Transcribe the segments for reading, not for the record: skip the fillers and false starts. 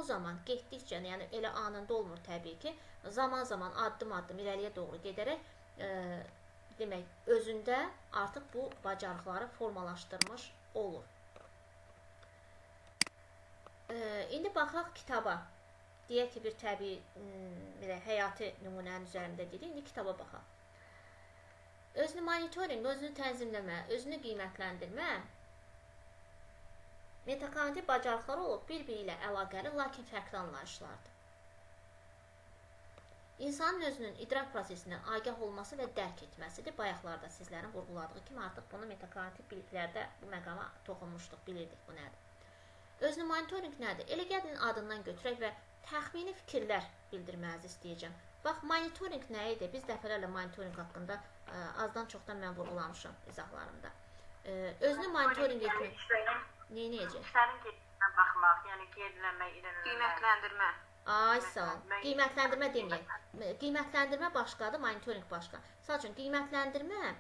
zaman getdikcə, yəni elə anında olmur təbii ki, zaman-zaman addım-addım irəliyə doğru gedərək demək, özündə artıq bu bacarıqları formalaşdırmış olur. İndi baxaq kitaba. Deyək ki, bir təbii, həyati nümunənin üzərində dedik. İndi kitaba baxaq. Özünü monitorinq, özünü tənzimləmə, özünü qiymətləndirmə metakognitiv bacarıqlar olub bir-biri ilə əlaqəli, lakin fərqli anlayışlardır. İnsanın özünün idrak prosesindən agah olması və dərk etməsidir. Bayaqlarda sizlərin vurğuladığı kimi artıq bunu metakognitiv biliklərdə bu məqama toxunmuşduq, bilirdik bu nədir. Özünü monitorinq nədir? Elə gəlin adından götürək və təxmini fikirlər bildirmənizi istəyəcəm. Bax, monitorinq nə idi? Biz dəfələrlə monitorinq haqqında azdan çoxdan mən vurğulamışam izahlarımda. Özünü monitorinq etmək. Neynəyəcək? İşlərin gedişinə baxmaq, yəni geriləmək, qiymətləndirmə. Ay, sağ ol. Qiymətləndirmə deməyək. Qiymətləndirmə başqadır, monitorinq başqa. Misal üçün, qiymətləndirmə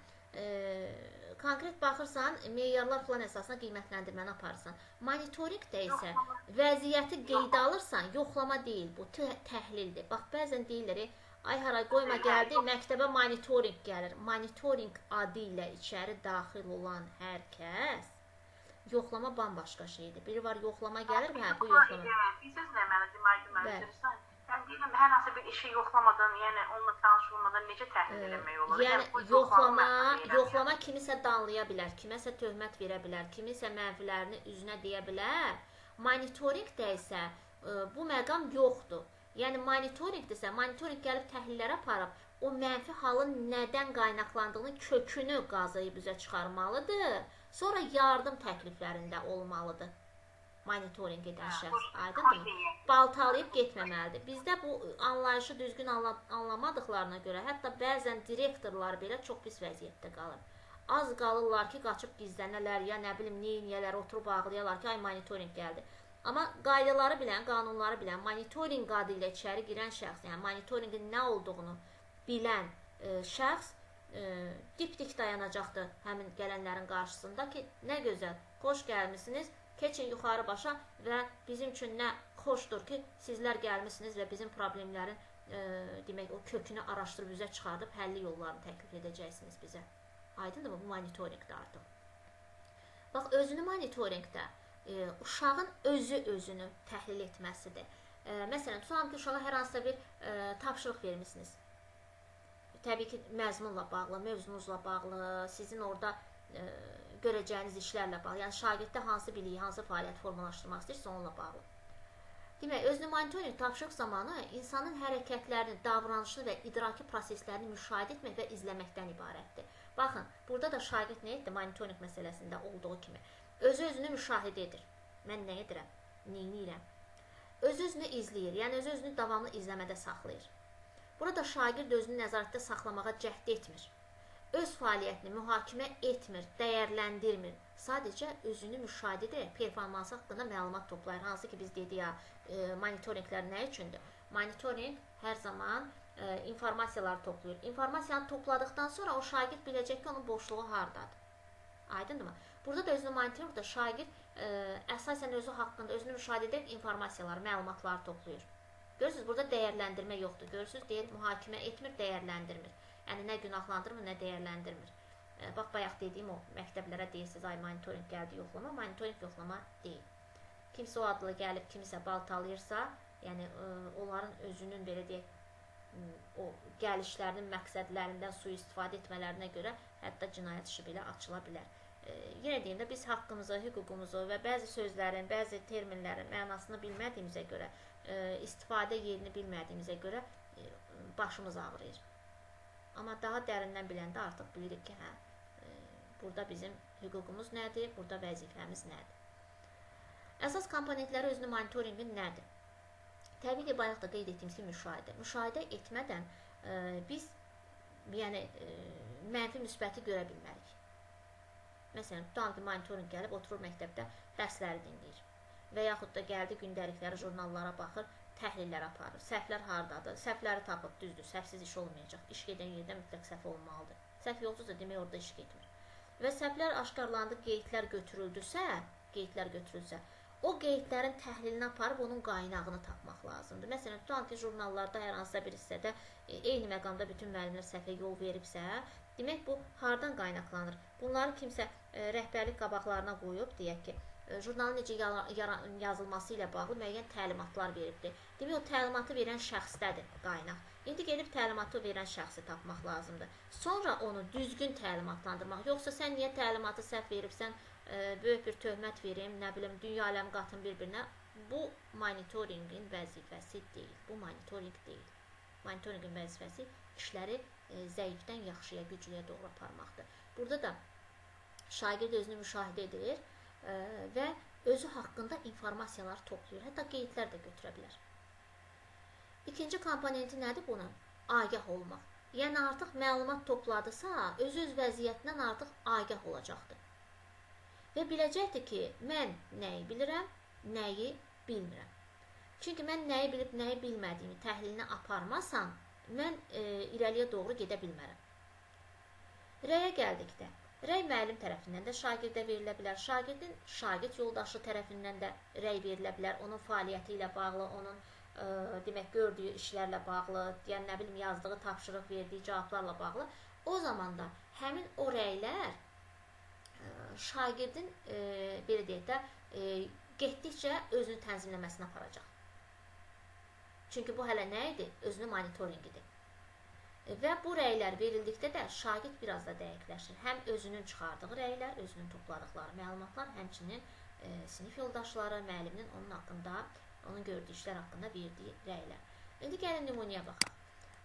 konkret baxırsan, meyarlar falan əsasına qiymətləndirməni aparırsan. Monitorinqdə isə vəziyyəti qeydə alırsan, yoxlama deyil, bu təhlildir. Bax, bəzən deyirlər, ay haray qoyma gəldi, məktəbə monitorinq gəlir. Monitorinq adı ilə içəri daxil olan hər kəs yoxlama bambaşqa şeydir. Biri var, yoxlama gəlir, bu yoxlama. Bir söz nə mənə demək, mən deyirəm, hər hansı bir işi yoxlamadan, yəni onunla tanış olmadan necə təhlil eləmək olur? Yəni, yoxlama kimisə danlaya bilər, kiməsə töhmət verə bilər, kimisə mənfilərini üzünə deyə bilər. Monitorinqdə isə bu məqam yoxdur. Yəni, monitorinqdirsə, monitorinq gəlib təhlillərə aparıb, o mənfi halın nədən qaynaqlandığını, kökünü qazıyıb üzə çıxarmalıdır, sonra yardım təkliflərində olmalıdır. Monitorinq edən şəxs, aydındırmı? Baltalayıb getməməlidir. Bizdə bu anlayışı düzgün anlamadıqlarına görə, hətta bəzən direktorlar belə çox pis vəziyyətdə qalır. Az qalırlar ki, qaçıb gizlənələr, ya nə bilim, neyniyələr, oturub ağlayalar ki, ay monitorinq gəldi. Amma qaydaları bilən, qanunları bilən, monitorinq adı ilə içəri girən şəxs, yəni monitorinqin nə olduğunu bilən şəxs dip-dik dayanacaqdır həmin gələnlərin qarşısında ki, nə gözəl, xoş gəlmişsiniz, keçin yuxarı başa və bizim üçün nə xoşdur ki, sizlər gəlmişsiniz və bizim problemlərin demək, o kökünü araşdırıb üzə çıxardıb həlli yollarını təklif edəcəksiniz bizə. Aydındır mı? Bu monitorinqdə artıq. Bax, özünü monitorinqdə uşağın özünü təhlil etməsidir. Məsələn, tutalım ki, uşağa hər hansısa bir tapşırıq vermişsiniz. Təbii ki, məzmunla bağlı, mövzunuzla bağlı, sizin orada görəcəyiniz işlərlə bağlı, yəni şagirddə hansı biliyi, hansı fəaliyyət formalaşdırmaq istəyirsə onunla bağlı. Demək, özünü monitorinq tapşırıq zamanı insanın hərəkətlərini, davranışını və idraki proseslərini müşahidə etmək və izləməkdən ibarətdir. Baxın, burada da şagird nə etdi monitorinq məsələsində olduğu kimi? Özü-özünü müşahidə edir. Mən nə edirəm? Neyniyirəm? Özü-özünü izləyir, yəni özü-özünü davamlı izləmədə saxlayır. Burada şagird özünü nəzarətdə saxlamağa cəhd etmir. Öz fəaliyyətini mühakimə etmir, dəyərləndirmir. Sadəcə özünü müşahidə edərək performansı haqqında məlumat toplayır. Hansı ki, biz dedik ya, monitorinqlər nə üçündür? Monitorinq hər zaman informasiyaları toplayır. İnformasiyanı topladıqdan sonra o şagird biləcək ki, onun boşluğu hardadır. Aydındır mı? Burada da özünü monitorinqdə şagird əsasən özü haqqında özünü müşahidə edərək informasiyaları, məlumatları toplayır. Görürsünüz, burada dəyərləndirmə yoxdur. Görürsünüz, deyir, mühakimə etmir, dəyərləndirmir. Yəni, nə günahlandırmır, nə dəyərləndirmir. Bax, bayaq dediyim o məktəblərə deyirsiniz, ay monitorinq gəldi yoxlama, monitorinq yoxlama deyil. Kimsə o adlı gəlib, kimisə baltalayırsa, yəni onların özünün, belə deyək, o gəlişlərinin məqsədlərindən sui-istifadə etmələrinə görə hətta cinayət işi belə açıla bilər. Yenə deyim də, biz haqqımızı, hüququmuzu və bəzi sözlərin, bəzi terminlərin mənasını bilmədiyimizə görə, istifadə yerini bilmədiyimizə görə başımız ağrıyır. Amma daha dərindən biləndə artıq bilirik ki, burada bizim hüququmuz nədir, burada vəzifəmiz nədir. Əsas komponentləri özünü monitorinqin nədir? Təbii ki, bayaq da qeyd etdiyimiz ki, müşahidə. Müşahidə etmədən biz mənfi müsbəti görə bilmərik. Məsələn, tutalım ki, monitorinq gəlib, oturur məktəbdə dərsləri dinləyir. Və yaxud da gəldi gündəlikləri, jurnallara baxır, təhlillər aparır. Səhvlər hardadır? Səhvləri tapıb, düzdür, səhvsiz iş olmayacaq. İş gedən yerdə mütləq səhv olmalıdır. Səhv yoxdursa, demək orada iş getmir. Və səhvlər aşkarlandı, qeydlər götürüldüsə, o qeydlərin təhlilini aparıb onun qaynağını tapmaq lazımdır. Məsələn, tutan ki, jurnallarda hər hansısa bir hissədə eyni məqamda bütün müəllimlər səhvə yol veribsə, demək bu hardan qaynaqlanır? Bunları kimsə rəhbərlik qabaqlarına qoyub, deyək ki, jurnalın necə yazılması ilə bağlı müəyyən təlimatlar veribdir. Demək, o təlimatı verən şəxsdədir qaynaq. İndi gedib təlimatı verən şəxsi tapmaq lazımdır. Sonra onu düzgün təlimatlandırmaq. Yoxsa sən niyə təlimatı səhv veribsən, böyük bir töhmət verim, nə bilim, dünya aləmi qatın bir-birinə. Bu monitorinqin vəzifəsi deyil. Bu monitorinq deyil. Monitorinqin vəzifəsi işləri zəifdən yaxşıya, güclüyə doğru aparmaqdır. Burada da şagird özünü müşahidə edir və özü haqqında informasiyalar toplayır. Hətta qeydlər də götürə bilər. İkinci komponenti nədir bunun? Agah olmaq. Yəni artıq məlumat topladısa, öz vəziyyətindən artıq agah olacaqdır. Və biləcəkdir ki, mən nəyi bilirəm, nəyi bilmirəm. Çünki mən nəyi bilib, nəyi bilmədiyimi təhlilini aparmasam, mən irəliyə doğru gedə bilmərəm. Rəyə gəldikdə, rəy müəllim tərəfindən də şagirdə verilə bilər, şagird yoldaşı tərəfindən də rəy verilə bilər, onun fəaliyyəti ilə bağlı, onun demək, gördüyü işlərlə bağlı, yəni nə bilim, yazdığı tapşırıq, verdiyi cavablarla bağlı. O zaman da həmin o rəylər şagirdin, belə deyək də, getdikcə özünü tənzimləməsinə aparacaq. Çünki bu hələ nə idi? Özünü monitorinqidir. Və bu rəylər verildikdə də şagird biraz da dəqiqləşir. Həm özünün çıxardığı rəylər, özünün topladıqları məlumatlar, həmçinin sinif yoldaşları, müəlliminin onun haqqında, onun gördüyü işlər haqqında verdiyi rəylər. İndi gəlin nümunəyə baxaq.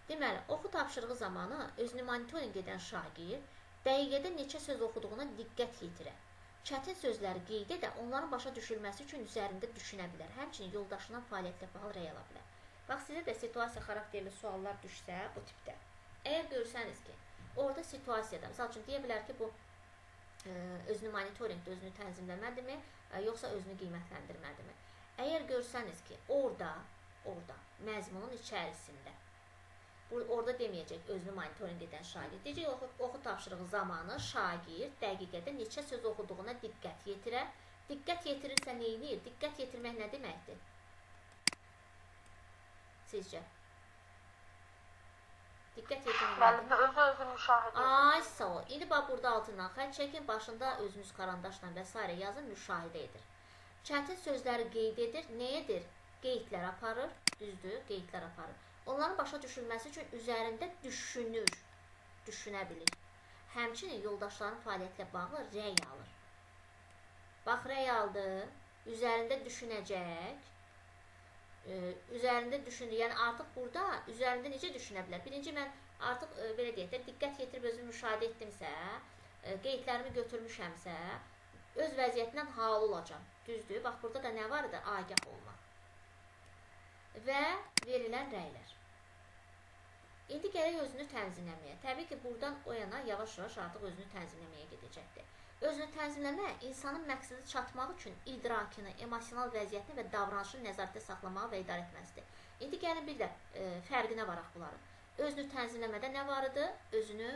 Deməli, oxu tapşırığı zamanı özünü monitorinq edən şagird dəqiqədə neçə söz oxuduğuna diqqət yetirər. Çətin sözləri qeyd edə, onların başa düşülməsi üçün üzərində düşünə bilər. Həmçinin yoldaşından fəaliyyətlə bağlı rəy ala bilər. Bax, sizə də situasiya xarakterli suallar düşsə bu tipdə. Əgər görsəniz ki, orada situasiyada, misal üçün deyə bilər ki, bu özünü monitorinqdə, özünü tənzimləmədimi, yoxsa özünü qiymətləndirmədimi? Əgər görsəniz ki, orada məzmunun içərisində, orada deməyəcək özünü monitorinq edən şagird. Deyəcək, oxu tapşırığı zamanı şagird dəqiqədə neçə söz oxuduğuna diqqət yetirər. Diqqət yetirirsə nə edir? Diqqət yetirmək nə deməkdir? Sizcə? Diqqət yetirmək. Müəllimdə özünü müşahidə edir. Ay, sağ ol. İndi bax, burada altından xətt çəkin, başında özünüz karandaşla və s. yazın, müşahidə edir. Çətin sözləri qeyd edir. Nə edir? Qeydlər aparır. Düzdür, qeydlər aparır. Onların başa düşülməsi üçün üzərində düşünür, düşünə bilir. Həmçinin yoldaşların fəaliyyətlə bağlı rəy alır. Bax, rəy aldı, üzərində düşünəcək, üzərində düşündü. Yəni artıq burada üzərində necə düşünə bilər? Birinci, mən artıq belə deyək də, diqqət yetirib özümü müşahidə etdimsə, qeydlərimi götürmüşəmsə, öz vəziyyətindən halı olacam. Düzdür? Bax, burada da nə var idi? Agah olmaq. Və verilən rəylər. İndi gərək özünü tənzimləməyə. Təbii ki, buradan o yana yavaş-yavaş artıq özünü tənzimləməyə gedəcəkdir. Özünü tənzimləmə insanın məqsədə çatmaq üçün idrakını, emosional vəziyyətini və davranışını nəzarətdə saxlamağı və idarə etməsidir. İndi gəlin bir də fərqinə varaq bunların. Özünü tənzimləmədə nə var idi? Özünü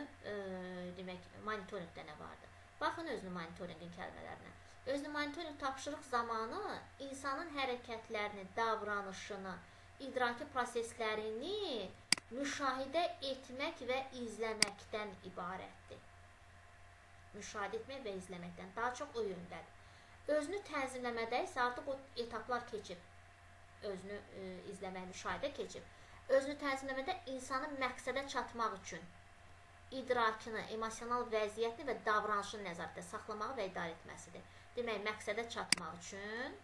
demək, monitorinqdə nə vardı? Baxın özünü monitorinqin kəlmələrinə. Özünü monitorinq tapşırıq zamanı insanın hərəkətlərini, davranışını, idraki proseslərini müşahidə etmək və izləməkdən ibarətdir. Müşahidə etmək və izləməkdən. Daha çox o yöndədir. Özünü tənzimləmədə isə artıq o etaplar keçib. Özünü izləmək, müşahidə keçib. Özünü tənzimləmədə insanın məqsədə çatmaq üçün idrakını, emosional vəziyyətini və davranışını nəzarətdə saxlamağı və idarə etməsidir. Demək, məqsədə çatmaq üçün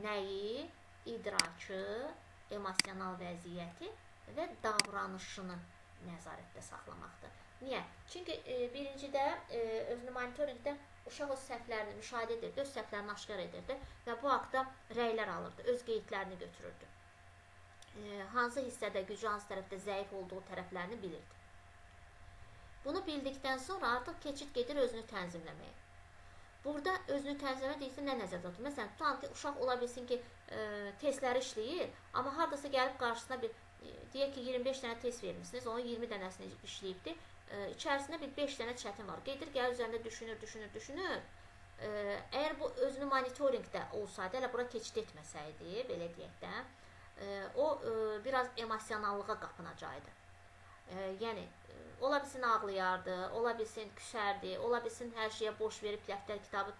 nəyi, idrakı, emosional vəziyyəti və davranışını nəzarətdə saxlamaqdır. Niyə? Çünki birincidə özünü monitorinqdə uşaq öz səhvlərini müşahidə edirdi, öz səhvlərini aşkar edirdi və bu haqda rəylər alırdı, öz qeydlərini götürürdü. Hansı hissədə gücü, hansı tərəfdə zəif olduğu tərəflərini bilirdi. Bunu bildikdən sonra artıq keçid gedir özünü tənzimləməyə. Burada özünü tənzimləmə deyilsə nə nəzərdə tutulur? Məsələn, tutan ki, uşaq ola bilsin ki, testləri işləyir, amma haradasa gəlib qarşısına bir, deyək ki, 25 dənə test vermişsiniz, onun 20 dənəsini işləyibdir, içərisində bir 5 dənə çətin var. Gedir, gəlir üzərində düşünür. Əgər bu özünü monitorinqdə olsaydı, elə bura keçid etməsəydi, belə deyək də, o biraz emosionallığa qapınacaqdı. Yəni, ola bilsin ağlayardı, ola bilsin küsərdi, ola bilsin hər şeyə boş verib dəftər kitabı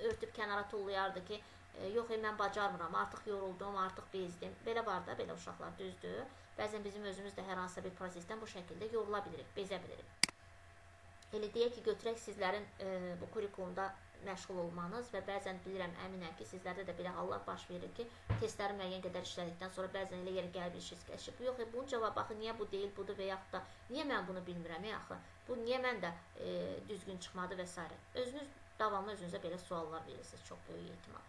örtüb kənara tullayardı ki, yox, mən bacarmıram, artıq yoruldum, artıq bezdim. Belə var da, belə uşaqlar, düzdür. Bəzən bizim özümüz də hər hansısa bir prosesdən bu şəkildə yorula bilirik, bezə bilirik. Elə deyək ki, götürək sizlərin bu kurikulumda məşğul olmanız və bəzən bilirəm, əminəm ki, sizlərdə də belə hallar baş verir ki, testləri müəyyən qədər işlədikdən sonra bəzən elə yerə gəlib bir şey gəşib. Yox, bunun cavabı axı niyə bu deyil, budur və yaxud da niyə mən bunu bilmirəm, axı bu niyə mən də düzgün çıxmadı və s. Özünüz davamlı özünüzə belə suallar verirsiniz, çox böyük ehtimal.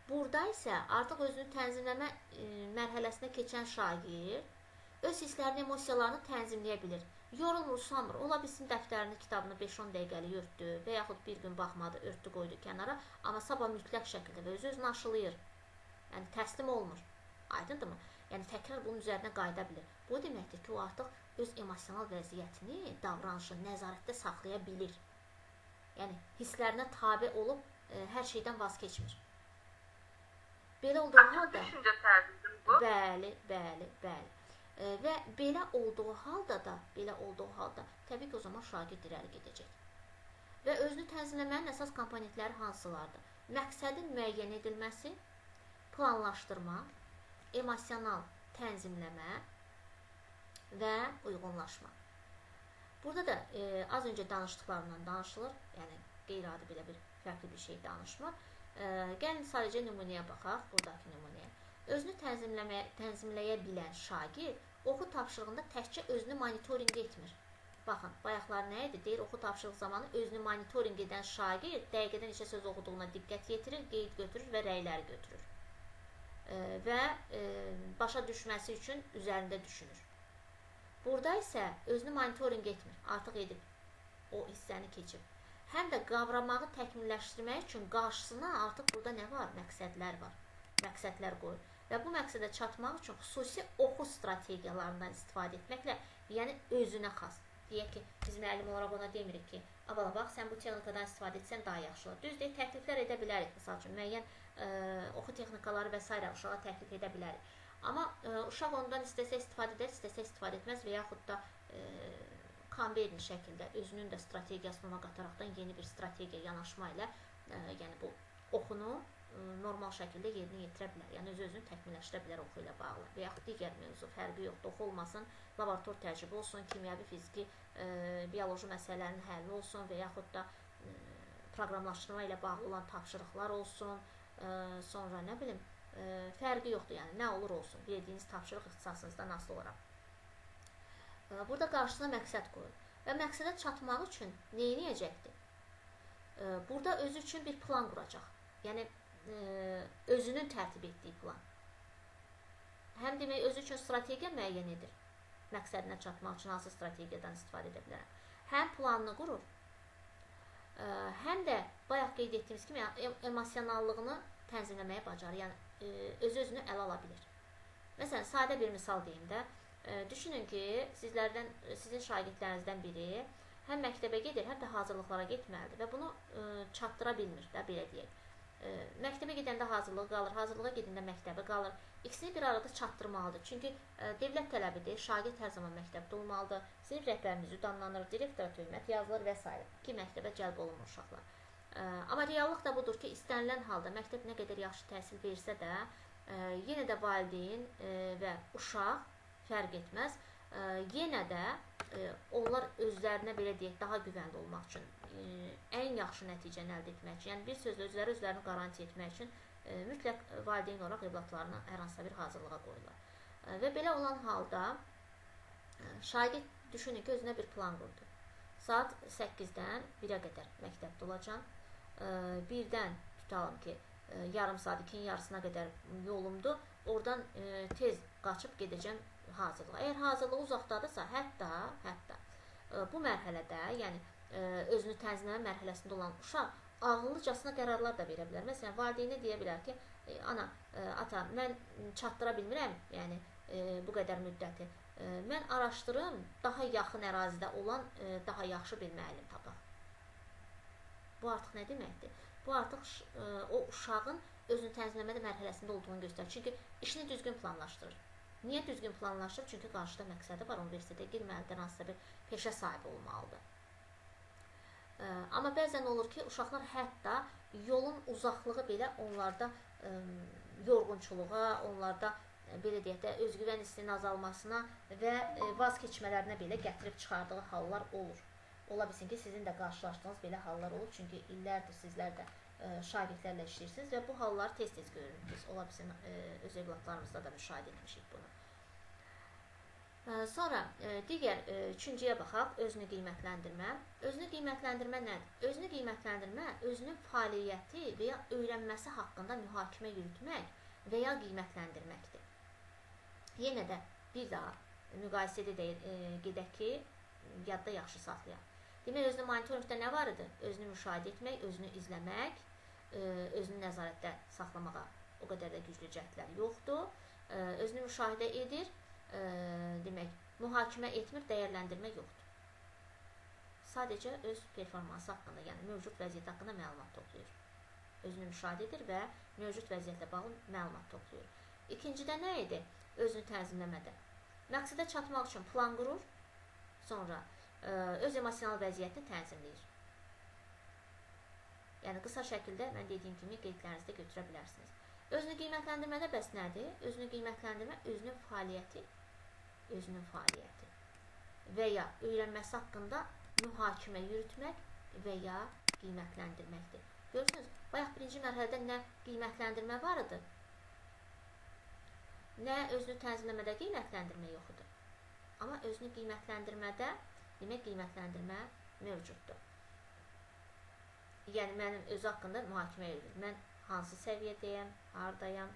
Burada isə artıq özünü tənzimləmə mərhələsinə keçən şagird öz hisslərini, emosiyalarını tənzimləyə bilir. Yorulmur, usanmır. Ola bilsin dəftərini, kitabını 5-10 dəqiqəlik örtdü və yaxud bir gün baxmadı, örtdü, qoydu kənara, amma sabah mütləq şəkildə və özünü aşılayır. Yəni, təslim olmur. Aydındırmı? Yəni, təkrar bunun üzərinə qayıda bilir. Bu deməkdir ki, o artıq öz emosional vəziyyətini, davranışını nəzarətdə saxlaya bilir. Yəni, hisslərinə tabe olub hər şeydən vaz keçmir. Belə olduğu halda... Düşüncə tərzidir bu. Bəli. Və belə olduğu halda təbii ki, o zaman şagird irəli gedəcək. Və özünü tənzimləmənin əsas komponentləri hansılardır? Məqsədin müəyyən edilməsi, planlaşdırma, emosional tənzimləmə və uyğunlaşma. Burada da az öncə danışdıqlarından danışılır, yəni qeyri-adi belə bir fərqli bir şey danışmır. Gəlin sadəcə nümunəyə baxaq, buradakı nümunəyə. Özünü tənzimləyə bilən şagird oxu tapşırığında təkcə özünü monitorinq etmir. Baxın, bayaqlar nə idi? Deyir, oxu tapşırıq zamanı özünü monitorinq edən şagird dəqiqədə neçə söz oxuduğuna diqqət yetirir, qeyd götürür və rəyləri götürür. Və başa düşməsi üçün üzərində düşünür. Burada isə özünü monitorinq etmir, artıq edib, o hissəni keçib. Həm də qavramağı təkmilləşdirmək üçün qarşısına artıq burada nə var? Məqsədlər var. Məqsədlər qoyur. Və bu məqsədə çatmaq üçün xüsusi oxu strategiyalarından istifadə etməklə, yəni özünə xas. Deyək ki, biz müəllim olaraq ona demirik ki, abala bax, sən bu texnikadan istifadə etsən daha yaxşı olur. Düz deyək, təkliflər edə bilərik, misal üçün, müəyyən oxu texnikaları və s. uşağa təklif edə bilərik. Amma uşaq ondan istəsə istifadə edər, istəsə istifadə etməz və yaxud da konveyerli şəkildə özünün də strategiyasını ona qataraqdan yeni bir strategiya yanaşma ilə yəni bu oxunu normal şəkildə yerinə yetirə bilər. Yəni öz-özünü təkmilləşdirə bilər oxu ilə bağlı və yaxud digər mövzu, fərqi yoxdur. Oxu olmasın, laborator təcrübə olsun, kimyəvi, fiziki, bioloji məsələlərinin həlli olsun və yaxud da proqramlaşdırma ilə bağlı olan tapşırıqlar olsun. Sonra nə bilim, fərqi yoxdur, yəni nə olur olsun, verdiyiniz tapşırıq ixtisasınızdan asılı olaraq. Burada qarşısına məqsəd qoyur və məqsədə çatmaq üçün nə edəcəkdir? Burada özü üçün bir plan quracaq. Yəni, özünün tərtib etdiyi plan. Həm demək, özü üçün strategiya müəyyən edir. Məqsədinə çatmaq üçün hansı strategiyadan istifadə edə bilərəm. Həm planını qurur, həm də bayaq qeyd etdiyimiz kimi emosionallığını tənzimləməyə bacarır. Yəni, özü-özünü ələ ala bilir. Məsələn, sadə bir misal deyim də. Düşünün ki, sizin şagirdlərinizdən biri həm məktəbə gedir, həm də hazırlıqlara getməlidir və bunu çatdıra bilmir də, belə deyək. Məktəbə gedəndə hazırlığı qalır, hazırlığa gedəndə məktəbə qalır. İkisini bir arada çatdırmalıdır. Çünki dövlət tələbidir, şagird hər zaman məktəbdə olmalıdır, sinif rəhbərimiz üdanlanır, direktora töhmət yazılır və s. ki, məktəbə cəlb olunur uşaqlar. Amma reallıq da budur ki, istənilən halda məktəb nə qədər yaxşı təhsil versə də, yenə də valideyn və uşaq fərq etməz. Yenə də onlar özlərinə, belə deyək, daha güvənli olmaq üçün, ən yaxşı nəticəni əldə etmək üçün, yəni bir sözlə özlərini qaranti etmək üçün mütləq valideyn olaraq evladlarını hər hansısa bir hazırlığa qoyurlar. Və belə olan halda şagird düşünün ki, özünə bir plan qurdu. Saat 8-dən 1-ə qədər məktəbdə olacam. 1-dən tutalım ki, yarım saat, 2-nin yarısına qədər yolumdur. Oradan tez qaçıb gedəcəm hazırlığa. Əgər hazırlığı uzaqdadırsa, hətta bu mərhələdə, yəni özünü tənzimləmə mərhələsində olan uşaq ağıllıcasına qərarlar da verə bilər. Məsələn, valideynə deyə bilər ki, ana, ata, mən çatdıra bilmirəm, yəni bu qədər müddəti. Mən araşdırım, daha yaxın ərazidə olan daha yaxşı bir müəllim tapaq. Bu artıq nə deməkdir? Bu artıq o uşağın özünü tənzimləmə mərhələsində olduğunu göstərir. Çünki işini düzgün planlaşdırır. Niyə düzgün planlaşdırır? Çünki qarşıda məqsədi var, universitetə girməlidir, hansısa bir peşə sahibi olmalıdır. Amma bəzən olur ki, uşaqlar hətta yolun uzaqlığı belə onlarda yorğunçuluğa, onlarda belə deyək də, özgüvən hissinin azalmasına və vaz keçmələrinə belə gətirib çıxardığı hallar olur. Ola bilsin ki, sizin də qarşılaşdığınız belə hallar olur. Çünki illərdir sizlər də şagirdlərlə işləyirsiniz və bu halları tez-tez görürük. Ola bilsin, öz evlatlarımızda da müşahidə etmişik bunu. Sonra digər üçüncüyə baxaq, özünü qiymətləndirmə. Özünü qiymətləndirmə nədir? Özünü qiymətləndirmə, özünün fəaliyyəti və ya öyrənməsi haqqında mühakimə yürütmək və ya qiymətləndirməkdir. Yenə də bir daha müqayisədə gedək ki, yadda yaxşı saxlayaq. Demək, özünü monitoringdə nə var idi? Özünü müşahidə etmək, özünü izləmək, özünü nəzarətdə saxlamağa o qədər də güclü cəhdlər yoxdur. Özünü müşahidə edir, demək, mühakimə etmir, dəyərləndirmə yoxdur. Sadəcə öz performansı haqqında, yəni mövcud vəziyyət haqqında məlumat toplayır. Özünü müşahidə edir və mövcud vəziyyətlə bağlı məlumat toplayır. İkincidə nə idi? Özünü tənzimləmədə. Məqsədə çatmaq üçün plan qurur, sonra öz emosional vəziyyətini tənzimləyir. Yəni, qısa şəkildə mən dediyim kimi qeydlərinizdə götürə bilərsiniz. Özünü qiymətləndirmədə bəs nədir? Özünü qiymətləndirmə, özünün fəaliyyəti və ya öyrənməsi haqqında mühakimə yürütmək və ya qiymətləndirməkdir. Görürsünüz, bayaq birinci mərhələdə nə qiymətləndirmə var idi, nə özünü tənzimləmədə qiymətləndirmə yox idi. Amma özünü qiymətləndirmədə, demək, qiymətləndirmə mövcuddur. Yəni, mənim özü haqqında mühakimə edilir. Mən hansı səviyyədəyəm, haradayam,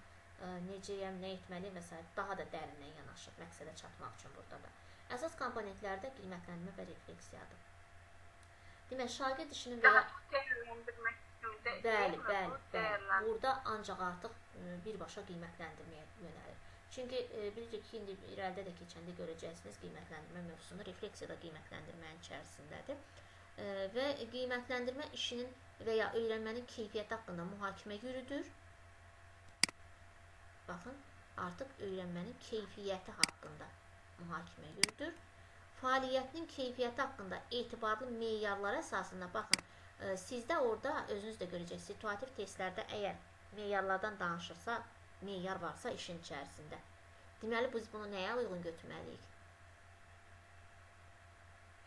necəyəm, nə etməliyim və s. Daha da dərindən yanaşır məqsədə çatmaq üçün burada da. Əsas komponentlərdə qiymətləndirmə və refleksiyadır. Demək, şagird işinin və ya... Bəli. Burada ancaq artıq birbaşa qiymətləndirməyə yönəlir. Çünki bilirik ki, indi irəlidə də keçəndə görəcəksiniz qiymətləndirmə mövzusunu, refleksiya da qiymətləndirmənin içərisindədir. Və qiymətləndirmə işinin və ya öyrənmənin keyfiyyəti haqqında mühakimə yürüdür. Baxın, artıq öyrənmənin keyfiyyəti haqqında mühakimə yürüdür. Fəaliyyətinin keyfiyyəti haqqında etibarlı meyarlar əsasında, baxın, sizdə orada özünüz də görəcəksiniz, situativ testlərdə əgər meyarlardan danışırsa, meyar varsa işin içərisində. Deməli, biz bunu nəyə uyğun götürməliyik?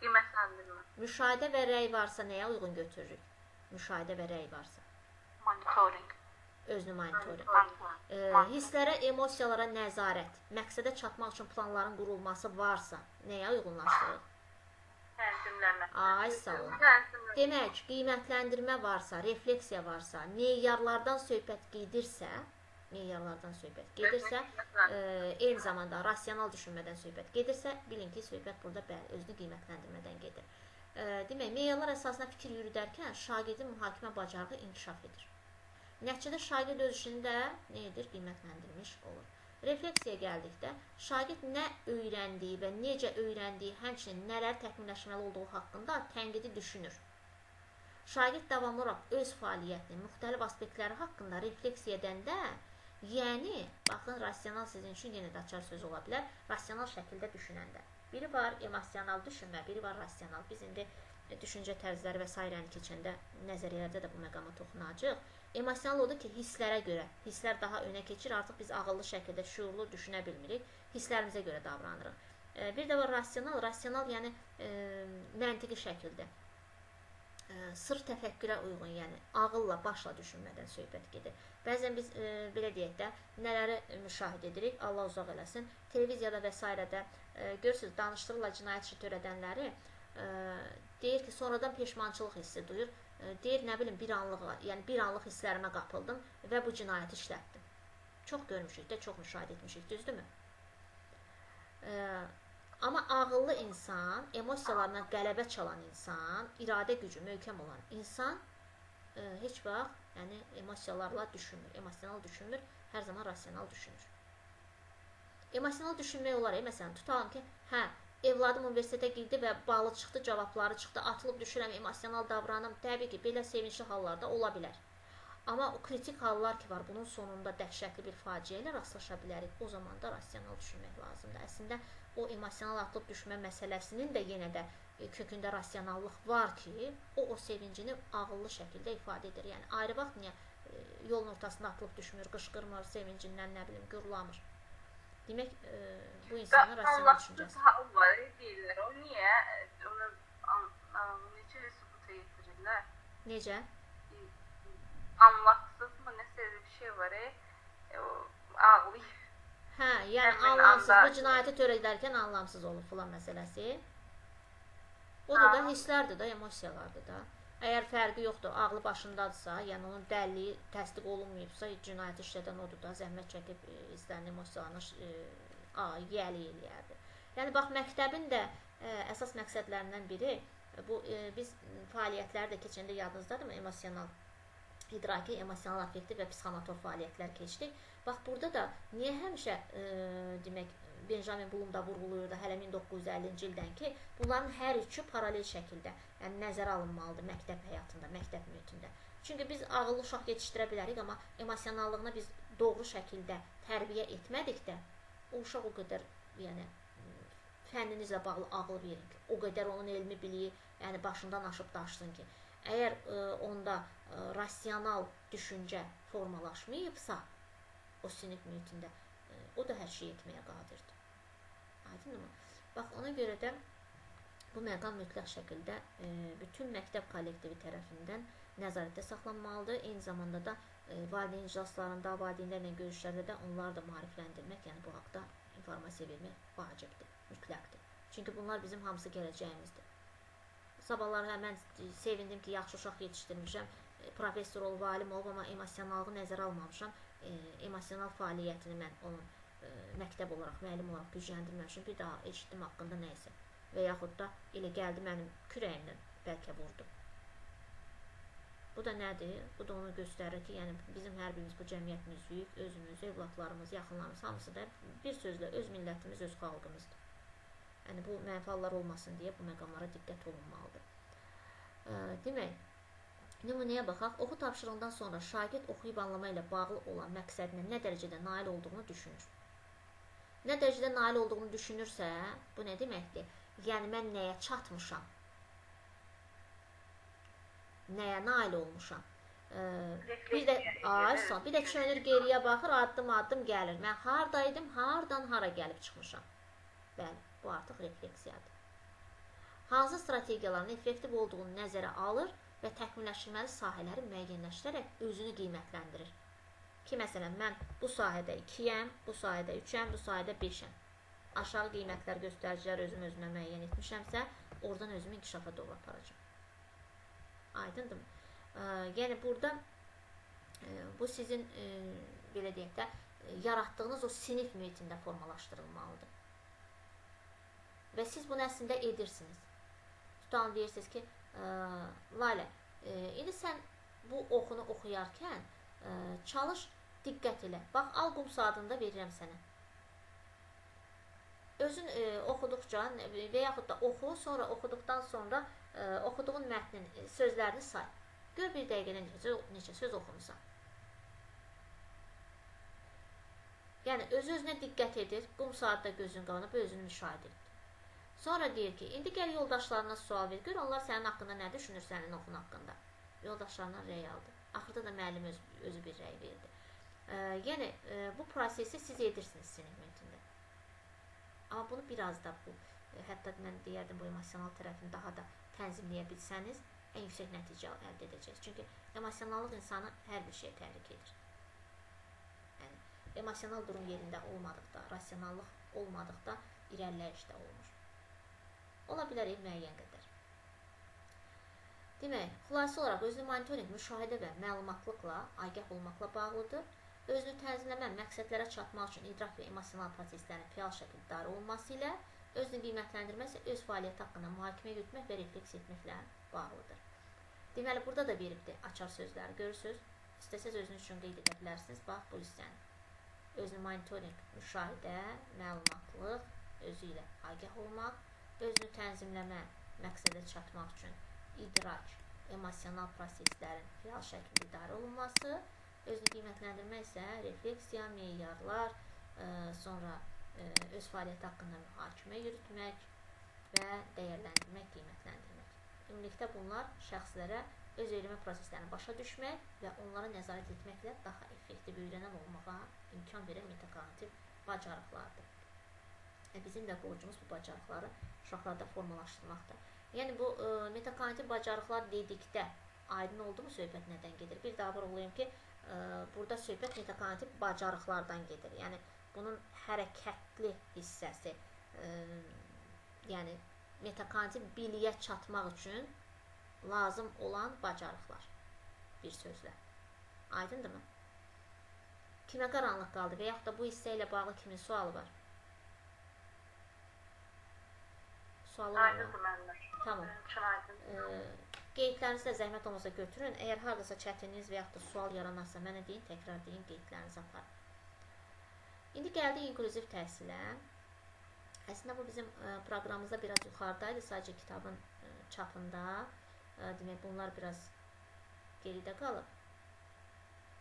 Qiymətləndirmə. Müşahidə və rəy varsa nəyə uyğun götürürük? Müşahidə və rəy varsa. Monitoring. Özünü monitoring. Hisslərə, emosiyalara nəzarət, məqsədə çatmaq üçün planların qurulması varsa nəyə uyğunlaşdırırıq? Tənzimləmə. Ay, sağ olun. Demək, qiymətləndirmə varsa, refleksiya varsa, meyarlardan söhbət gedirsə, eyni zamanda rasional düşünmədən söhbət gedirsə, bilin ki, söhbət burada özünü qiymətləndirmədən gedir. Demək, meyarlar əsasına fikir yürüdərkən şagirdin mühakimə bacarığı inkişaf edir. Nəticədə şagird öz işini də nə edir? Qiymətləndirmiş olur. Refleksiyaya gəldikdə, şagird nə öyrəndiyi və necə öyrəndiyi, həmçinin nələr təkmilləşməli olduğu haqqında tənqidi düşünür. Şagird davamlı olaraq öz fəaliyyətinin müxtəlif aspektləri haqqında refleksiya edəndə, yəni, baxın, rasional sizin üçün yenə də açar söz ola bilər, rasional şəkildə düşünəndə. Biri var emosional düşünmə, biri var rasional. Biz indi düşüncə tərzləri və s. keçəndə nəzəriyyələrdə də bu məqama toxunacaq. Emosional odur ki, hisslərə görə, hisslər daha önə keçir, artıq biz ağıllı şəkildə şuurlu düşünə bilmirik, hisslərimizə görə davranırıq. Bir də var rasional yəni məntiqi şəkildə, sırf təfəkkürə uyğun, yəni ağılla, başla düşünmədən söhbət gedir. Bəzən biz, belə deyək də, nələri müşahidə edirik, Allah uzaq eləsin, televiziyada və s. də görürsünüz, danışdırırlar cinayət işi törədənləri, deyir ki, sonradan peşmançılıq hissi duyur, deyir, nə bilim, bir anlıq hisslərimə qapıldım və bu cinayəti işlətdim. Çox görmüşük də, çox müşahidə etmişik, düzdürmü? Amma ağıllı insan, emosiyalarına qələbə çalan insan, iradə gücü möhkəm olan insan heç vaxt emosiyalarla düşünmür, emosional düşünmür, hər zaman rasional düşünür. Emosional düşünmək olar, məsələn, tutalım ki, evladım universitetə girdi və balı çıxdı, cavabları çıxdı, atılıb düşürəm, emosional davranım. Təbii ki, belə sevinçli hallarda ola bilər. Amma o kritik hallar ki var, bunun sonunda dəhşətli bir faciə ilə rastlaşa bilərik. O zaman da rasional düşünmək lazımdır. Əslində o emosional atılıb düşmə məsələsinin də yenə də kökündə rasionallıq var ki, o sevincini ağıllı şəkildə ifadə edir. Yəni ayrı vaxt niyə yolun ortasında atılıb düşmür, qışqırmır, sevincindən nə bilim qürlamır. Demək bu insanın rasional düşüncəsi. Hal var deyirlər. O niyə onu necə sübuta yetirirlər? Necə? Anlatsız mı? Nəsə bir şey var. Ağlayır. Hə, yəni anlamsız. Bu cinayəti törədərkən anlamsız olub filan məsələsi. O da hisslərdir də, emosiyalardır da. Əgər fərqi yoxdur, ağlı başındadırsa, yəni onun dəliliyi təsdiq olunmayıbsa, cinayət işlədən odur da, zəhmət çəkib istənilən emosiyalarını yəli eləyərdi. Yəni, bax, məktəbin də əsas məqsədlərindən biri, bu, biz fəaliyyətləri də keçəndə yadınızdadır mı? Emosional, idraki, emosional, affektiv və psixomotor fəaliyyətlər keçdik. Bax, burada da niyə həmişə, demək, Benjamin Bloom da vurğuluyurdu hələ 1950-ci ildən ki, bunların hər üçü paralel şəkildə, yəni nəzərə alınmalıdır məktəb həyatında, məktəb mühitində. Çünki biz ağıllı uşaq yetişdirə bilərik, amma emosionallığını biz doğru şəkildə tərbiyə etmədikdə, o uşaq o qədər, yəni, fənninizlə bağlı ağıl verin ki, o qədər onun elmi biliyi, yəni başından aşıb daşsın ki, əgər onda rasional düşüncə formalaşmayıbsa, o sinif mühitində, o da hər şey etməyə qadirdir. Aydın mı? Bax, ona görə də bu məqam mütləq şəkildə bütün məktəb kollektivi tərəfindən nəzarətdə saxlanmalıdır. Eyni zamanda da valideyn iclaslarında, valideynlərlə görüşlərdə də onları da maarifləndirmək, yəni bu haqda informasiya vermək vacibdir, mütləqdir. Çünki bunlar bizim hamısı gələcəyimizdir. Sabahları mən sevindim ki, yaxşı uşaq yetişdirmişəm, professor olub, alim olub, amma emosionallığı nəzərə almamışam. Emosional fəaliyyətini mən onun məktəb olaraq, müəllim olaraq gücləndirməmişim, bir daha eşitdim haqqında nə isə və yaxud da elə gəldi mənim kürəyimdən bəlkə vurdu. Bu da nədir? Bu da onu göstərir ki, yəni bizim hər birimiz bu cəmiyyətimiz, özümüz, evlatlarımız, yaxınlarımız, hamısı da bir sözlə öz millətimiz, öz xalqımızdır. Yəni bu mənfi hallar olmasın deyə bu məqamlara diqqət olunmalıdır. Demək, nümunəyə baxaq, oxu tapşırığından sonra şagird oxuyub anlama ilə bağlı olan məqsədinə nə dərəcədə nail olduğunu düşünür. Nə dərəcədə nail olduğunu düşünürsə, bu nə deməkdir? Yəni, mən nəyə çatmışam? Nəyə nail olmuşam? Bir də çönür geriyə baxır, addım-addım gəlir. Mən haradaydım, haradan hara gəlib çıxmışam? Bəli, bu artıq refleksiyadır. Hansı strategiyaların effektiv olduğunu nəzərə alır və təkmilləşdirməli sahələri müəyyənləşdirərək özünü qiymətləndirir. Ki, məsələn, mən bu sahədə 2-yəm, bu sahədə 3-əm, bu sahədə 5-əm. Aşağı qiymətlər, göstəricilər özümə müəyyən etmişəmsə, oradan özümü inkişafa doğru aparacam. Aydındır mı? Yəni, burada bu sizin, belə deyək də, yaratdığınız o sinif mühitində formalaşdırılmalıdır. Və siz bunu əslində edirsiniz. Tutan deyirsiniz ki, Lalə, indi sən bu oxunu oxuyarkən çalış, diqqət elə. Bax, al qum saatında verirəm sənə. Özün oxuduqca və yaxud da oxu, sonra oxuduqdan sonra oxuduğun mətnin sözlərini say. Gör bir dəqiqədə neçə söz oxumusan. Yəni, öz-özünə diqqət edir, qum saatda gözün qabanıb, özünü müşahidə edir. Sonra deyir ki, indi gəl yoldaşlarına sual ver, gör onlar sənin haqqında nə düşünür sənin oxun haqqında. Yoldaşlarına rəy aldı. Axırda da müəllim özü bir rəy verdi. Yəni, bu prosesi siz edirsiniz sinif mühitində. Amma bunu biraz da hətta mən deyərdim, bu emosional tərəfini daha da tənzimləyə bilsəniz, ən yüksək nəticə əldə edəcəksiniz. Çünki emosionallıq insanı hər bir şey təhrik edir. Yəni, emosional durum yerində olmadıqda, rasionallıq olmadıqda irəliləyiş də olmur. Ola bilər müəyyən qədər. Demək, xülasə olaraq özünü monitorinq, müşahidə və məlumatlıqla, agah olmaqla bağlıdır. Özünü tənzimləmə, məqsədlərə çatmaq üçün idrak və emosional proseslərin fəal şəkildə idarə olunması ilə, özünü qiymətləndirmə isə öz fəaliyyəti haqqında mühakimə yürütmək və refleks etməklə bağlıdır. Deməli, burada da veribdir açar sözləri, görürsünüz. İstəsəz özünüz üçün qeyd edə bilərsiniz. Bax, bu hissəni. Özünü monitorinq, müşahidə, məlumatlıq, özü ilə agah olmaq, özünü tənzimləmə məqsədə çatmaq üçün idrak, emosional proseslərin real şəkildə idarə olunması, özünü qiymətləndirmək isə refleksiya, meyarlar, sonra öz fəaliyyəti haqqında mühakimə yürütmək və dəyərləndirmək, qiymətləndirmək. Ümumilikdə bunlar şəxslərə öz öyrənmə proseslərini başa düşmək və onlara nəzarət etməklə daha effektiv öyrənən olmağa imkan verən metakognitiv bacarıqlardır. Bizim də borcumuz bu bacarıqları uşaqlarda formalaşdırmaqdır. Yəni bu metakognitiv bacarıqlar dedikdə aydın oldu mu söhbət nədən gedir? Bir daha vurğulayım ki, burada söhbət metakognitiv bacarıqlardan gedir. Yəni bunun hərəkətli hissəsi, yəni metakognitiv biliyə çatmaq üçün lazım olan bacarıqlar. Bir sözlə. Aydındırmı? Kimə qaranlıq qaldı və yaxud da bu hissə ilə bağlı kimin sualı var? Sualı var mı? Aydındır mənim. Tamam. Qeydlərinizi də zəhmət olmasa götürün. Əgər haradasa çətinliğiniz və yaxud da sual yaranarsa mənə deyin, təkrar deyin, qeydlərinizi aparın. İndi gəldik inklüziv təhsilə. Əslində bu bizim proqramımızda biraz yuxarıdaydı, sadəcə kitabın çapında. Demək, bunlar biraz geridə qalıb.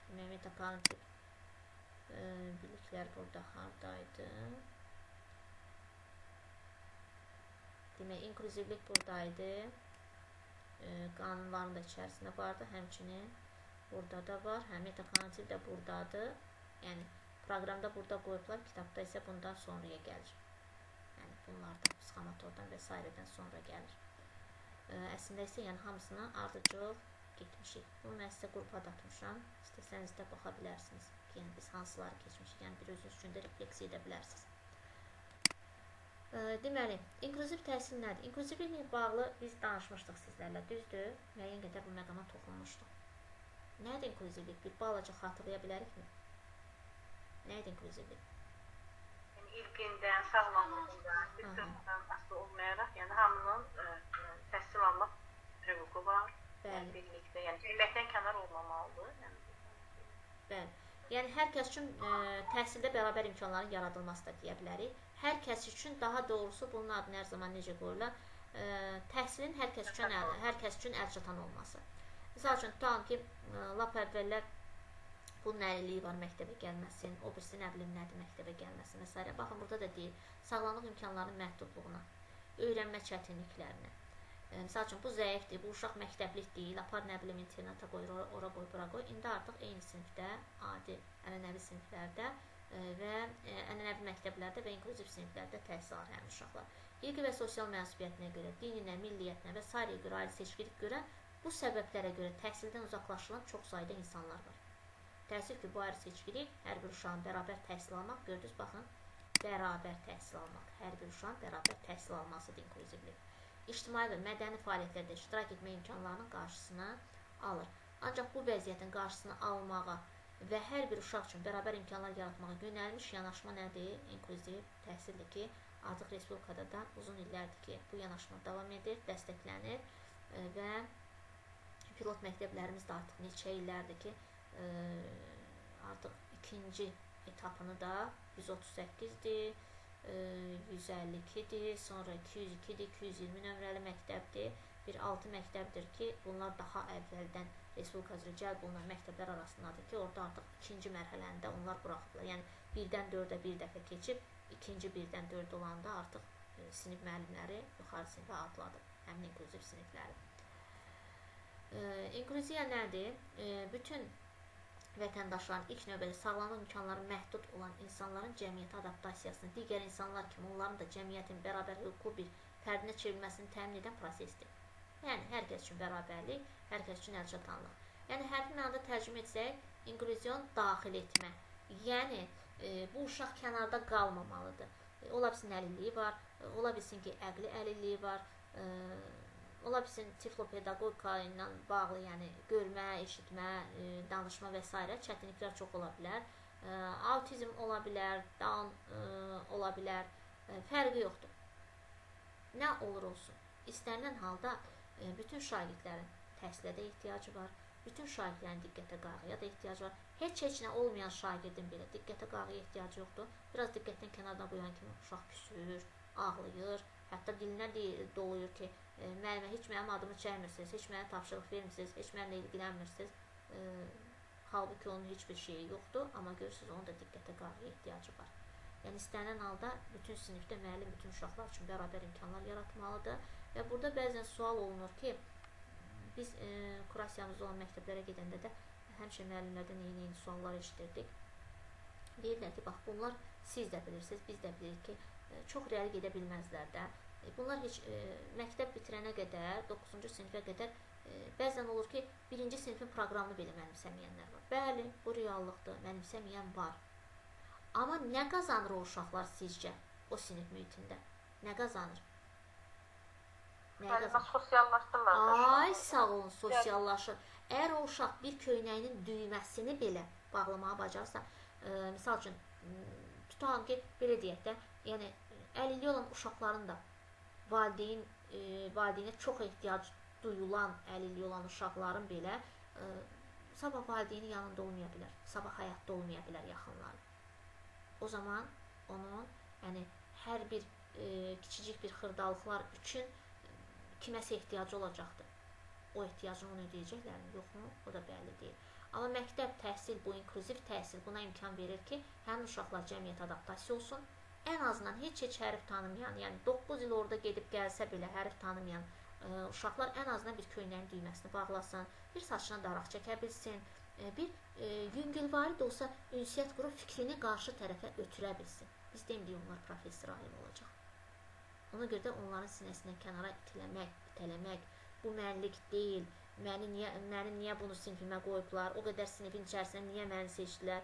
Demək, metakognitiv biliklər burada haradaydı? Demək, inklüzivlik buradaydı. Qanunların da içərisində vardı. Həmçinin burada da var. Metakognitiv də buradadır. Yəni, proqramda burada qoyublar, kitabda isə bundan sonraya gəlir. Yəni, bunlar da psixomotordan və s. sonra gəlir. Əslində isə yəni, hamısına ardıcıl getmişik. Bunu mən sizə qrupa da atmışam. İstəsəniz də baxa bilərsiniz. Yəni, biz hansıları keçmişik. Yəni, bir özünüz üçün də refleksiya edə bilərsiniz. Deməli, inklüziv təhsil nədir? İnklüzivliklə bağlı biz danışmışdıq sizlərlə, düzdür? Müəyyən qədər bu məqama toxunmuşduq. Nədir inklüzivlik? Bir balaca xatırlaya bilərikmi? Nədir inklüzivlik? Yəni, ilqindən, sağlamlığından, bütün asılı olmayaraq, yəni hamının təhsil almaq hüququ var. Bəli. Birlikdə, yəni cəmiyyətdən kənar olmamalıdır. Bəli. Yəni, hər kəs üçün təhsildə bərabər imkanların yaradılması da deyə bilərik. Hər kəs üçün, daha doğrusu bunun adını hər zaman necə qoyurlar, təhsilin hər kəs üçün əlçatan olması. Misal üçün, tutalım ki, lap əvvəllər bunun əlilliyi var, məktəbə gəlməsin, o birisi nə bilim nədir, məktəbə gəlməsin və s. Baxın, burada da deyir, sağlamlıq imkanlarının məhdudluğuna, öyrənmə çətinliklərinə. Misal üçün, bu zəifdir, bu uşaq məktəblik deyil, apar nə bilim internata qoyur, ora qoy, bura qoy. İndi artıq eyni sinifdə, adi, ənənəvi siniflərdə və ənənəvi məktəblərdə və inklüziv siniflərdə təhsil alır həmin uşaqlar. İlqi və sosial mənsubiyyətinə görə, dininə, milliyyətinə və s. görə, ayrı seçkilik görə, bu səbəblərə görə təhsildən uzaqlaşılan çox sayda insanlar var. Təəssüf ki, bu ayrı seçkilik hər bir uşağın bərabər təhsil almaq, gördünüz, baxın, bərabər təhsil almaq, hər bir uşağın bərabər təhsil almasıdır inklüzivlik. İctimai və mədəni fəaliyyətlərdə iştirak etmə imkanlarının qarşısını alır. Ancaq bu vəziyyətin qarşısını almağa və hər bir uşaq üçün bərabər imkanlar yaratmağa yönəlmiş yanaşma nədir? İnklüziv təhsildir ki, artıq Respublikada da uzun illərdir ki, bu yanaşma davam edir, dəstəklənir və pilot məktəblərimiz də artıq neçə illərdir ki, artıq ikinci etapını da 138-dir, 152-dir, sonra 202-dir, 220 nömrəli məktəbdir. Bir 6 məktəbdir ki, bunlar daha əvvəldən Respublika üzrə cəlb olunan məktəblər arasındadır ki, orada artıq ikinci mərhələndə onlar buraxıblar. Yəni, 1-dən 4-ə bir dəfə keçib, ikinci 1-dən 4 olanda artıq sinif müəllimləri yuxarı sinifə adladı, həmin inklüziv sinifləri. İnklüziya nədir? Bütün vətəndaşların ilk növbədə sağlamlıq imkanları məhdud olan insanların cəmiyyətə adaptasiyasını, digər insanlar kimi onların da cəmiyyətin bərabər hüquqlu bir fərdinə çevrilməsini təmin edən prosesdir. Yəni, hər kəs üçün bərabərlik, hər kəs üçün əlçatanlıq. Yəni, hərfi mənada tərcümə etsək, inklüziyon daxil etmə. Yəni, bu uşaq kənarda qalmamalıdır. Ola bilsin əlilliyi var, ola bilsin ki, əqli əlilliyi var, ola bilsin tiflopedaqogika ilə bağlı, yəni görmə, eşitmə, danışma və s. çətinliklər çox ola bilər. Autizm ola bilər, Down ola bilər, fərqi yoxdur. Nə olur olsun, istənilən halda bütün şagirdlərin təhsilə də ehtiyacı var, bütün şagirdlərin diqqətə qayğıya da ehtiyacı var. Heç nə olmayan şagirdin belə diqqətə qayğıya ehtiyacı yoxdur. Biraz diqqətdən kənardan qoyan kimi uşaq küsür, ağlayır, hətta dilinə doluyur ki, müəllimə heç mənim adımı çəkmirsiniz, heç mənə tapşırıq vermirsiniz, heç mənimlə ilgilənmirsiniz. Halbuki onun heç bir şeyi yoxdur, amma görürsünüz, onun da diqqətə qayğıya ehtiyacı var. Yəni, istənilən halda bütün sinifdə müəllim bütün uşaqlar üçün bərabər imkanlar yaratmalıdır və burada bəzən sual olunur ki, biz kurasiyamızda olan məktəblərə gedəndə də həmişə müəllimlərdən yeni suallar eşidirdik. Deyirlər ki, bax, bunlar siz də bilirsiniz, biz də bilirik ki, çox real gedə bilməzlər də. Bunlar heç məktəb bitirənə qədər, 9-cu sinifə qədər bəzən olur ki, 1-ci sinifin proqramını belə mənimsəməyənlər var. Bəli, bu reallıqdır, mənimsəməyən var. Amma nə qazanır o uşaqlar sizcə o sinif mühitində? Nə qazanır? Sosiallaşdırlar. Ay, sağ olun, sosiallaşır. Əgər o uşaq bir köynəyinin düyməsini belə bağlamağa bacarsa, misal üçün, tutalım ki, belə deyək də, yəni, əlilliyi olan uşaqların da valideynə çox ehtiyac duyulan, əlilliyi olan uşaqların belə sabah valideyni yanında olmaya bilər, sabah həyatda olmaya bilər yaxınları. O zaman onun, yəni, hər bir kiçicik bir xırdalıqlar üçün kiməsə ehtiyacı olacaqdır. O ehtiyacını onu ödəyəcəklərmi, yoxmu? O da bəlli deyil. Amma məktəb təhsil, bu inklüziv təhsil buna imkan verir ki, həmin uşaqlar cəmiyyət adaptasiya olsun. Ən azından heç hərf tanımayan, yəni 9 il orada gedib gəlsə belə hərf tanımayan uşaqlar ən azından bir köynəyin düyməsini bağlasın, bir saçına daraq çəkə bilsin, bir yüngülvari də olsa ünsiyyət qurub fikrini qarşı tərəfə ötürə bilsin. Biz demirik, onlar professor alim olacaq. Ona görə də onların sinəsindən kənara itələmək, bu mənlik deyil, məni niyə bunu sinifimə qoyublar, o qədər sinifin içərisində niyə məni seçdilər.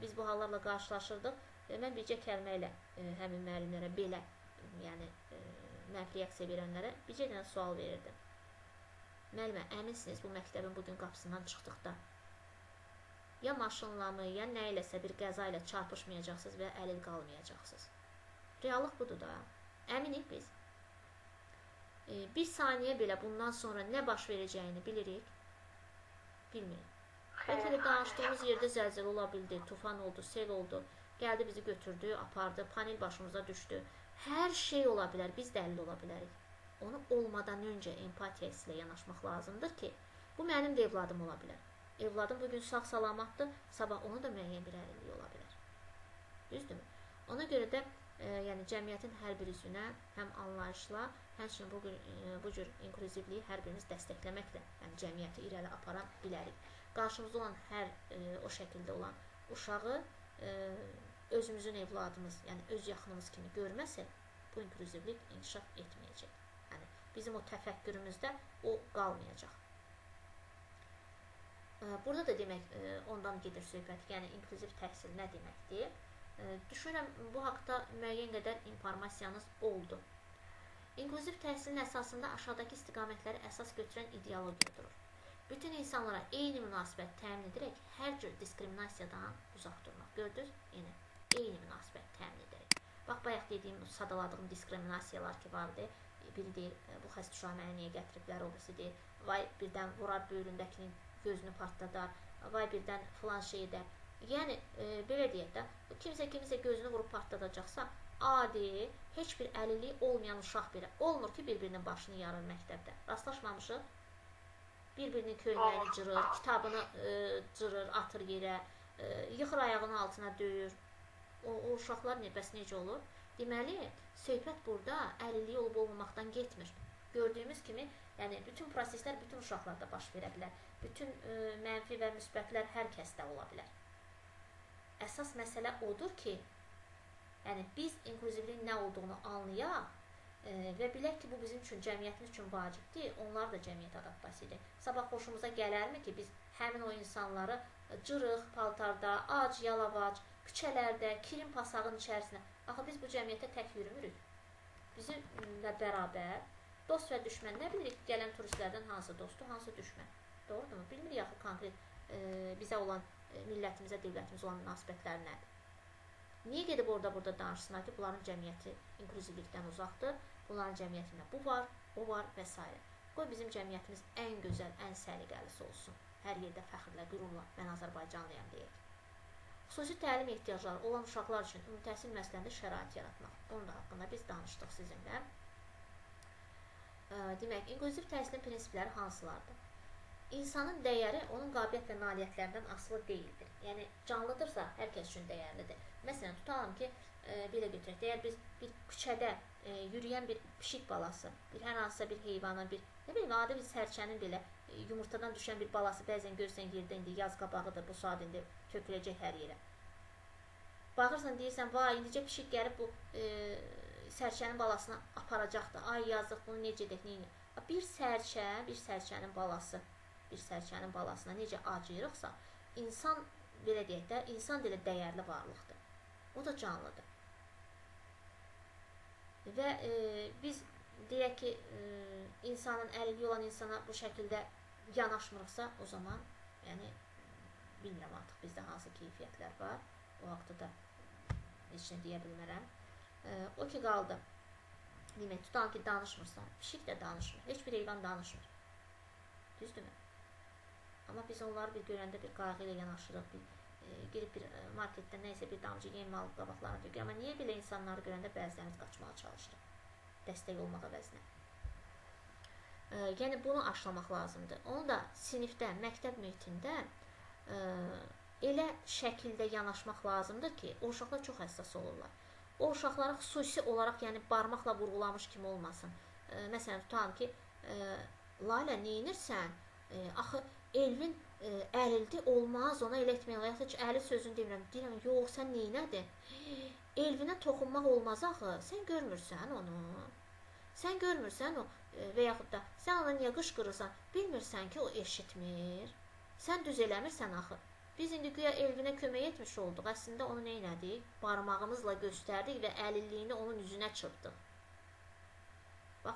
Biz bu hallarla qarşılaşırdıq və mən bircə kəlmə ilə həmin müəllimlərə belə, yəni mənfi reaksiya verənlərə bircə dənə sual verirdim. Müəllimə, əminsiniz bu məktəbin bugün qapısından çıxdıqda ya maşınla mı, ya nə iləsə bir qəza ilə çarpışmayacaqsınız və əlil qalmayacaqsınız. Reallıq budur da. Əminik biz. Bir saniyə belə bundan sonra nə baş verəcəyini bilirik? Bilmirik. Bəlkə də danışdığımız yerdə zəlzələ ola bildi, tufan oldu, sel oldu, gəldi bizi götürdü, apardı, panel başımıza düşdü. Hər şey ola bilər, biz də əlil ola bilərik. Onu olmadan öncə empatiya ilə yanaşmaq lazımdır ki, bu mənim də evladım ola bilər. Evladım bugün sağ-salamatdır, sabah onun da müəyyən bir əlilliyi ola bilər. Düzdürmü? Ona görə də yəni cəmiyyətin hər bir üzvünə həm anlayışla, həmçinin bu cür inklüzivliyi hər birimiz dəstəkləməklə, yəni cəmiyyəti irəli apara bilərik. Qarşımızda olan hər o şəkildə olan uşağı özümüzün evladımız, yəni öz yaxınımız kimi görməsək, bu inklüzivlik inkişaf etməyəcək. Yəni bizim o təfəkkürümüzdə o qalmayacaq. Burada da demək, ondan gedir söhbət, yəni inklüziv təhsil nə deməkdir? Düşünürəm, bu haqda müəyyən qədər informasiyanız oldu. İnklüziv təhsilin əsasında aşağıdakı istiqamətləri əsas götürən ideologiya durur. Bütün insanlara eyni münasibət təmin edərək hər cür diskriminasiyadan uzaq durmaq. Gördünüz? Yenə eyni münasibət təmin edərək. Bax, bayaq dediyim, sadaladığım diskriminasiyalar ki vardı. Biri deyir, bu xəstə uşağı mənə niyə gətiriblər, o birisi deyir, vay birdən vurar böyründəkinin gözünü partladar, vay birdən filan şeydə. Yəni, belə deyək də, kimsə gözünü vurub partladacaqsa, adi, heç bir əlilliyi olmayan uşaq belə. Olmur ki, bir-birinin başını yarır məktəbdə. Rastlaşmamışıq. Bir-birinin köynəyini cırır, kitabını cırır, atır yerə, yıxır ayağının altına döyür. O uşaqlar bəs necə olur? Deməli, söhbət burada əlilliyi olub-olmamaqdan getmir. Gördüyümüz kimi, yəni bütün proseslər bütün uşaqlarda baş verə bilər. Bütün mənfi və müsbətlər hər kəsdə ola bilər. Əsas məsələ odur ki, yəni biz inklüzivliyin nə olduğunu anlayaq və bilək ki, bu bizim üçün, cəmiyyətimiz üçün vacibdir, onlar da cəmiyyət adaptasiyadır. Sabah xoşumuza gələrmi ki, biz həmin o insanları cırıq, paltarda, ac, yalavac, küçələrdə, kirin pasağın içərisində. Axı biz bu cəmiyyətə tək yürümürük. Bizimlə bərabər dost və düşmən, nə bilirik gələn turistlərdən hansı dostdur, hansı düşmən. Doğrudurmu? Bilmirik axı konkret bizə olan, millətimizə, dövlətimizə olan münasibətlər nədir? Niyə gedib orada danışsınlar ki, bunların cəmiyyəti inklüzivlikdən uzaqdır, bunların cəmiyyətində bu var, o var və s. Qoy bizim cəmiyyətimiz ən gözəl, ən səliqəlisi olsun. Hər yerdə fəxrlə, qürurla, mən Azərbaycanlıyam deyək. Xüsusi təlim ehtiyacları olan uşaqlar üçün ümumi təhsil müəssisələrində şərait yaratmaq. Onun da haqqında biz danışdıq sizinlə. Demək, inklüziv təhsilin prinsipləri hansılardır? İnsanın dəyəri onun qabiliyyət və nailiyyətlərindən asılı deyildir. Yəni, canlıdırsa, hər kəs üçün dəyərlidir. Məsələn, tutalım ki, belə götürək, deyər biz bir küçədə yürüyən bir pişik balası, hər hansısa bir heyvanın, nə bileyim, adi bir sərçənin belə yumurtadan düşən bir balası bəzən görsən yerdə indi yaz qabağıdır, bu saat indi töküləcək hər yerə. Baxırsan, deyirsən, vay, indicə pişik gəlib bu sərçənin balasını aparacaqdır. Ay, yazıq, bunu necə edək, neyini? Bir sərçənin balasına necə acıyırıqsa, insan, belə deyək də, insan dilə dəyərli varlıqdır. O da canlıdır. Və biz deyək ki, insanın əlilliyi olan insana bu şəkildə yanaşmırıqsa, o zaman, yəni, bilmirəm artıq bizdə hansı keyfiyyətlər var. O haqda da heç nə deyə bilmərəm. O ki, qaldı. Demək, tutan ki, danışmırsan. Pişik də danışmır. Heç bir heyvan danışmır. Düzdürmü? Amma biz onları bir görəndə bir qayğı ilə yanaşırıq. Girib bir marketdə nəysə bir damcı yem alıb qabaqlarına dökür. Amma niyə belə insanları görəndə bəzilərimiz qaçmağa çalışırıq? Dəstək olmaq əvəzinə. Yəni, bunu aşılamaq lazımdır. Onu da sinifdə, məktəb mühitində elə şəkildə yanaşmaq lazımdır ki, o uşaqlar çox həssas olurlar. O uşaqlara xüsusi olaraq, yəni barmaqla vurğulamış kimi olmasın. Məsələn, tutalım ki, Lalə, neyinirsən? Axı, Elvin əlildi, olmaz, ona elə etmək olar. Yaxud ki, əli sözünü demirəm. Deyirəm, yox, sən neynədir? Elvinə toxunmaq olmaz axı. Sən görmürsən onu. Sən görmürsən o və yaxud da sən ona niyə qışqırırsan? Bilmirsən ki, o eşitmir. Sən düz eləmirsən axı. Biz indi güya Elvinə kömək etmiş olduq. Əslində onu neynədik? Barmağımızla göstərdik və əlilliyini onun üzünə çırpdıq. Bax,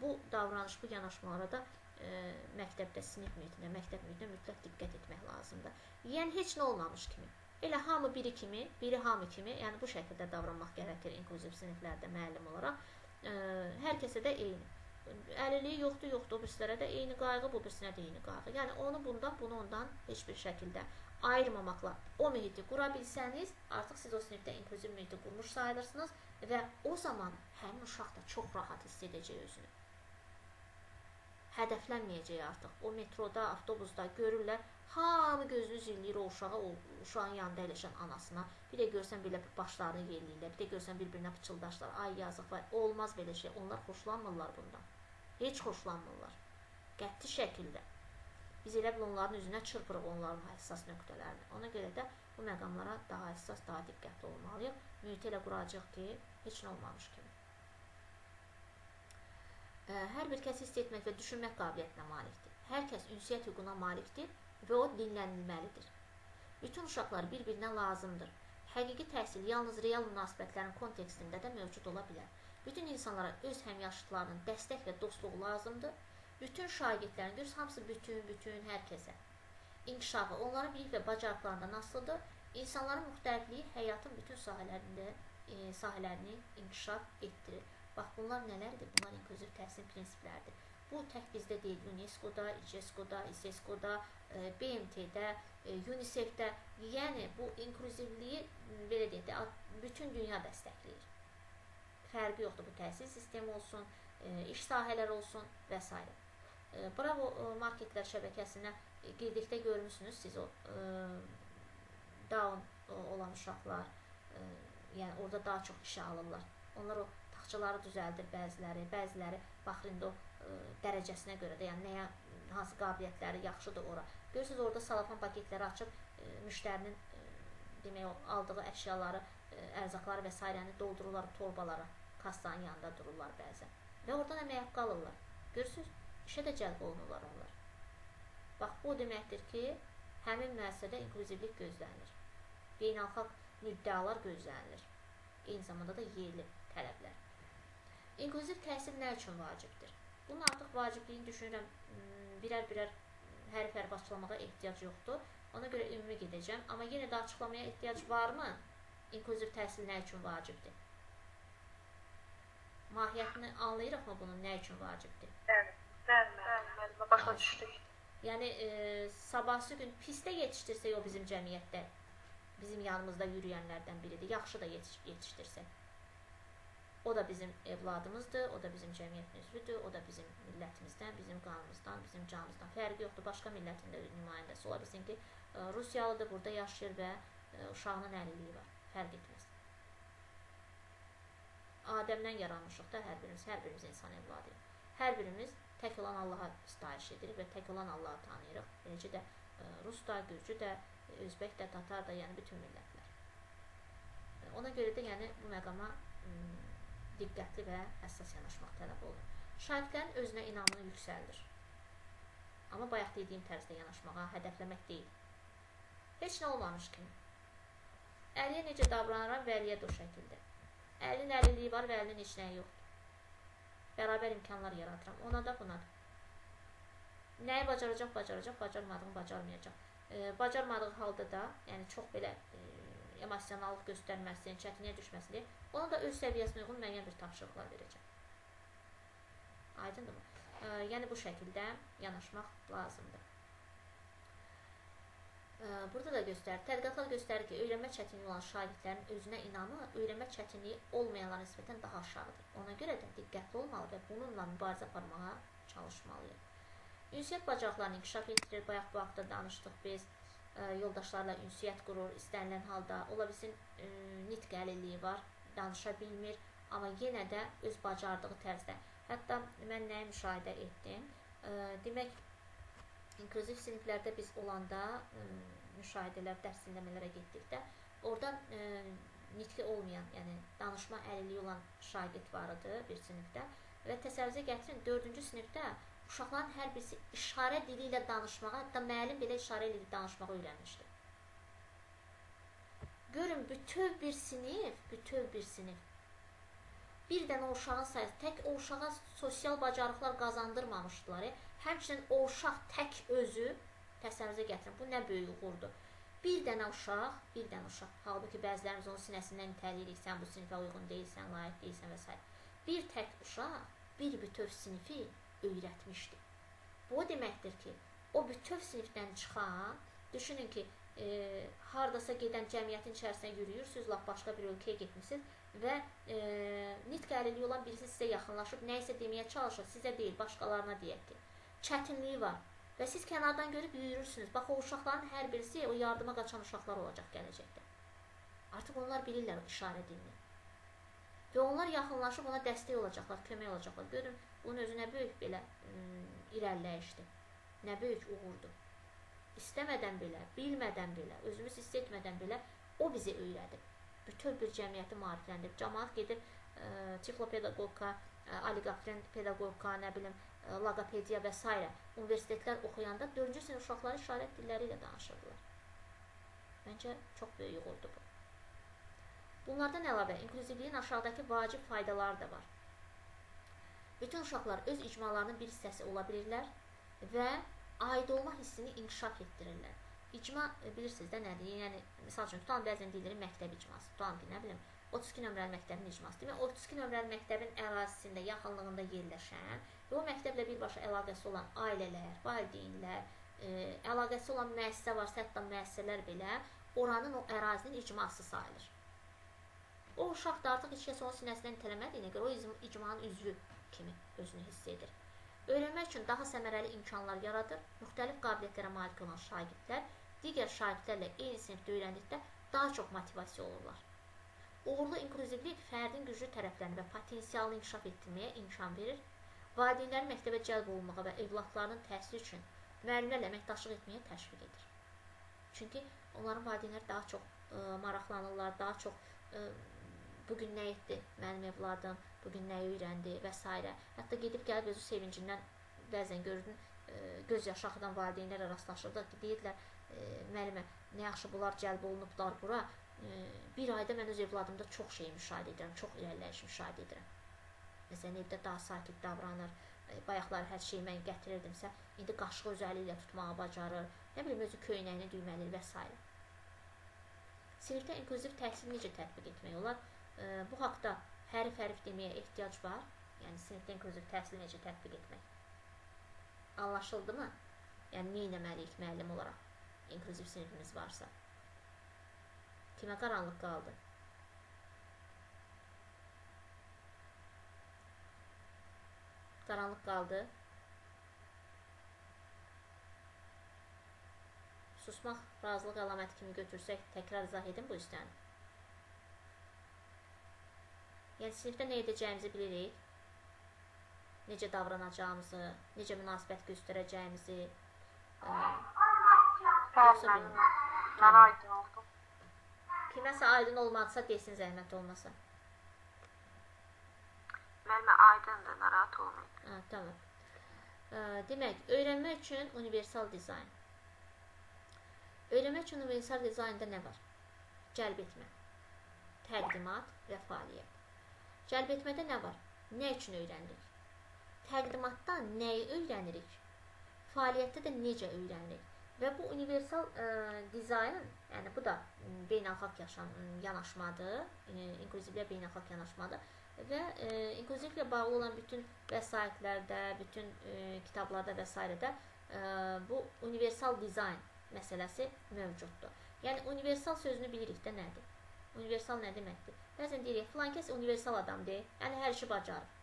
bu davranış, bu yanaşmalara da məktəbdə, sinif mühitində, məktəb mühitində mütləq diqqət etmək lazımdır. Yəni, heç nə olmamış kimi. Elə hamı biri kimi, biri hamı kimi, yəni bu şəkildə davranmaq gərəkir inklüziv siniflərdə müəllim olaraq. Hər kəsə də eyni. Əlilliyi yoxdur, o birisilərə də eyni qayğı, bu birisinə də eyni qayğı. Yəni, onu bundan, bunu ondan heç bir şəkildə ayırmamaqla o mühiti qura bilsəniz, artıq siz o sinifdə inklüziv mühiti qurmuş sayılırsınız və o zaman həmin uşaq da çox rahat hiss edəcək özünü. Hədəflənməyəcək artıq. O metroda, avtobusda görürlər, hamı gözünü zilləyir o uşağa, o uşağın yanında eləşən anasına. Bir də görsən belə başlarını yelləyirlər, bir də görsən bir-birinə pıçıldaşlar. Ay, yazıq, olmaz belə şey. Onlar xoşlanmırlar bundan. Heç xoşlanmırlar. Qəti şəkildə. Biz elə bil onların üzünə çırpırıq onların həssas nöqtələrini. Ona görə də bu məqamlara daha həssas, daha diqqətli olmalıyıq. Mühiti elə quracaq ki, heç nə olmamış kimi. Hər bir kəs hiss etmək və düşünmək qabiliyyətinə malikdir. Hər kəs ünsiyyət hüququna malikdir və o dinlənilməlidir. Bütün uşaqlar bir-birinə lazımdır. Həqiqi təhsil yalnız real münasibətlərin kontekstində də mövcud ola bilər. Bütün insanlara öz həmyaşıtlarının dəstək və dostluğu lazımdır. Bütün şagirdlərin, görürsünüz, hamısı bütün, hər kəsə. İnkişafı, onların bilik və bacarıqlarından asılıdır. İnsanların müxtəlifliyi həyatın bütün sahələrini inkişaf etdirir. Bax, bunlar nələrdir? Bunlar inklüziv təhsil prinsipləridir. Bu, tək bizdə deyil, UNESCO-da, ICESCO-da, ISESCO-da, BMT-də, UNICEF-də, yəni bu inklüzivliyi, belə deyək də, bütün dünya dəstəkləyir. Fərqi yoxdur, bu təhsil sistemi olsun, iş sahələri olsun və s. Bravo marketlər şəbəkəsinə girdikdə görmüsünüz siz o down olan uşaqlar, yəni orada daha çox işə alırlar. Onlar o taxçaları düzəldir bəziləri, baxır indi o dərəcəsinə görə də, yəni nəyə, hansı qabiliyyətləri yaxşıdır ora. Görürsünüz, orada salafan paketləri açıb müştərinin demək, aldığı əşyaları, ərzaqları və s. doldururlar torbalara, kassanın yanında dururlar bəzən. Və oradan əmək qalırlar. Görürsünüz, işə də cəlb olunurlar onlar. Bax, bu deməkdir ki, həmin müəssisədə inklüzivlik gözlənilir. Beynəlxalq müddəalar gözlənilir. Eyni zamanda da yerli tələblər. İnklüziv təhsil nə üçün vacibdir? Bunun artıq vacibliyini düşünürəm, birər hərf açıqlamağa ehtiyac yoxdur. Ona görə ümumi gedəcəm. Amma yenə də açıqlamaya ehtiyac varmı? İnklüziv təhsil nə üçün vacibdir? Mahiyyətini anlayırıqmı bunun nə üçün vacibdir? Bəli, başa düşdük. Yəni, sabahsı gün pisdə yetişdirsək o bizim cəmiyyətdə bizim yanımızda yürüyənlərdən biridir. Yaxşı da yetişdirsək. O da bizim evladımızdır, o da bizim cəmiyyət üzvüdür, o da bizim millətimizdən, bizim qanımızdan, bizim canımızdan. Fərqi yoxdur, başqa millətin də nümayəndəsi ola bilsin ki, Rusiyalıdır, burada yaşayır və uşağının əlilliyi var. Fərq etməz. Adəmdən yaranmışıq da hər birimiz insan evladıyıq. Hər birimiz tək olan Allaha sitayiş edirik və tək olan Allahı tanıyırıq. Eləcə də Rus da, Gürcü də, Özbək də, Tatar da, yəni bütün millətlər. Ona görə də yəni bu məqama diqqətli və həssas yanaşmaq tələb olur. Şagirdlərin özünə inamını yüksəldir. Amma bayaq dediyim tərzdə yanaşmağa hədəfləmək deyil. Heç nə olmamış kimi. Əliyə necə davranıram, vəliyə də o şəkildə. Əlinin əlilliyi var və əlinin heç nəyi yoxdur. Bərabər imkanlar yaradıram. Ona da, buna da. Nəyi bacaracaq, bacarmadığını bacarmayacaq. Bacarmadığı halda da, yəni çox belə emosionallıq göstərməsin, çətinliyə düşməsin, ona da öz səviyyəsinə uyğun müəyyən bir tapşırıqlar verəcək. Aydındırmı? Yəni bu şəkildə yanaşmaq lazımdır. Burada da tədqiqatlar göstərir ki, öyrənmə çətinliyi olan şagirdlərin özünə inamı öyrənmə çətinliyi olmayanlara nisbətən daha aşağıdır. Ona görə də diqqətli olmalı və bununla mübarizə aparmağa çalışmalıyıq. Ünsiyyət bacarıqlarını inkişaf etdirir. Bayaq bu haqda danışdıq biz. Yoldaşlarla ünsiyyət qurur, istənilən halda. Ola bilsin, nitq əlilliyi var, danışa bilmir, amma yenə də öz bacardığı tərzdə. Hətta mən nəyi müşahidə etdim? Demək, inklüziv siniflərdə biz olanda, müşahidələr, dərs dinləmələrə getdikdə, orada nitqi olmayan, yəni danışma əlilliyi olan şagird var idi bir sinifdə və təsəvvürə gətirin, 4-cü sinifdə uşaqların hər birisi işarə dili ilə danışmağa, hətta müəllim belə işarə dili danışmağa öyrənmişdi. Görün, bütöv bir sinif, bir dənə o uşağın sayısı, tək o uşağa sosial bacarıqlar qazandırmamışdılar. Həmçinin o uşaq tək özü, təsəvvürə gətirin, bu nə böyük uğurdur. Bir dənə uşaq, halbuki bəzilərimiz onun sinəsindən itəliyirik, sən bu sinifə uyğun deyilsən, layiq deyilsən və s. Bir tək uşaq, bir bütöv sinifi öyrətmişdi. Bu o deməkdir ki, o bütöv sinifdən çıxan, düşünün ki, hardasa gedən cəmiyyətin içərisində yürüyürsünüz, lap başqa bir ölkəyə getmişsiniz və nitq əlilliyi olan birisi sizə yaxınlaşıb, nəyisə deməyə çalışır, sizə deyil, başqalarına deyək ki, çətinliyi var və siz kənardan görüb yürüyürsünüz. Bax, o uşaqların hər birisi o yardıma qaçan uşaqlar olacaq gələcəkdə. Artıq onlar bilirlər o işarə dilini. Və onlar yaxınlaşıb ona dəstək olacaqlar, kömək olacaqlar. Görün, bunun özü nə böyük belə irəliləyişdir, nə böyük uğurdur. İstəmədən belə, bilmədən belə, özümüz hiss etmədən belə o bizi öyrədib. Bütöv bir cəmiyyəti maarifləndirib. Cəmaət gedir psixopedaqoqa, aliqofren pedaqoqa, nə bilim, logopediya və s. Universitetlər oxuyanda 4-cü sinif uşaqları işarət dilləri ilə danışırdılar. Məncə çox böyük uğurdur bu. Bunlardan əlavə, inklüzivliyin aşağıdakı vacib faydaları da var. Bütün uşaqlar öz icmalarının bir hissəsi ola bilirlər və aid olma hissini inkişaf etdirirlər. İcma, bilirsiniz də nədir? Yəni, misal üçün, tutan bəzən deyilir məktəb icması. Tutan ki, nə bilim, 32 nömrəli məktəbin icması. Demək, 32 nömrəli məktəbin ərazisində, yaxınlığında yerləşən və o məktəblə birbaşa əlaqəsi olan ailələr, valideynlər, əlaqəsi olan müəssisə varsa, hətta müəssisələr belə oranın o ərazinin icması sayılır. O uşaq da artıq heç kəs onun sinəsindən itələmədiyinə görə o icmanın üzvü kimi özünü hiss edir. Öyrənmək üçün daha səmərəli imkanlar yaradır. Müxtəlif qabiliyyətlərə malik olan şagirdlər digər şagirdlərlə eyni sinifdə öyrəndikdə daha çox motivasiya olurlar. Uğurlu inklüzivlik fərdin güclü tərəflərini və potensialını inkişaf etdirməyə imkan verir. Valideynlərin məktəbə cəlb olunmağa və evladlarının təhsili üçün müəllimlərlə əməkdaşlıq etməyə təşviq edir. Çünki onların valideynləri daha çox maraqlanırlar, daha çox bugün nə etdi mənim evladım, bugün nə öyrəndi və s. Hətta gedib gəlib özü sevincindən bəzən görürdün, göz yaşı axıdan valideynlərlə rastlaşırdı ki, deyirdilər, müəllimə, nə yaxşı bunlar cəlb olunublar bura, bir ayda mən öz evladımda çox şey müşahidə edirəm, çox irəliləyiş müşahidə edirəm. Məsələn, evdə daha sakit davranır, bayaqlar hər şeyi mən gətirirdimsə, indi qaşığı öz əli ilə tutmağı bacarır, nə bilim, özü köynəyini düyməlir və s. Sinifdə inklüziv təhsil necə tətbiq etmək olar? Bu haqda hərif-hərif deməyə ehtiyac var. Yəni, sinifdə inklüziv təhsili necə tətbiq etmək? Anlaşıldı mı? Yəni, nə etməliyik müəllim olaraq? İnklüziv sinifimiz varsa. Kimə qaranlıq qaldı? Qaranlıq qaldı. Susmaq razılıq əlaməti kimi götürsək, təkrar izah edin bu istəni. Yəni, sinifdə nə edəcəyimizi bilirik, necə davranacağımızı, necə münasibət göstərəcəyimizi, yoxsa bilmiyorum. Mən aydın oldum. Kiməsə aydın olmadısa, desin zəhmət olmasa. Mənimə aydındır, narahat olmayın. Tamam. Demək, öyrənmək üçün universal dizayn. Öyrənmək üçün universal dizaynda nə var? Cəlb etmə, təqdimat və fəaliyyət. Cəlb etmədə nə var? Nə üçün öyrənirik? Təqdimatda nəyi öyrənirik? Fəaliyyətdə də necə öyrənirik? Və bu universal dizayn, yəni bu da beynəlxalq yanaşmadır, inklüzivlə beynəlxalq yanaşmadır və inklüzivlə bağlı olan bütün vəsaitlərdə, bütün kitablarda və s. Bu universal dizayn məsələsi mövcuddur. Yəni, universal sözünü bilirik də nədir? Universal nə deməkdir? Bəzən deyirik, filan kəs universal adamdır, yəni hər işi bacarır.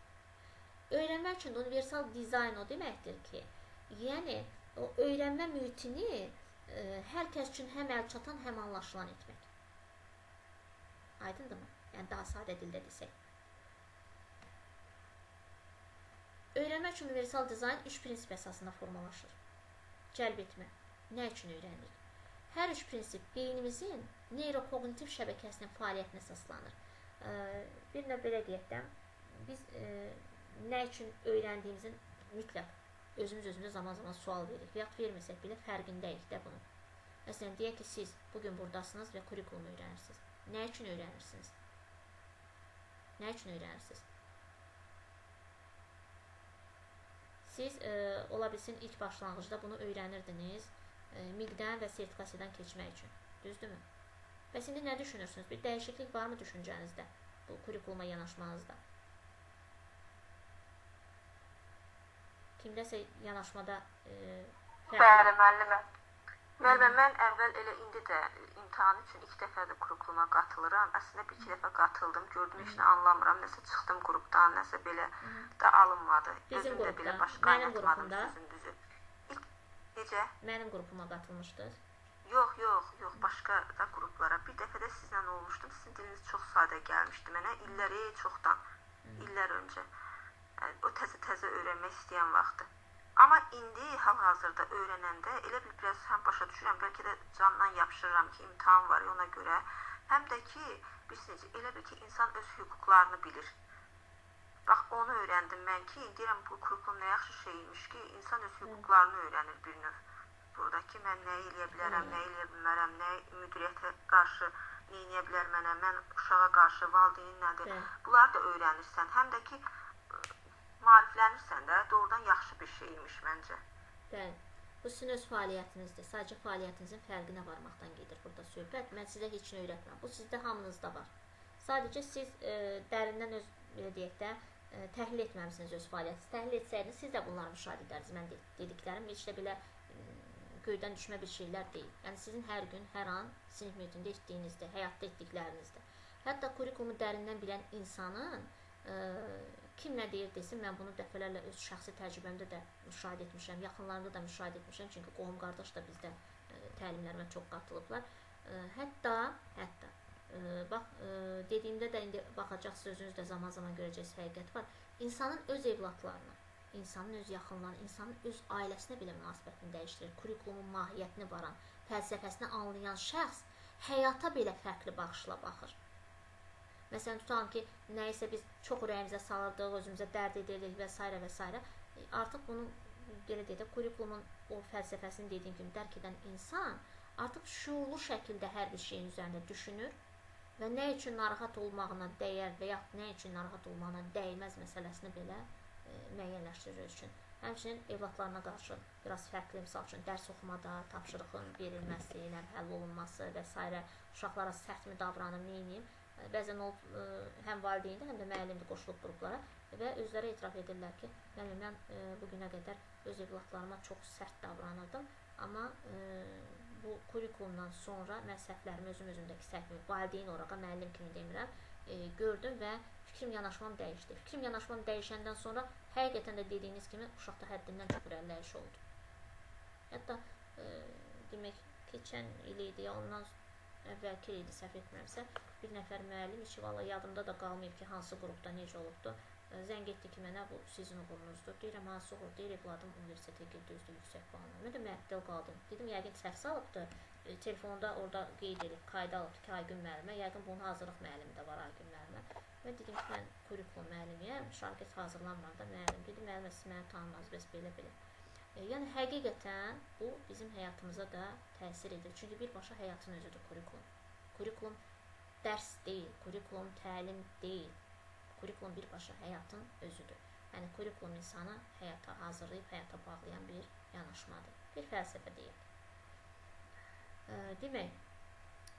Öyrənmək üçün universal dizayn o deməkdir ki, yəni, o öyrənmə mühitini hər kəs üçün həm əlçatan, həm anlaşılan etmək. Aydındır mı? Yəni, daha sadə dildə desək. Öyrənmək üçün universal dizayn 3 prinsip əsasında formalaşır. Cəlb etmə. Nə üçün öyrənirik? Hər 3 prinsip beynimizin neyrokognitiv şəbəkəsinin fəaliyyətinə əsaslanır. Bir növ belə deyək də, biz nə üçün öyrəndiyimizin mütləq özümüzə zaman-zaman sual veririk və yaxud verməsək belə fərqindəyik də bunun. Məsələn, deyək ki, siz bugün buradasınız və kurikulumu öyrənirsiniz. Nə üçün öyrənirsiniz? Nə üçün öyrənirsiniz? Siz, ola bilsin, ilk başlanğıcda bunu öyrənirdiniz, miqdən və sertifikasiyadan keçmək üçün. Düzdürmü? Bəs indi nə düşünürsünüz? Bir dəyişiklik varmı düşüncənizdə, bu kurikuluma yanaşmanızda? Kimdəsə yanaşmada Bəli, müəllimə. Müəllimə, mən əvvəl elə indi də imtahan üçün 2 dəfə də kurikuluma qatılıram. Əslində 1-2 dəfə qatıldım, gördüm heç nə anlamıram. Nəsə çıxdım qrupdan, nəsə belə də alınmadı. Bizim Özüm də belə qrupda, başqa mənim qrupumda. Necə? Mənim qrupuma qatılmışdınız. Yox, başqa da qruplara. Bir dəfə də sizlə olmuşdum. Sizin diliniz çox sadə gəlmişdi mənə. İlləri çoxdan, illər öncə. O təzə öyrənmək istəyən vaxtı. Amma indi hal-hazırda öyrənəndə elə bir biraz həm başa düşürəm, bəlkə də candan yapışıram ki, imtahan var ona görə. Həm də ki, bilirsiniz, elə bir ki, insan öz hüquqlarını bilir. Bax, onu öyrəndim mən ki, deyirəm, bu kurikulum nə yaxşı şeymiş ki, insan öz hüquqlarını öyrənir bir növ. Buradakı mən nə eləyə bilərəm, nə eləyə bilmərəm, nə müdiriyyətə qarşı nə eləyə bilər mənə, mən uşağa qarşı valideyn nədir, bunları da öyrənirsən. Həm də ki, maariflənirsən də, doğrudan yaxşı bir şeymiş məncə. Bəli, bu sizin öz fəaliyyətinizdir. Sadəcə fəaliyyətinizin fərqinə varmaqdan gedir burada söhbət. Mən sizə heç nə öyrətmirəm. Bu sizdə hamınızda var. Sadəcə siz dərindən öz, belə deyək də, təhlil etməmisiniz öz fəaliyyətinizi. Təhlil etsəydiniz, siz də bunları müşahidə edərsiniz. Mən dediklərim heç də belə göydən düşmə bir şeylər deyil. Yəni sizin hər gün, hər an sinif mühitində etdiyinizdir, həyatda etdiklərinizdir. Hətta kurikulumu dərindən bilən insanın kim nə deyir desin, mən bunu dəfələrlə öz şəxsi təcrübəmdə də müşahidə etmişəm, yaxınlarımda da müşahidə etmişəm, çünki qohum qardaş da bizdə təlimlərimə çox qatılıblar. Hətta, bax, dediyimdə də indi baxacaqsınız, özünüz də zaman-zaman görəcəksiniz, həqiqət var. İnsanın öz evladlarına, insanın öz yaxınlarına, insanın öz ailəsinə belə münasibətini dəyişdirir. Kurikulumun mahiyyətini varan, fəlsəfəsini anlayan şəxs həyata belə fərqli baxışla baxır. Məsələn, tutalım ki, nəyisə biz çox ürəyimizə salırdıq, özümüzə dərd edirdik və s. və s. Artıq bunun, belə deyək də, kurikulumun o fəlsəfəsini dediyim kimi dərk edən insan artıq şuurlu şəkildə hər bir şeyin üzərində düşünür və nə üçün narahat olmağına dəyər və yaxud nə üçün narahat olmağına dəyməz məsələsini belə müəyyənləşdirir öz üçün. Həmçinin evladlarına qarşı biraz fərqli, misal üçün dərs oxumada, tapşırığın verilməsi, həll olunması və s. Uşaqlara sərtmi davranım, neyiniyim? Bəzən o həm valideyndə, həm də müəllimdə qoşulub qruplara və özləri etiraf edirlər ki, mən bugünə qədər öz evladlarıma çox sərt davranırdım, amma bu kurikulumdan sonra mən səhvlərimi özümdəki səhvimi valideyn olaraq, müəllim kimi demirəm, gördüm və fikrim, yanaşmam dəyişdi. Fikrim, yanaşmam dəyişəndən sonra həqiqətən də dediyiniz kimi uşaqda həddindən çox irəliləyiş oldu. Hətta demək, keçən il idi, ya ondan əvvəlki il idi, səhv etmirəmsə, bir nəfər müəllim ki, valla yadımda da qalmayıb ki, hansı qrupda necə olubdu. Zəng etdi ki, mənə bu sizin uğurunuzdur. Deyirəm, hansı uğur? Deyir, evladım universitetə girdi, özdə yüksək balına. Mən də məəttəl qaldım. Dedim, yəqin səhv salıbdı. Telefonda orada qeyd edib, qayda alıbdı ki, Aygün müəllimə. Yəqin bunun hazırlıq müəllimi də var, Aygün müəllimə. Mən dedim ki, mən kurikulum müəllimiyəm, şagird hazırlanmır da müəllim. Dedim, müəllimə siz məni tanımaz, bəs belə-belə. Yəni, həqiqətən bu bizim həyatımıza da təsir edir. Çünki birbaşa həyatın özüdür kurikulum. Kurikulum dərs deyil, kurikulum təlim deyil. Kurikulum birbaşa həyatın özüdür. Yəni, kurikulum insanı həyata hazırlayıb, həyata bağlayan bir yanaşmadır. Bir fəlsəfə deyil. Demək,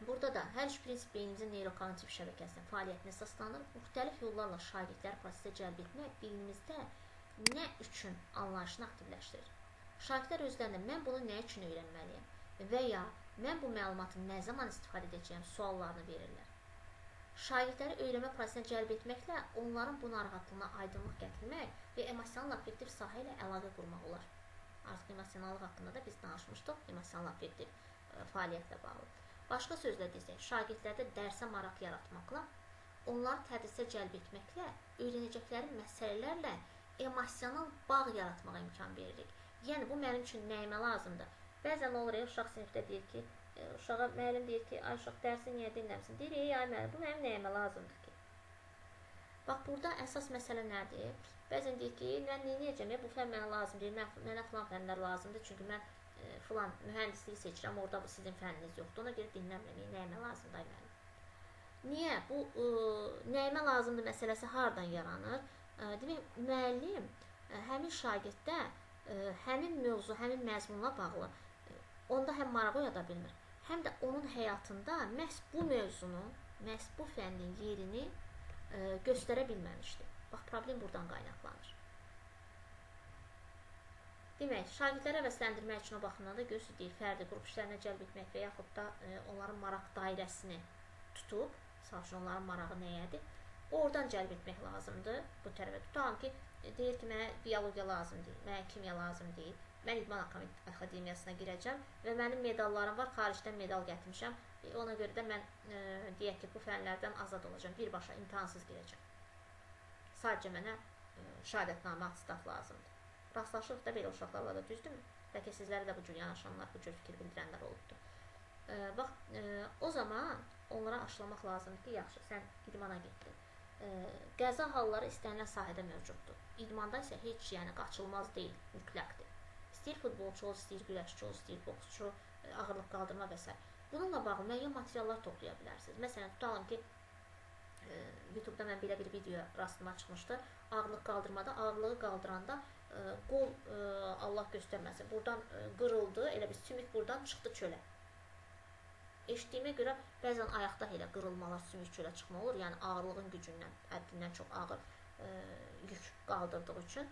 burada da hər üç prinsip beynimizin neyrokognitiv şəbəkəsinin fəaliyyətini əsaslanır. Müxtəlif yollarla şagirdləri prosesə cəlb etmək beynimizdə nə üçün anlayışını aktivləşdirir. Şagirdlər özlərində mən bunu nə üçün öyrənməliyəm və ya mən bu məlumatı nə zaman istifadə edəcəyəm suallarını verirlər. Şagirdləri öyrənmə prosesinə cəlb etməklə onların bu narahatlığına aydınlıq gətirmək və emosional affektiv sahə ilə əlaqə qurmaq olar. Artıq emosionallıq haqqında da biz danışmışdıq, emosional affektiv fəaliyyətlə bağlı. Başqa sözlə desək, şagirdlərdə dərsə maraq yaratmaqla, onları tədrisə cəlb etməklə, öyrənəcəkləri məsələlərlə emosional bağ yaratmağa imkan veririk. Yəni, bu mənim üçün nəyimə lazımdır? Bəzən olur, uşaq sinifdə deyir ki, uşağa müəllim deyir ki, ay uşaq dərsi niyə dinləmsin? Deyir, ay müəllim, bu mənim nəyimə lazımdır ki? Bax, burada əsas məsələ nədir? Bəzən deyir ki, mən neyəcəm, bu fən mənə lazım deyir, mənə filan fənlər lazımdır, çünki mən filan mühəndisliyi seçirəm, orada sizin fəniniz yoxdur, ona görə dinləmirəm, nəyimə lazımdır, ay müəllim. Niyə? Bu nəyimə lazımdır məsələsi hardan yaranır? Demək, müəllim həmin şagirddə həmin mövzu, həmin məzmunla bağlı onda həm maraq oyada bilmir, həm də onun həyatında məhz bu mövzunun, məhz bu fənnin yerini göstərə bilməmişdir. Bax, problem buradan qaynaqlanır. Demək, şagirdləri həvəsləndirmək üçün o baxımdan da görürsünüz, fərdi qrup işlərinə cəlb etmək və yaxud da onların maraq dairəsini tutub, misal üçün onların marağı nəyədir, oradan cəlb etmək lazımdır bu tərəfə. Tutalım ki, deyir ki, mənə biologiya lazım deyil, mənə kimya lazım deyil, mən İdman Akademiyasına girəcəm və mənim medallarım var, xaricdən medal gətirmişəm, ona görə də mən deyək ki, bu fənlərdən azad olacam, birbaşa imtihansız girəcəm. Sadəcə mənə şəhadətnamə atestat lazımdır. Rastlaşırıq da belə uşaqlarla da, düzdürmü? Bəlkə sizlərə də bu cür yanaşanlar, bu cür fikir bildirənlər olubdur. Bax, o zaman onlara aşılamaq lazımdır ki, yaxşı, sən idmana getdin. Qəza halları istənilən sahədə mövcuddur. İdmanda isə heç, yəni qaçılmaz deyil, mütləqdir. İstəyir futbolçu ol, istəyir güləşçi ol, istəyir boksçu, ağırlıq qaldırma və s. Bununla bağlı müəyyən materiallar toplaya bilərsiniz. Məsələn, tutalım ki, YouTube-da mən belə bir video rastıma çıxmışdı. Ağırlıq qaldırmada, ağırlığı qaldıranda qol, Allah göstərməsin, buradan qırıldı, elə bir sümük buradan çıxdı çölə. Eşitdiyimə görə bəzən ayaqda elə qırılmalar, sümük çölə çıxma olur. Yəni ağırlığın gücündən, həddindən çox ağır yük qaldırdığı üçün.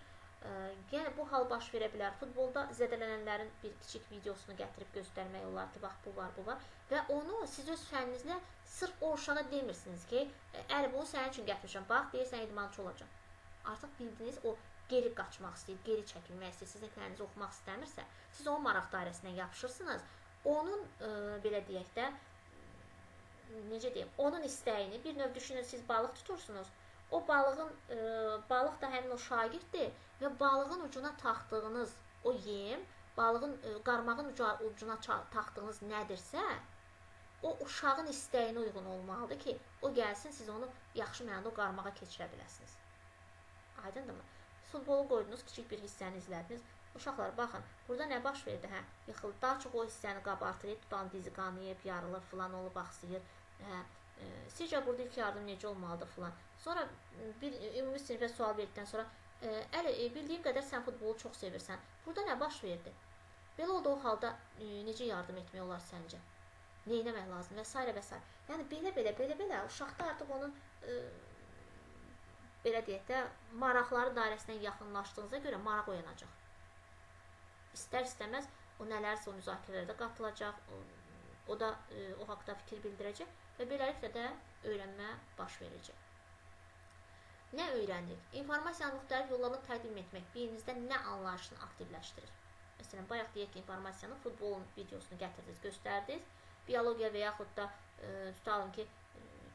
Yəni bu hal baş verə bilər. Futbolda zədələnənlərin bir kiçik videosunu gətirib göstərmək olar ki, bax bu var, bu var. Və onu siz öz fəninizlə sırf o uşağa demirsiniz ki, əli bunu sənin üçün gətirmişəm, bax, deyirsən idmançı olacaq. Artıq bildiniz, o geri qaçmaq istəyir, geri çəkilmək istəyir, sizin fəninizi oxumaq istəmirsə, siz onun maraq dairəsindən yapışırsınız. Onun, belə deyək də, necə deyim, onun istəyini, bir növ düşünün, siz balıq tutursunuz. O balıq da həmin o şagirddir və balığın ucuna taxdığınız o yem, qarmağın ucuna taxdığınız nədirsə, o uşağın istəyinə uyğun olmalıdır ki, o gəlsin, siz onu yaxşı mənada o qarmağa keçirə biləsiniz. Aydındırmı? Futbolu qoydunuz, kiçik bir hissəni izlədiniz. Uşaqlar, baxın, burada nə baş verdi? Yıxıldı, daha çox o hissəni qabartır, tutan dizi qanıyıb, yarılır, filan olub, axsıyır. Sizcə burada ilk yardım necə olmalıdır, filan. Sonra bir ümumi sinifə sual verdikdən sonra, bildiyim qədər sən futbolu çox sevirsən. Burada nə baş verdi? Belə olduğu halda necə yardım etmək olar səncə? Nə etmək lazım və s. və s. Yəni, belə, uşaqda artıq onun belə deyək də, maraqları dairəsindən yaxınlaşdığınıza görə maraq oyanacaq. İstər-istəməz o nələrsə o müzakirələrdə qatılacaq, o da o haqda fikir bildirəcək və beləliklə də öyrənmə baş verəcək. Nə öyrəndik? İnformasiyanı müxtəlif yollarla təqdim etmək beyninizdə nə anlayışını aktivləşdirir? Məsələn, bayaq deyək ki, informasiyanı futbolun videosunu gətirdiniz, göstərdiniz. Biologiya və yaxud da tutalım ki,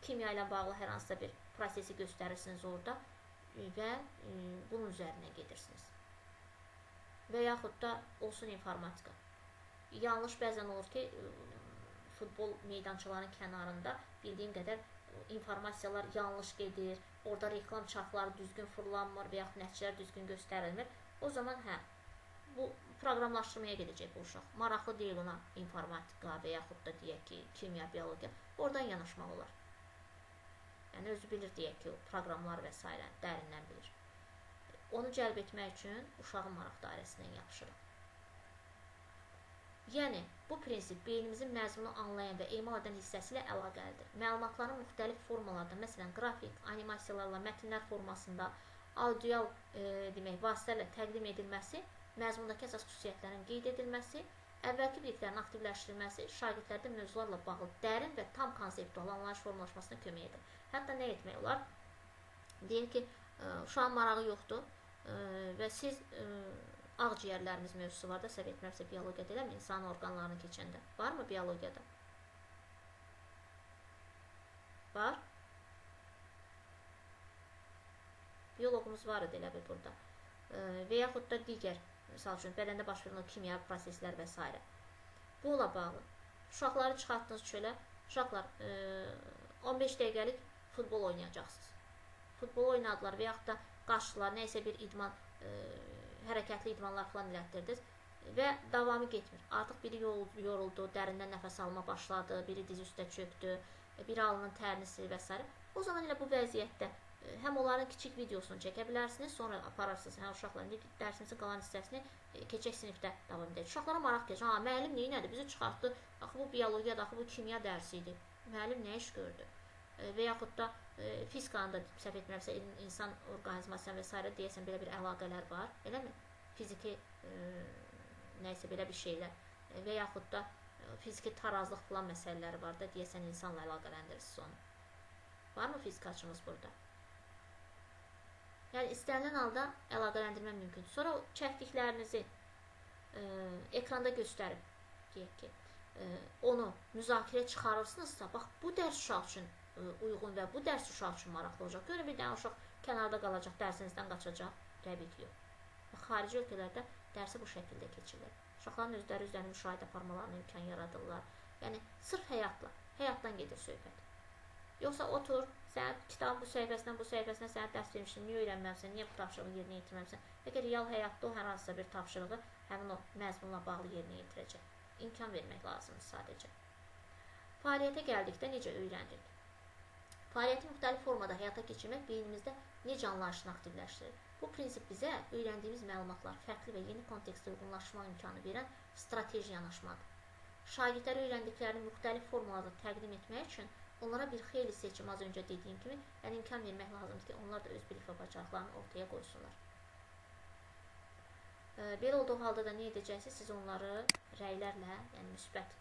kimya ilə bağlı hər hansısa bir prosesi göstərirsiniz orada və bunun üzərinə gedirsiniz. Və yaxud da olsun informatika. Yanlış bəzən olur ki, futbol meydançalarının kənarında bildiyim qədər informasiyalar yanlış gedir, orada reklam çarxları düzgün fırlanmır və yaxud nəticələr düzgün göstərilmir. O zaman bu proqramlaşdırmaya gedəcək bu uşaq. Maraqlı deyil ona informatika və yaxud da deyək ki, kimya, biologiya. Oradan yanaşmaq olar. Yəni özü bilir deyək ki, o proqramlar və s. dərindən bilir. Onu cəlb etmək üçün uşağın maraq dairəsindən yapışırıq. Yəni, bu prinsip beynimizin məzmunu anlayan və emal edən hissəsi ilə əlaqəlidir. Məlumatların müxtəlif formalarda, məsələn, qrafik, animasiyalarla, mətnlər formasında, audial vasitələrlə təqdim edilməsi, məzmundakı əsas xüsusiyyətlərin qeyd edilməsi, əvvəlki biliklərin aktivləşdirilməsi şagirdlərdə mövzularla bağlı dərin və tam konseptual anlayış formalaşmasına kömək edir. Hətta nə etmək olar? Deyək ki, uşağın marağı yoxdur və siz ağciyərlərimiz mövzusu var da, səhv etmirəmsə biologiyada eləmi? İnsan orqanlarını keçəndə. Varmı biologiyada? Var. Biologumuz var idi elə bir burada. Və yaxud da digər, misal üçün, bədəndə baş verən kimya proseslər və s. Bununla bağlı. Uşaqları çıxartdınız çölə. Uşaqlar 15 dəqiqəlik futbol oynayacaqsınız. Futbol oynadılar və yaxud da qaçdılar, nəysə bir idman hərəkətli idmanlar falan elətdirdiniz və davamı getmir. Artıq biri yoruldu, dərindən nəfəs alma başladı, biri diz üstə çöktü, biri alnının tərini silir və s. O zaman elə bu vəziyyətdə həm onların kiçik videosunu çəkə bilərsiniz, sonra apararsınız, uşaqların dərsimizin qalan hissəsini keçək sinifdə davam edək. Uşaqlara maraq keçir, müəllim neynədir, bizi çıxartdı, axı bu biologiyadır, axı bu kimya dərsi idi, müəllim nə iş gördü və yaxud da fizikanın da səhv etmirəmsə insan orqanizmasına və s. deyəsən belə bir əlaqələr var, eləmi? Fiziki nəysə belə bir şeylər və yaxud da fiziki tarazlıq falan məsələləri var da, deyəsən insanla əlaqələndirirsiniz onu. Varmı fizikaçımız burada? Yəni istənilən halda əlaqələndirmə mümkündür. Sonra çəkdiklərinizi ekranda göstərib, deyək ki, onu müzakirə çıxarırsınızsa, bax bu dərs uşaq üçün uyğun və bu dərs uşaq üçün maraqlı olacaq. Görün, bir dənə uşaq kənarda qalacaq, dərsinizdən qaçacaq, təbii ki, yox. Xarici ölkələrdə dərsi bu şəkildə keçirlər. Uşaqların özləri üzərində müşahidə aparmalarına imkan yaradırlar. Yəni, sırf həyatdan gedir söhbət. Yoxsa otur, sən kitabın bu səhifəsindən sənə dərs vermişsin, niyə öyrənməmsən, niyə bu tapşırığı yerinə yetirməmsən? Bəlkə real həyatda o hər hansısa bir tapşırığı həmin o məzmunla bağlı yerinə yetirəcək. İmkan vermək lazımdır sadəcə. Fəaliyyətə gəldikdə necə öyrəndik? Fəaliyyəti müxtəlif formada həyata keçirmək beynimizdə necə anlayışını aktivləşdirir? Bu prinsip bizə öyrəndiyimiz məlumatlar fərqli və yeni kontekstdə uyğunlaşma imkanı verən strateji yanaşmadır. Şagirdlərə öyrəndiklərini müxtəlif formalarda təqdim etmək üçün onlara bir xeyli seçim, az öncə dediyim kimi, yəni imkan vermək lazımdır ki, onlar da öz bilik və bacarıqlarını ortaya qoysunlar. Belə olduğu halda da nə edəcəksiniz? Siz onları rəylərlə, yəni müsbət,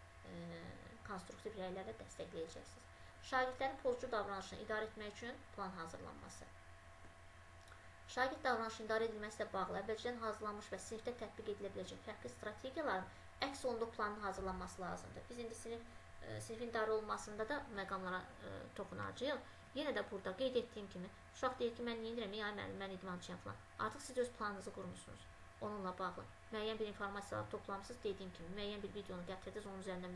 konstruktiv rəylərlə dəstəkləyəcəksiniz. Şagirdlərin pozucu davranışını idarə etmək üçün plan hazırlanması. Şagird davranışının idarə edilməsi ilə bağlı əvvəlcədən hazırlanmış və sinifdə tətbiq edilə biləcək fərqli strategiyaların əks olunduğu planın hazırlanması lazımdır. Biz indi sinifin idarə olunmasında da məqamlara toxunacağıq. Yenə də burada qeyd etdiyim kimi, uşaq deyir ki, mən neyinirəm, ya mən idmançıyam falan. Artıq siz öz planınızı qurmuşsunuz. Onunla bağlı müəyyən bir informasiyalar toplamısınız, dediyim kimi, müəyyən bir videonu gətirdiniz, onun üzərində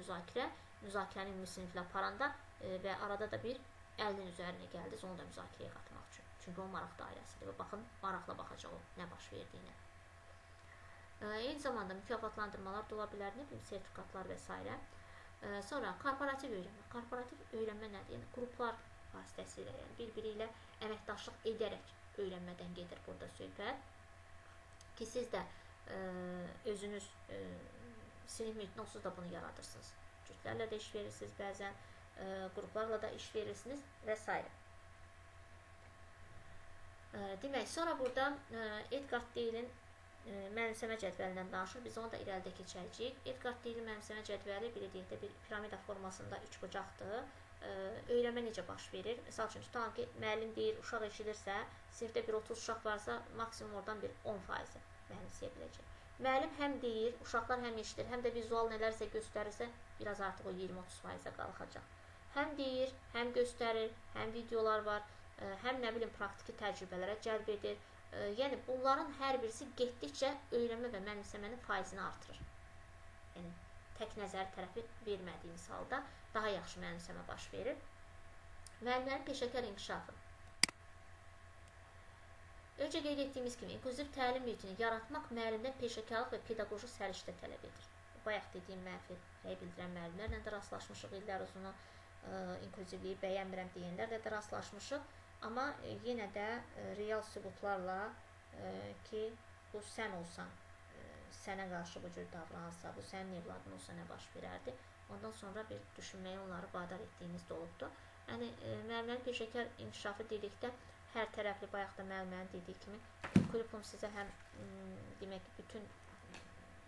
müzakirəni ümumi siniflə aparanda və arada da bir 50-nin üzərinə gəldiniz, onu da müzakirəyə qatmaq üçün. Çünki o maraq dairəsidir və baxın, maraqla baxacaq o, nə baş verdiyinə. Eyni zamanda mükafatlandırmalar da ola bilər, nə bilim, sertifikatlar və s. Sonra korporativ öyrənmə. Korporativ öyrənmə nədir? Yəni, qruplar vasitəsilə, yəni bir-biri ilə əməkdaşlıq edərək öyrənmədən gedir burada söhbət. Ki, siz də özünüz sinif mühitində onsuz da bunu yaradırsınız. Cütlərlə də iş verirsiniz, bəzən qruplarla da iş verirsiniz və s. Demək, sonra burada Edgar Deyle'in mənimsəmə cədvəlindən danışır. Biz onu da irəlidə keçəcəyik. Edgard Deyli mənimsəmə cədvəli bir deyək bir piramida formasında üçbucaqdır. Öyrənmə necə baş verir? Məsəl üçün, tutalım ki, müəllim deyir, uşaq eşidirsə, sinifdə bir 30 uşaq varsa, maksimum oradan bir 10% mənimsəyə biləcək. Müəllim həm deyir, uşaqlar həm eşidir, həm də vizual nələrsə göstərirsə, biraz artıq o 20-30%-ə qalxacaq. Həm deyir, həm göstərir, həm videolar var, həm nə bilim praktiki təcrübələrə cəlb edir. Yəni, bunların hər birisi getdikcə öyrənmə və mənimsəmənin faizini artırır. Yəni, tək nəzəri tərəfi vermədiyiniz halda daha yaxşı mənimsəmə baş verir. Müəllimlərin peşəkar inkişafı. Öncə qeyd etdiyimiz kimi, inklüziv təlim mühitini yaratmaq müəllimdən peşəkarlıq və pedaqoji səriştə tələb edir. Bayaq dediyim mənfi rəy bildirən müəllimlərlə də rastlaşmışıq, illər uzunu inklüzivliyi bəyənmirəm deyənlərlə də rastlaşmışıq. Amma yenə də real sübutlarla ki, bu sən olsan, sənə qarşı bu cür davransa, bu sənin evladın olsa nə baş verərdi? Ondan sonra bir düşünməyə onları vadar etdiyimiz də olubdur. Yəni, müəllimlərin peşəkar inkişafı dedikdə, hər tərəfli, bayaq da müəllimənin dediyi kimi, kurikulum sizə həm demək, bütün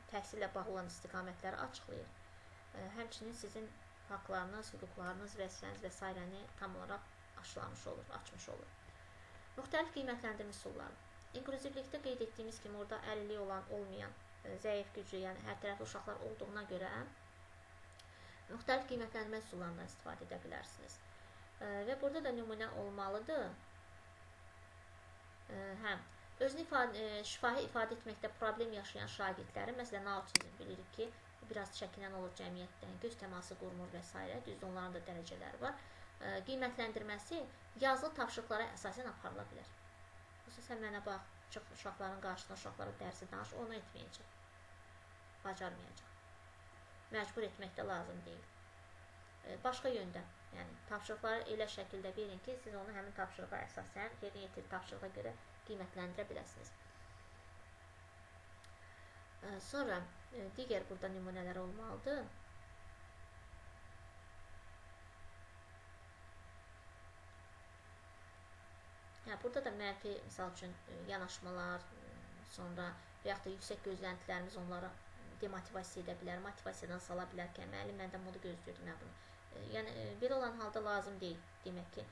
təhsillə bağlı olan istiqamətləri açıqlayır. Həmçinin sizin haqlarınız, hüquqlarınız, vəzifəniz və s. tam olaraq aşılamış olur, açmış olur. Müxtəlif qiymətləndirmə üsulları. İnklüzivlikdə qeyd etdiyimiz kimi, orada əlilliyi olan, olmayan, zəif güclü, yəni hər tərəfli uşaqlar olduğuna görə müxtəlif qiymətləndirmə üsullarından istifadə edə bilərsiniz. Və burada da nümunə olmalıdır. Özünü şifahi ifadə etməkdə problem yaşayan şagirdlərin, məsələn, autizm bilirik ki, biraz çəkinən olur cəmiyyətdən, göz təması qurmur və s. Düzdür, onların da dərəcələri var. Qiymətləndirməsi yazılı tapşırıqlara əsasən aparıla bilər. Sən mənə bax, çıx uşaqların qarşısına, uşaqlara dərsi danış, onu etməyəcək, bacarmayacaq. Məcbur etmək də lazım deyil. Başqa yöndə, yəni tapşırıqları elə şəkildə verin ki, siz onu həmin tapşırığa əsasən, yerinə yetirdiyi tapşırığa görə qiymətləndirə biləsiniz. Sonra digər burada nümunələr olmalıdır. Burada da mənfi, misal üçün, yanaşmalar, sonra və yaxud da yüksək gözləntilərimiz onlara demotivasiya edə bilər, motivasiyadan sala bilərkən, müəllim məndən bunu gözləyirdim, mən bunu. Yəni, belə olan halda lazım deyil, demək ki,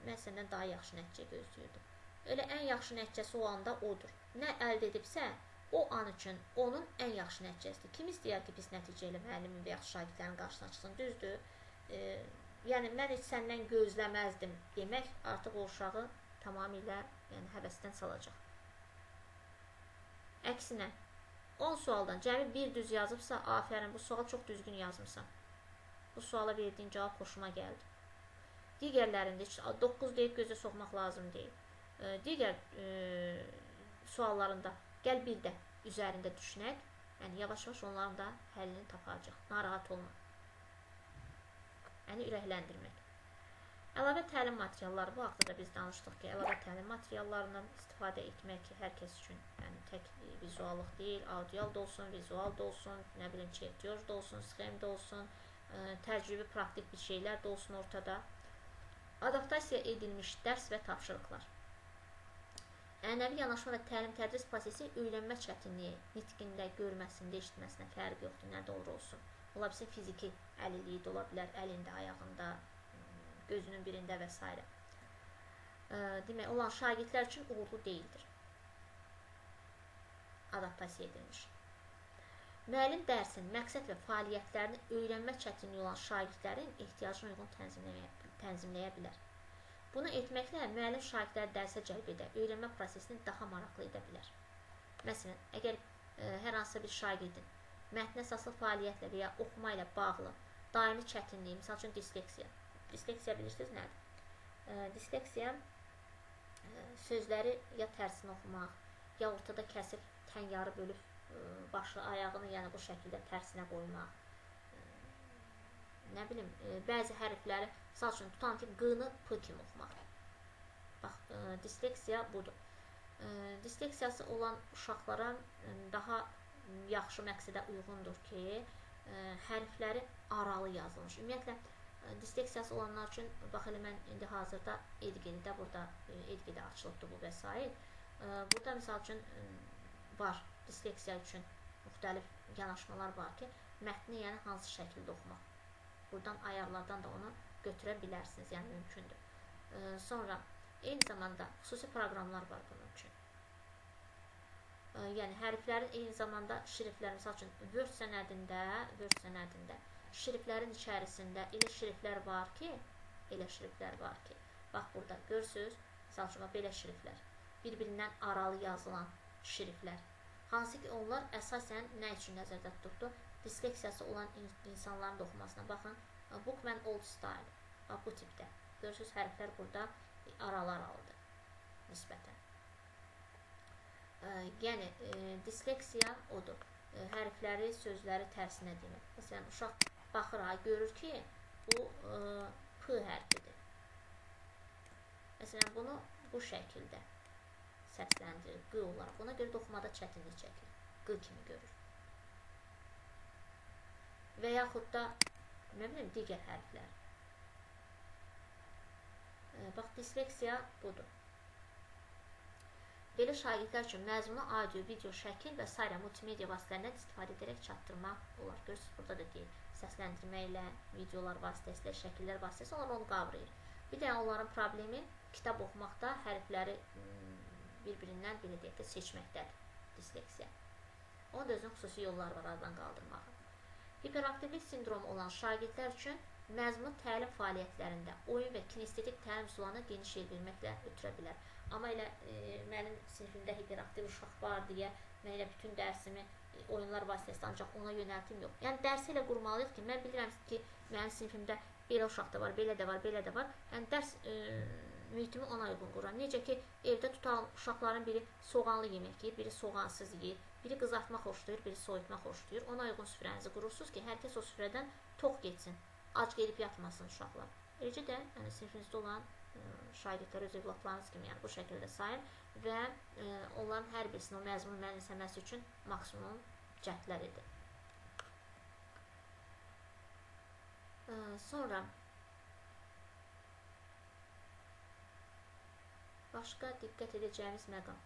mən səndən daha yaxşı nəticə gözləyirdim. Elə ən yaxşı nəticəsi o anda odur. Nə əldə edibsə, o an üçün onun ən yaxşı nəticəsidir. Kim istəyər ki, pis nəticə ilə müəllimin və yaxud şagirdlərin qarşısına çıxsın, düzdür. Yəni, mən heç səndən gözləməzdim demək, artıq o uşağı tamamilə həvəsdən salacaq. Əksinə, 10 sualdan cəmi bir düz yazıbsa, afərin, bu sualı çox düzgün yazmışsan. Bu suala verdiyin cavab xoşuma gəldi. Digərlərində 9 deyib gözə soxmaq lazım deyil. Digər suallarında gəl bir də üzərində düşünək, yəni yavaş-yavaş onların da həllini tapacaq. Narahat olma. Yəni, ürəkləndirmək. Əlavə təlim materialları, bu haqda da biz danışdıq ki, əlavə təlim materiallarından istifadə etmək hər kəs üçün, yəni tək vizuallıq deyil, audial da olsun, vizual da olsun, nə bilim, çertiyoj da olsun, sxem da olsun, təcrübi, praktik bir şeylər də olsun ortada. Adaptasiya edilmiş dərs və tapşırıqlar. Ənənəvi yanaşma və təlim-tədris prosesi öyrənmə çətinliyi, nitqində, görməsində, eşitməsində fərq yoxdur, nə də olur olsun. Ola bilsin, fiziki əlilliyi də ola bilər, əlində, ayağında, gözünün birində və s. Demək, olan şagirdlər üçün uğurlu deyildir. Adaptasiya edilmiş. Müəllim dərsin, məqsəd və fəaliyyətlərini öyrənmə çətinliyi olan şagirdlərin ehtiyacına uyğun tənzimləyə bilər. Bunu etməklə müəllim şagirdləri dərsə cəlb edə, öyrənmə prosesini daha maraqlı edə bilər. Məsələn, əgər hər hansısa bir şagirdin mətn əsaslı fəaliyyətlə və ya oxuma ilə bağlı daimi çətinliyi, misal üçün disleksiya. Disleksiya bilirsiniz nədir? Disleksiya sözləri ya tərsinə oxumaq, ya ortada kəsib, tən yarı bölüb, başı, ayağını yəni bu şəkildə tərsinə qoymaq. Nə bilim, bəzi hərfləri, misal üçün, tutan ki, qını p kimi oxumaq. Bax, disleksiya budur. Disleksiyası olan uşaqlara daha yaxşı məqsədə uyğundur ki, hərfləri aralı yazılmış. Ümumiyyətlə, disleksiyası olanlar üçün, bax, elə mən indi hazırda Edgedə, burada Edgedə açılıbdır bu vəsait. Burada, misal üçün, var. Disleksiya üçün müxtəlif yanaşmalar var ki, mətni yəni hansı şəkildə oxumaq. Buradan ayarlardan da onu götürə bilərsiniz, yəni mümkündür. Sonra eyni zamanda xüsusi proqramlar var bunun üçün. Yəni hərflərin eyni zamanda şriftlər, misal üçün Word sənədində şriftlərin içərisində elə şriftlər var ki, bax burada görürsünüz, misal üçün belə şriftlər, bir-birindən aralı yazılan şriftlər. Hansı ki, onlar əsasən nə üçün nəzərdə tutuldu? Disleksiyası olan insanların da oxumasına. Baxın, Bookman Old Style. Bax, bu tipdə. Görürsünüz, hərflər burada aralıdır nisbətən. Yəni, disleksiya odur. Hərfləri, sözləri tərsinə demək. Məsələn, uşaq baxır, görür ki, bu P hərfidir. Məsələn, bunu bu şəkildə səsləndirir, Q olaraq. Buna görə də oxumada çətinlik çəkir. Q kimi görür. Və yaxud da, nə bilim, digər hərflər. Bax, disleksiya budur. Belə şagirdlər üçün məzmunu audio, video, şəkil və s. multimedia vasitələrindən istifadə edərək çatdırmaq olar. Görürsünüz, burada da deyil, səsləndirmə ilə, videolar vasitəsilə, şəkillər vasitəsilə onlar onu qavrayır. Bir də onların problemi kitab oxumaqda hərfləri bir-birindən belə deyək də seçməkdədir disleksiya. Onun da özünün xüsusi yolları var aradan qaldırmağı. Hiperaktivlik sindromu olan şagirdlər üçün məzmun təlim fəaliyyətlərində oyun və kinestetik təlim üsullarına geniş yer verməklə ötürə bilər. Amma elə mənim sinifimdə hiperaktiv uşaq var deyə mən elə bütün dərsimi oyunlar vasitəsilə ancaq ona yönəltim yox. Yəni dərsi ilə qurmalıyıq ki, mən bilirəm ki, mənim sinifimdə belə uşaq da var, belə də var, belə də var. Yəni dərs mühitimi ona uyğun qururam. Necə ki, evdə tutan uşaqların biri soğanlı yemək yeyir, biri soğansız yeyir, biri qızartma xoşlayır, biri soyutma xoşlayır. Ona uyğun süfrənizi qurursunuz ki, hər kəs o süfrədən tox getsin, ac gedib yatmasın uşaqlar. Eləcə də yəni, sinifinizdə olan şagirdlər öz evlatlarınız kimi yəni, bu şəkildə sayın və onların hər birisinin o məzmun mənimsəməsi üçün maksimum cəhdlər edir. Sonra başqa diqqət edəcəyimiz məqam.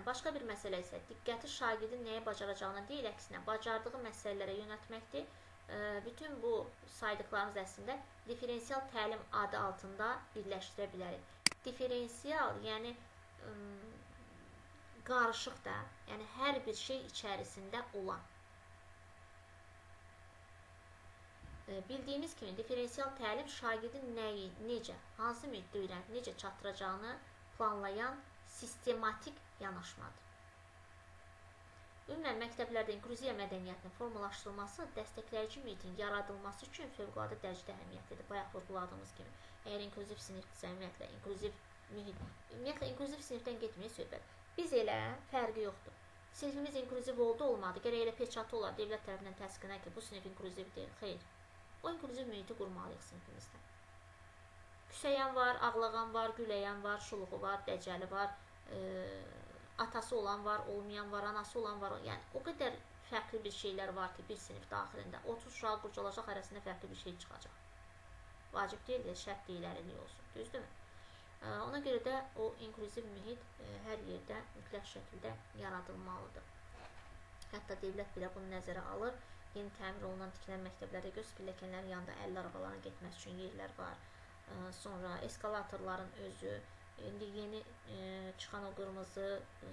Başqa bir məsələ isə diqqəti şagirdin nəyə bacaracağına deyil, əksinə bacardığı məsələlərə yönəltməkdir. Bütün bu saydıqlarımız əslində diferensial təlim adı altında birləşdirə bilərik. Diferensial, yəni qarışıq da, yəni hər bir şey içərisində olan. Bildiyimiz kimi diferensial təlim şagirdin nəyi, necə, hansı müddətdə öyrənib, necə çatdıracağını planlayan sistematik yanaşmadır. Ümumən, məktəblərdə inkluziya mədəniyyətinin formalaşdırılması dəstəkləyici mühitin yaradılması üçün fövqəladə dərəcədə əhəmiyyətlidir. Bayaq vurguladığımız kimi, əgər inklüziv sinifdirsə, ümumiyyətlə, inklüziv mühit, ümumiyyətlə, inklüziv sinifdən getməyə söhbət. Biz elə fərqi yoxdur. Sinifimiz inklüziv oldu, olmadı. Gərək elə peçatı olar dövlət tərəfindən təsdiqlənər ki, bu sinif inklüziv deyil. Xeyr. O inklüziv mühiti qurmalıyıq sinifimizdə. Küsəyən var, ağlağan var, güləyən var, şuluğu var, dəcəli var, atası olan var, olmayan var, anası olan var. Yəni, o qədər fərqli bir şeylər var ki, bir sinif daxilində 30 uşaq qurcalacaq arasında fərqli bir şey çıxacaq. Vacib deyil, şərt deyil, əlillik olsun. Düzdürmü? Ona görə də o inklüziv mühit hər yerdə mütləq şəkildə yaradılmalıdır. Hətta dövlət belə bunu nəzərə alır. Yeni təmir olunan tikilən məktəblərdə göz pilləkənlərin yanında 50 arabaların getməsi üçün yerlər var. Sonra eskalatorların özü, indi yeni çıxan o qırmızı,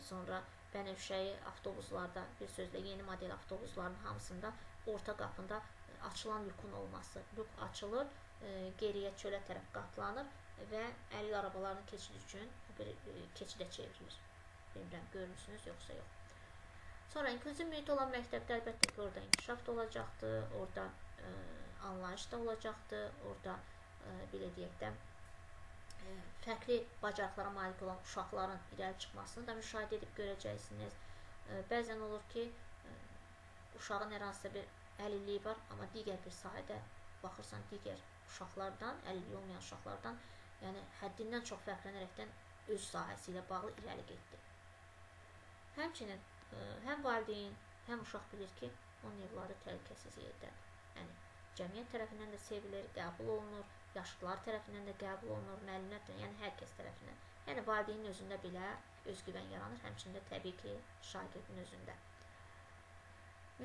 sonra bənövşəyi avtobuslarda, bir sözlə yeni model avtobusların hamısında orta qapında açılan lükun olması. Lük açılır, geriyə çölə tərəf qatlanır və 50 arabaların keçidi üçün bir keçidə çevrilir. Bilmirəm, görürsünüz yoxsa yox. Sonra inklüziv mühit olan məktəbdə əlbəttə ki, orada inkişaf da olacaqdır, orada anlayış da olacaqdır, orada belə deyək də fərqli bacarıqlara malik olan uşaqların irəli çıxmasını da müşahidə edib görəcəksiniz. Bəzən olur ki, uşağın hər hansısa bir əlilliyi var, amma digər bir sahədə baxırsan digər uşaqlardan, əlilliyi olmayan uşaqlardan, yəni həddindən çox fərqlənərəkdən öz sahəsi ilə bağlı irəli getdi. Həmçinin həm valideyn, həm uşaq bilir ki, onun evladı təhlükəsiz yerdədir. Yəni, cəmiyyət tərəfindən də sevilir, qəbul olunur, yaşlılar tərəfindən də qəbul olunur, müəllimlər tərəfindən, yəni hər kəs tərəfindən. Yəni, valideynin özündə belə özgüvən yaranır, həmçində təbii ki, şagirdin özündə.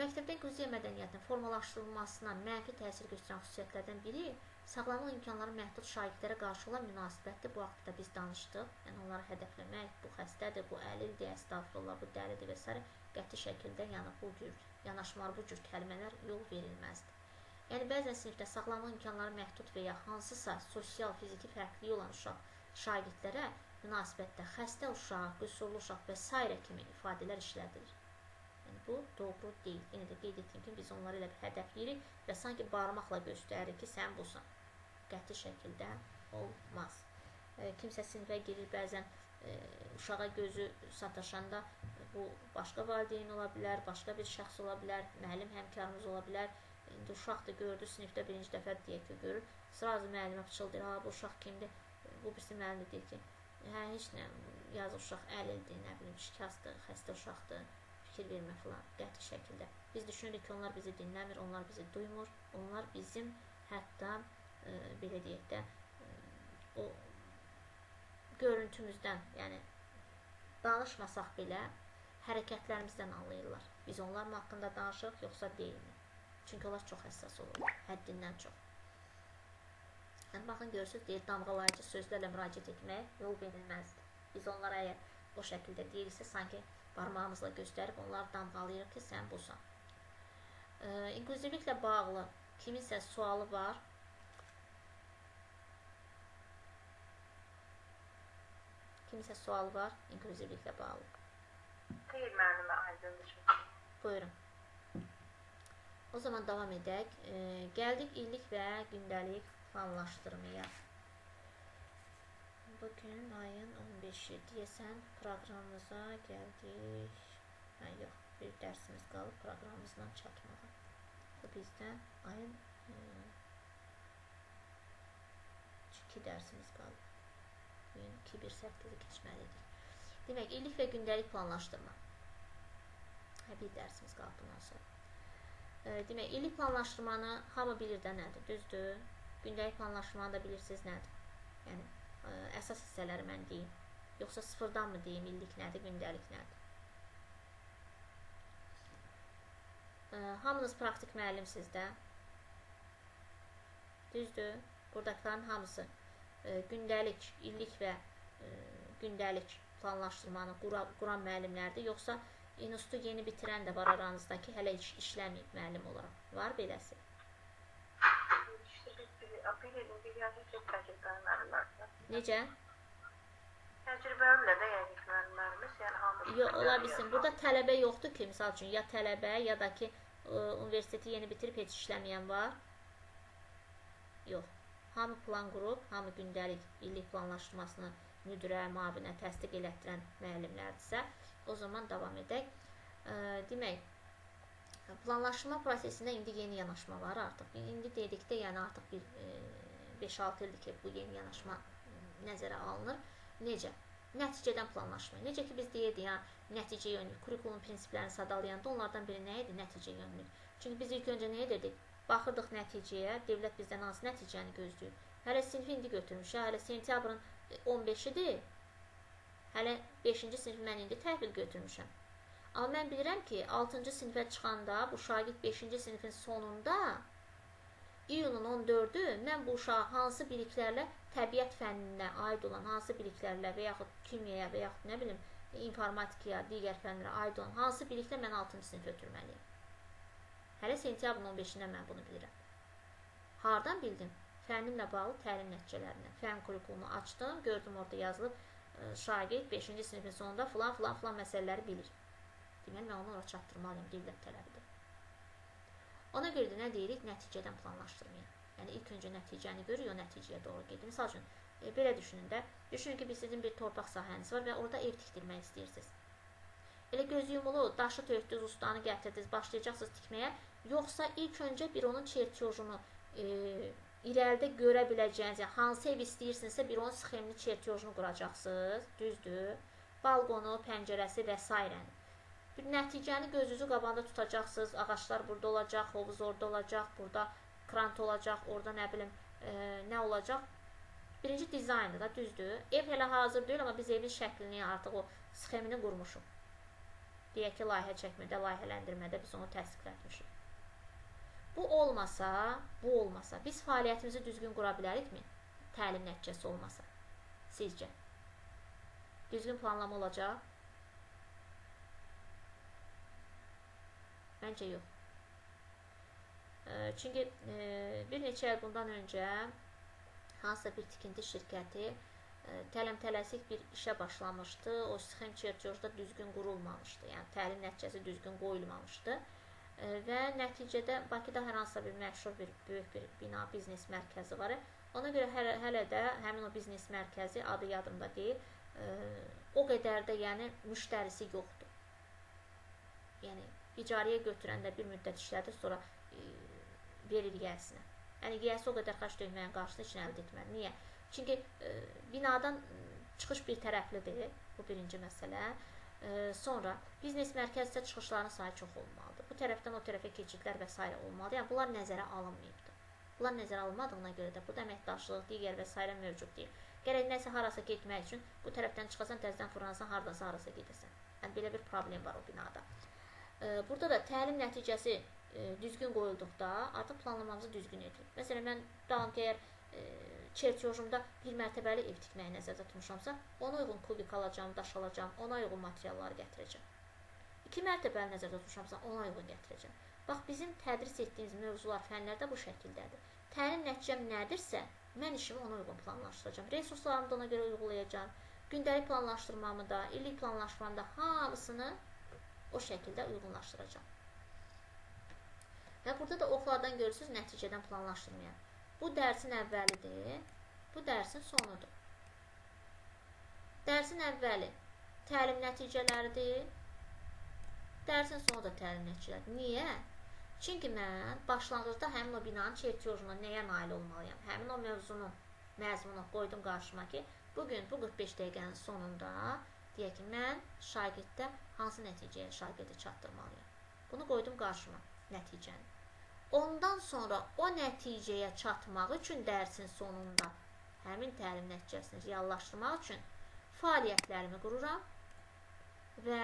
Məktəbdə inkluziv mədəniyyətinin formalaşdırılmasına mənfi təsir göstərən xüsusiyyətlərdən biri sağlamlıq imkanları məhdud şagirdlərə qarşı olan münasibətdir. Bu haqda biz danışdıq. Yəni onları hədəfləmək, bu xəstədir, bu əlildir, əstağfurullah, bu dəlidir və s. qəti şəkildə bu cür yanaşmalar, bu cür kəlmələr yol verilməzdir. Yəni bəzən sinifdə sağlamlıq imkanları məhdud və ya hansısa sosial, fiziki fərqliyi olan şagirdlərə münasibətdə xəstə uşaq, qüsurlu uşaq və s. kimi ifadələr işlədilir. Yəni bu doğru deyil. Yenə də qeyd etdiyim kimi biz onları elə bir hədəfləyirik və sanki barmaqla göstəririk ki, sən busan. Qəti şəkildə olmaz. Kimsə sinifə girir, bəzən uşağa gözü sataşanda bu başqa valideyn ola bilər, başqa bir şəxs ola bilər, müəllim həmkarımız ola bilər. İndi uşaq da gördü, sinifdə birinci dəfə deyək ki, görür. Sırazı müəllimə pıçıldır, ha, bu uşaq kimdir? Bu birisi müəllim deyir ki, hə, heç nə, yazıq uşaq əlildir, nə bilim, şikastdır, xəstə uşaqdır, fikir vermə filan, qəti şəkildə. Biz düşünürük ki, onlar bizi dinləmir, onlar bizi duymur, onlar bizim hətta, belə deyək də, o görüntümüzdən, yəni danışmasaq belə, hərəkətlərimizdən anlayırlar. Biz onlar mı haqqında danışırıq, yoxsa deyilmi? Çünki onlar çox həssas olur, həddindən çox. Yəni, baxın, görürsünüz, deyir, damğalayıcı sözlərlə müraciət etmək yol verilməzdir. Biz onlara əgər o şəkildə deyirsə, sanki barmağımızla göstərib, onları damğalayırıq ki, sən busan. İnklüzivliklə bağlı kiminsə sualı var. Kiminsə sualı var, inklüzivliklə bağlı. Xeyr, müəllimə, aydındır. Buyurun. O zaman davam edək. Gəldik illik və gündəlik planlaşdırmaya. Bugün ayın 15-i deyəsən proqramımıza gəldik. Yox, bir dərsimiz qalıb proqramımızdan çatmağa. Bizdən ayın 2 dərsimiz qalıb. Bugün 2-1 səftədə keçməlidir. Demək, illik və gündəlik planlaşdırma. Bir dərsimiz qalıb bundan sonra. Demək, illik planlaşdırmanı hamı bilir də nədir, düzdür? Gündəlik planlaşdırmanı da bilirsiniz nədir? Yəni, əsas hissələri mən deyim. Yoxsa sıfırdan mı deyim, illik nədir, gündəlik nədir? Hamınız praktik müəllimsiniz də. Düzdür? Buradakilərin hamısı gündəlik, illik və gündəlik planlaşdırmanı quran müəllimlərdir. Yoxsa institutu yeni bitirən də var aranızda ki, hələ işləməyib müəllim olaraq. Var beləsi? Necə? Təcrübəmlə də yəni ki, müəllimlərimiz, yəni hamı... Yox, ola bilsin. Burada tələbə yoxdur ki, misal üçün, ya tələbə, ya da ki, universiteti yeni bitirib heç işləməyən var. Yox. Hamı plan qurub, hamı gündəlik, illik planlaşdırmasını müdirə, müavinə təsdiq elətdirən müəllimlərdirsə, o zaman davam edək. Demək, planlaşdırma prosesində indi yeni yanaşma var artıq. İndi dedikdə, yəni artıq bir 5-6 ildir ki, bu yeni yanaşma nəzərə alınır. Necə? Nəticədən planlaşma. Necə ki, biz deyirdik, nəticə yönlük, kurikulum prinsiplərini sadalayanda onlardan biri nə idi? Nəticə yönlük. Çünki biz ilk öncə nə edirdik? Baxırdıq nəticəyə, devlət bizdən hansı nəticəni gözləyir. Hələ sinifi indi götürmüşük, hələ sentyabrın 15-idir. Hələ 5-ci sinifi mən indi təhvil götürmüşəm. Amma mən bilirəm ki, 6-cı sinifə çıxanda, bu şagird 5-ci sinifin sonunda, iyunun 14-ü mən bu uşağı hansı biliklərlə, təbiət fənninə aid olan hansı biliklərlə və yaxud kimyaya və yaxud nə bilim, informatikaya, digər fənlərə aid olan hansı biliklə mən 6-cı sinif ötürməliyim. Hələ sentyabrın 15-dən mən bunu bilirəm. Hardan bildim? Fənnimlə bağlı təlim nəticələrindən. Fənn kurikulunu açdım, gördüm orada yazılıb, şagird 5-ci sinifin sonunda filan məsələləri bilir. Deməli, mən onu ora çatdırmalıyım, dövlət tələbidir. Ona görə də nə deyirik? Nəticədən planlaşdırmayın. Yəni, ilk öncə nəticəni görür, o nəticəyə doğru gedir. Misal üçün, belə düşünün də, düşünün ki, sizin bir torpaq sahəniz var və orada ev tikdirmək istəyirsiniz. Elə göz yumulu, daşı tökdünüz, ustanı gətirdiniz, başlayacaqsınız tikməyə, yoxsa ilk öncə bir onun çertyojunu irəlidə görə biləcəyiniz, yəni hansı ev istəyirsinizsə bir onun sxemli çertyojunu quracaqsınız, düzdür, balqonu, pəncərəsi və s. Bir nəticəni gözünüzü qabağında tutacaqsınız, ağaçlar burada olacaq, hovuz orada olacaq, burada krant olacaq, orada nə bilim, nə olacaq, Birinci dizayndır da, düzdür. Ev hələ hazır deyil, amma biz evin şəklini, artıq o sxemini qurmuşuq. Deyək ki, layihə çəkmədə, layihələndirmədə biz onu təsdiqlətmişik. Bu olmasa, biz fəaliyyətimizi düzgün qura bilərikmi? Təlim nəticəsi olmasa. Sizcə? Düzgün planlama olacaq? Məncə yox. Çünki bir neçə il bundan öncə hansısa bir tikinti şirkəti tələm-tələsik bir işə başlamışdı. O sxem çerçojda düzgün qurulmamışdı. Yəni təlim nəticəsi düzgün qoyulmamışdı. Və nəticədə Bakıda hər hansısa bir məşhur böyük bir bina, biznes mərkəzi var. Ona görə hələ də həmin o biznes mərkəzi, adı yadımda deyil, o qədər də yəni müştərisi yoxdur. Yəni icarəyə götürəndə bir müddət işlədir, sonra verir yiyəsinə. Yəni yiyəsi o qədər xərc döyməyin qarşısında heç nə əldə etməli. Niyə? Çünki binadan çıxış bir tərəflidir, bu birinci məsələ. Sonra biznes mərkəzdə çıxışların sayı çox olmalıdır. Bu tərəfdən o tərəfə keçidlər və s. olmalıdır. Yəni bunlar nəzərə alınmayıbdır. Bunlar nəzərə alınmadığına görə də bu da əməkdaşlıq, digər və s. mövcud deyil. Gərək nəsə harasa getmək üçün bu tərəfdən çıxasan, təzədən fırlanasan, haradasa harasa gedəsən. Yəni belə bir problem var o binada. Burada da təlim nəticəsi düzgün qoyulduqda artıq planlamamızı düzgün edirik. Məsələn, mən davam ki, əgər çerçojumda bir mərtəbəli ev tikməyi nəzərdə tutmuşamsa, ona uyğun kubik alacağım, daş alacağım, ona uyğun materialları gətirəcəm. 2 mərtəbəli nəzərdə tutmuşamsa, ona uyğun gətirəcəm. Bax, bizim tədris etdiyimiz mövzular, fənlərdə bu şəkildədir. Təlim nəticəm nədirsə, mən işimi ona uyğun planlaşdıracağım. Resurslarımı da ona görə uyğulayacağım. Gündəlik planlaşdırmamı da, illik planlaşdırmamı da hamısını o şəkildə uyğunlaşdıracağım. Və burada da oxlardan görürsünüz nəticədən planlaşdırmayan. Bu dərsin əvvəlidir, bu dərsin sonudur. Dərsin əvvəli təlim nəticələridir, dərsin sonu da təlim nəticələridir. Niyə? Çünki mən başlanğıcda həmin o binanın çerçojuna nəyə nail olmalıyam? Həmin o mövzunun məzmunu qoydum qarşıma ki, bugün bu 45 dəqiqənin sonunda deyək ki, mən şagirddə hansı nəticəyə şagirdi çatdırmalıyam? Bunu qoydum qarşıma, nəticəni. Ondan sonra o nəticəyə çatmaq üçün dərsin sonunda həmin təlim nəticəsini reallaşdırmaq üçün fəaliyyətlərimi qururam və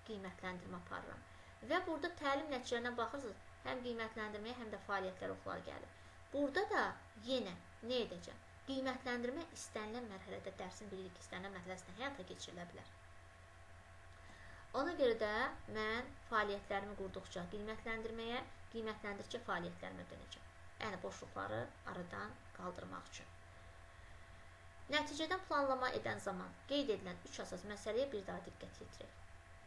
qiymətləndirmə aparıram. Və burada təlim nəticələrinə baxırsınız, həm qiymətləndirməyə, həm də fəaliyyətlər oxlar gəlir. Burada da yenə nə edəcəm? Qiymətləndirmə istənilən mərhələdə, dərsin birlik istənilən mərhələsində həyata keçirilə bilər. Ona görə də mən fəaliyyətlərimi qurduqca qiymətləndirməyə, qiymətləndiricə fəaliyyətlərimi dönəcəm. Yəni boşluqları aradan qaldırmaq üçün. Nəticədən planlama edən zaman qeyd edilən 3 əsas məsələyə bir daha diqqət yetirək.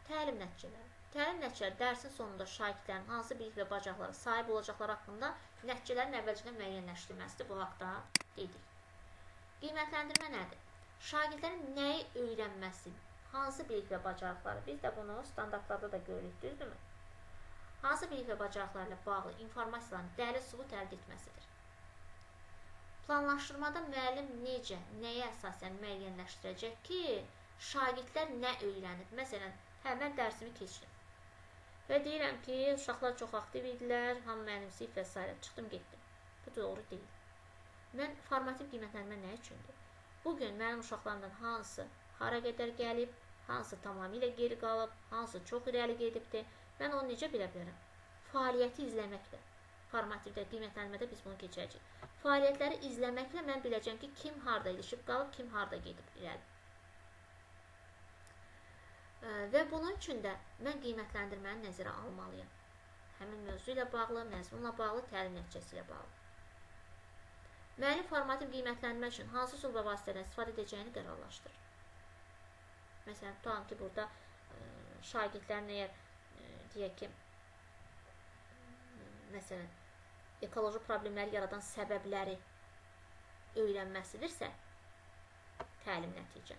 Təlim nəticələri. Təlim nəticələri dərsin sonunda şagirdlərin hansı bilik və bacarıqlara sahib olacaqları haqqında nəticələrin əvvəlcədən müəyyənləşdirilməsidir. Bu haqda dedik. Qiymətləndirmə nədir? Şagirdlərin nəyi öyrənməsi, hansı bilik və bacarıqları, biz də bunu standartlarda da görürük, düzdürmü? Hansı bilik və bacarıqlarla bağlı informasiyaların dəlil sübut əldə etməsidir. Planlaşdırmada müəllim necə, nəyə əsasən müəyyənləşdirəcək ki, şagirdlər nə öyrənib? Məsələn, mən dərsimi keçdim və deyirəm ki, uşaqlar çox aktiv idilər, hamı mənimsəyib və s. Çıxdım, getdim. Bu doğru deyil. Mən formativ qiymətləndirmə nə üçündür? Bugün mənim uşaqlarımdan hansı hara qədər gəlib, hansı tamamilə geri qalıb, hansı çox irəli gedibdir, mən onu necə bilə bilərəm? Fəaliyyəti izləməklə, formativdə, qiymətləndirmədə biz bunu keçəcəyik. Fəaliyyətləri izləməklə mən biləcəm ki, kim harada ilişib qalıb, kim harada gedib irəli. Və bunun üçün də mən qiymətləndirməni nəzərə almalıyam. Həmin mövzu ilə bağlı, məzmunla bağlı, təlim nəticəsi ilə bağlı. Müəllim formativ qiymətləndirmə üçün hansı üsul və vasitədən istifadə edəcəyini qərarlaşdırır. Məsələn, tutalım ki, burada şagirdlərin əgər deyək ki, məsələn, ekoloji problemləri yaradan səbəbləri öyrənməsidirsə, təlim nəticə.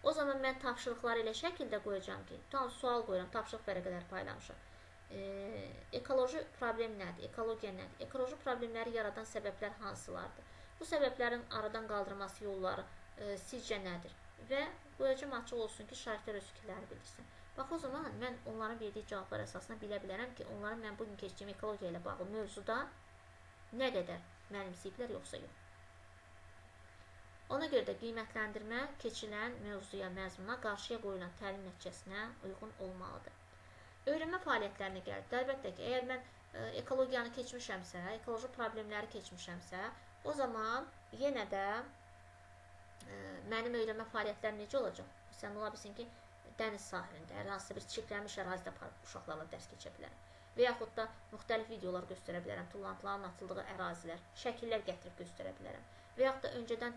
O zaman mən tapşırıqları elə şəkildə qoyacağım ki, sual qoyuram, tapşırıq vərəqələri paylamışam. Ekoloji problem nədir? Ekologiya nədir? Ekoloji problemləri yaradan səbəblər hansılardır? Bu səbəblərin aradan qaldırılması yolları sizcə nədir? Və qoyacağım açıq olsun ki, şagirdlər öz fikirləri bildirsin. Bax, o zaman mən onların verdiyi cavablar əsasında bilə bilərəm ki, onların mən bugün keçdiyim ekologiya ilə bağlı mövzuda nə qədər mənimsəyiblər, yoxsa yox. Ona görə də qiymətləndirmə keçilən mövzuya, məzmuna, qarşıya qoyulan təlim nəticəsinə uyğun olmalıdır. Öyrənmə fəaliyyətlərinə gəlib. Əlbəttə ki, əgər mən ekologiyanı keçmişəmsə, ekoloji problemləri keçmişəmsə, o zaman yenə də mənim öyrənmə fəaliyyətlərim necə olacaq? Sən ola bilsin ki, dəniz sahilində, hər hansısa bir çirklənmiş ərazidə uşaqlarla dərs keçə bilərəm. Və yaxud da müxtəlif videolar göstərə bilərəm, tullantıların atıldığı ərazilər, şəkillər gətirib göstərə bilərəm. Və yaxud da öncədən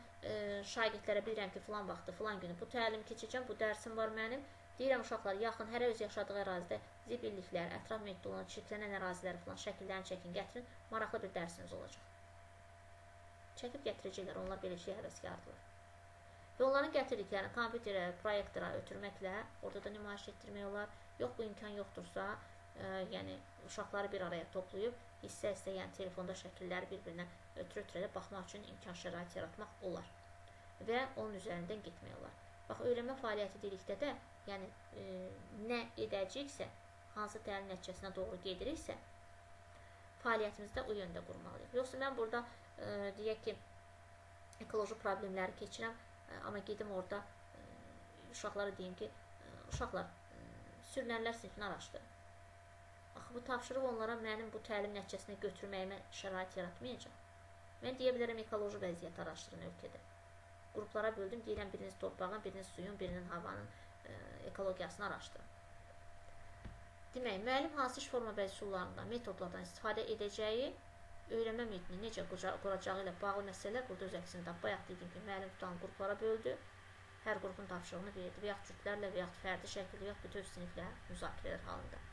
şagirdlərə bilirəm ki, filan vaxtı, filan günü bu təlimi keçəcəm, bu dərsim var mənim. Deyirəm uşaqlar, yaxın, hərə öz yaşadığı ərazidə zibilliklər, ətraf mühitdə olan çirklənən əraziləri filan şəkillərini çəkin, gətirin, maraqlı bir dərsiniz olacaq. Çəkib gətirəcəklər, onlar beləcə həvəskardırlar. Və onların gətirdiklərini kompüterə, proyektora ötürməklə orada da nümayiş etdirmək olar. Yox, bu imkan yoxdursa, yəni uşaqları bir araya toplayıb, hissə-hissə, yəni telefonda şəkilləri bir-birinə ötürə-ötürə baxmaq üçün imkan şərait yaratmaq olar. Və onun üzərindən getmək olar. Bax, öyrənmə fəaliyyəti dedikdə də, yəni nə edəcəksə, hansı təlim nəticəsinə doğru gediriksə, fəaliyyətimizdə o yöndə qurmalıyıq. Yoxsa mən burada deyək ki, ekoloji problemləri keçirəm, amma gedim orada uşaqlara deyim ki, uşaqlar, sürünənlər sinifini araşdırın. Axı, bu tapşırıq onlara mənim bu təlim nəticəsinə götürməyimə şərait yaratmayacaq. Mən deyə bilərəm, ekoloji vəziyyəti araşdırın ölkədə. Qruplara böldüm, deyirəm, biriniz torpağın, biriniz suyun, birinin havanın ekologiyasını araşdırın. Demək, müəllim hansı iş forma və üsullarından, metodlardan istifadə edəcəyi, öyrənmə mühitini necə quracağı ilə bağlı məsələlər burada öz əksini tapıb. Bayaq dedim ki, müəllim tutan qruplara böldü, hər qrupun tapşırığını verdi, və yaxud cütlərlə, və yaxud fərdi şəkildə, və yaxud bütöv siniflə müzakirələr halında.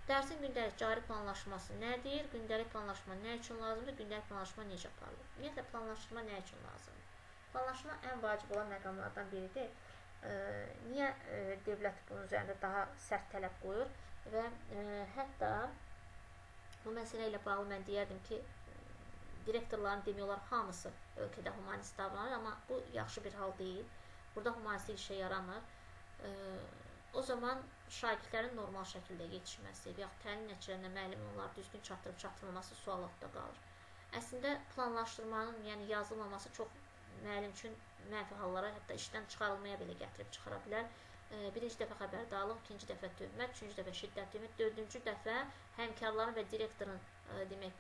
Dərsin gündəlik cari planlaşması nədir? Gündəlik planlaşma nə üçün lazımdır? Gündəlik planlaşma necə aparılır? Ümumiyyətlə, planlaşma nə üçün lazımdır? Planlaşma ən vacib olan məqamlardan biridir. Niyə dövlət bunun üzərində daha sərt tələb qoyur? Və hətta bu məsələ ilə bağlı mən deyərdim ki, direktorların demək olar hamısı ölkədə humanist davranır, amma bu yaxşı bir hal deyil. Burada humanistlik işə yaramır. O zaman şagirdlərin normal şəkildə yetişməsi və yaxud təlim nəticələrində müəllimin onları düzgün çatdırıb-çatdırılması sual altında qalır. Əslində planlaşdırmanın, yəni yazılmaması çox müəllim üçün mənfi hallara, hətta işdən çıxarılmaya belə gətirib çıxara bilər. Birinci dəfə xəbərdarlıq, ikinci dəfə töhmət, üçüncü dəfə şiddət töhmət, dördüncü dəfə həmkarların və direktorun demək,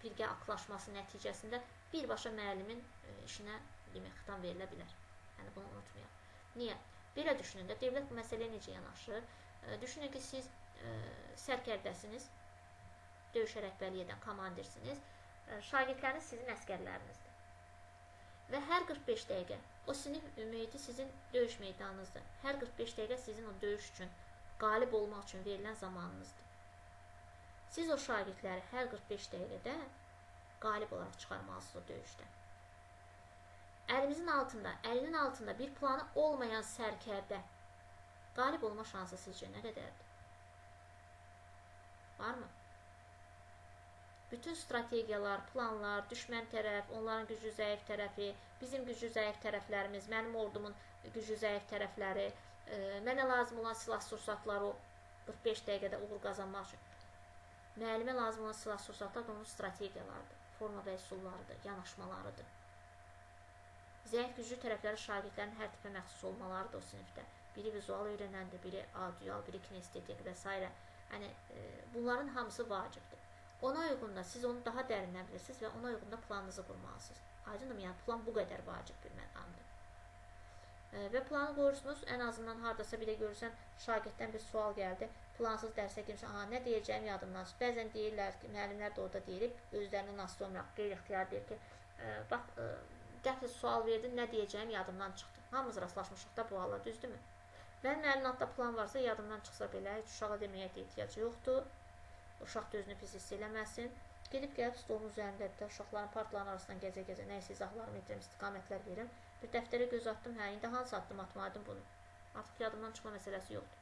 birgə aklaşması nəticəsində birbaşa müəllimin işinə demək, xitam verilə bilər. Yəni, bunu unutmayaq. Niyə? Belə düşünün də, dövlət bu məsələyə necə yanaşır? Düşünün ki, siz sərkərdəsiniz, döyüşə rəhbərlik edən komandirsiniz, şagirdləriniz sizin əskərlərinizdir. Və hər 45 dəqiqə o sinif mühiti sizin döyüş meydanınızdır. Hər 45 dəqiqə sizin o döyüş üçün, qalib olmaq üçün verilən zamanınızdır. Siz o şagirdləri hər 45 dəqiqədə qalib olaraq çıxarmalısınız o döyüşdən. Əlinin altında bir planı olmayan sərkərdə qalib olma şansı sizcə nə qədərdir? Varmı? Bütün strategiyalar, planlar, düşmən tərəf, onların gücü zəif tərəfi, bizim gücü zəif tərəflərimiz, mənim ordumun gücü zəif tərəfləri, mənə lazım olan silah-sursatlar o 45 dəqiqədə uğur qazanmaq üçün. Müəllimə lazım olan silah-sursatlar da onun strategiyalarıdır, forma və üsullarıdır, yanaşmalarıdır. Zəif güclü tərəfləri şagirdlərin hər tipə məxsus olmalarıdır o sinifdə. Biri vizual öyrənəndir, biri audial, biri kinestetik və s. Yəni, bunların hamısı vacibdir. Ona uyğun da siz onu daha dərindən bilirsiniz və ona uyğun da planınızı qurmalısınız. Aydındır mı? Yəni, plan bu qədər vacib bir məqamdır. Və planı qoyursunuz, ən azından haradasa bir də görürsən, şagirddən bir sual gəldi, plansız dərsə girmişsən, nə deyəcəyim yadımdan çıxır. Bəzən deyirlər ki, müəllimlər də orada deyilib, özlərindən asılı olmayaq, qeyri-ixtiyar deyir ki, bax, qəfil sual verdin, nə deyəcəyim yadımdan çıxdı. Hamımız rastlaşmışıq da bu hala, düzdürmü? Mənim əlimdə adda plan varsa, yadımdan çıxsa belə, heç uşağa deməyə də ehtiyac yoxdur. Uşaq da özünü pis hiss eləməsin. Gedib gəlib stolun üzərində bir də uşaqların partların arasından gəzə-gəzə nəysə izahlarımı edirəm, istiqamətlər verim. Bir dəftərə göz atdım, indi hansı addım atmalıydım bunu? Artıq yadımdan çıxma məsələsi yoxdur.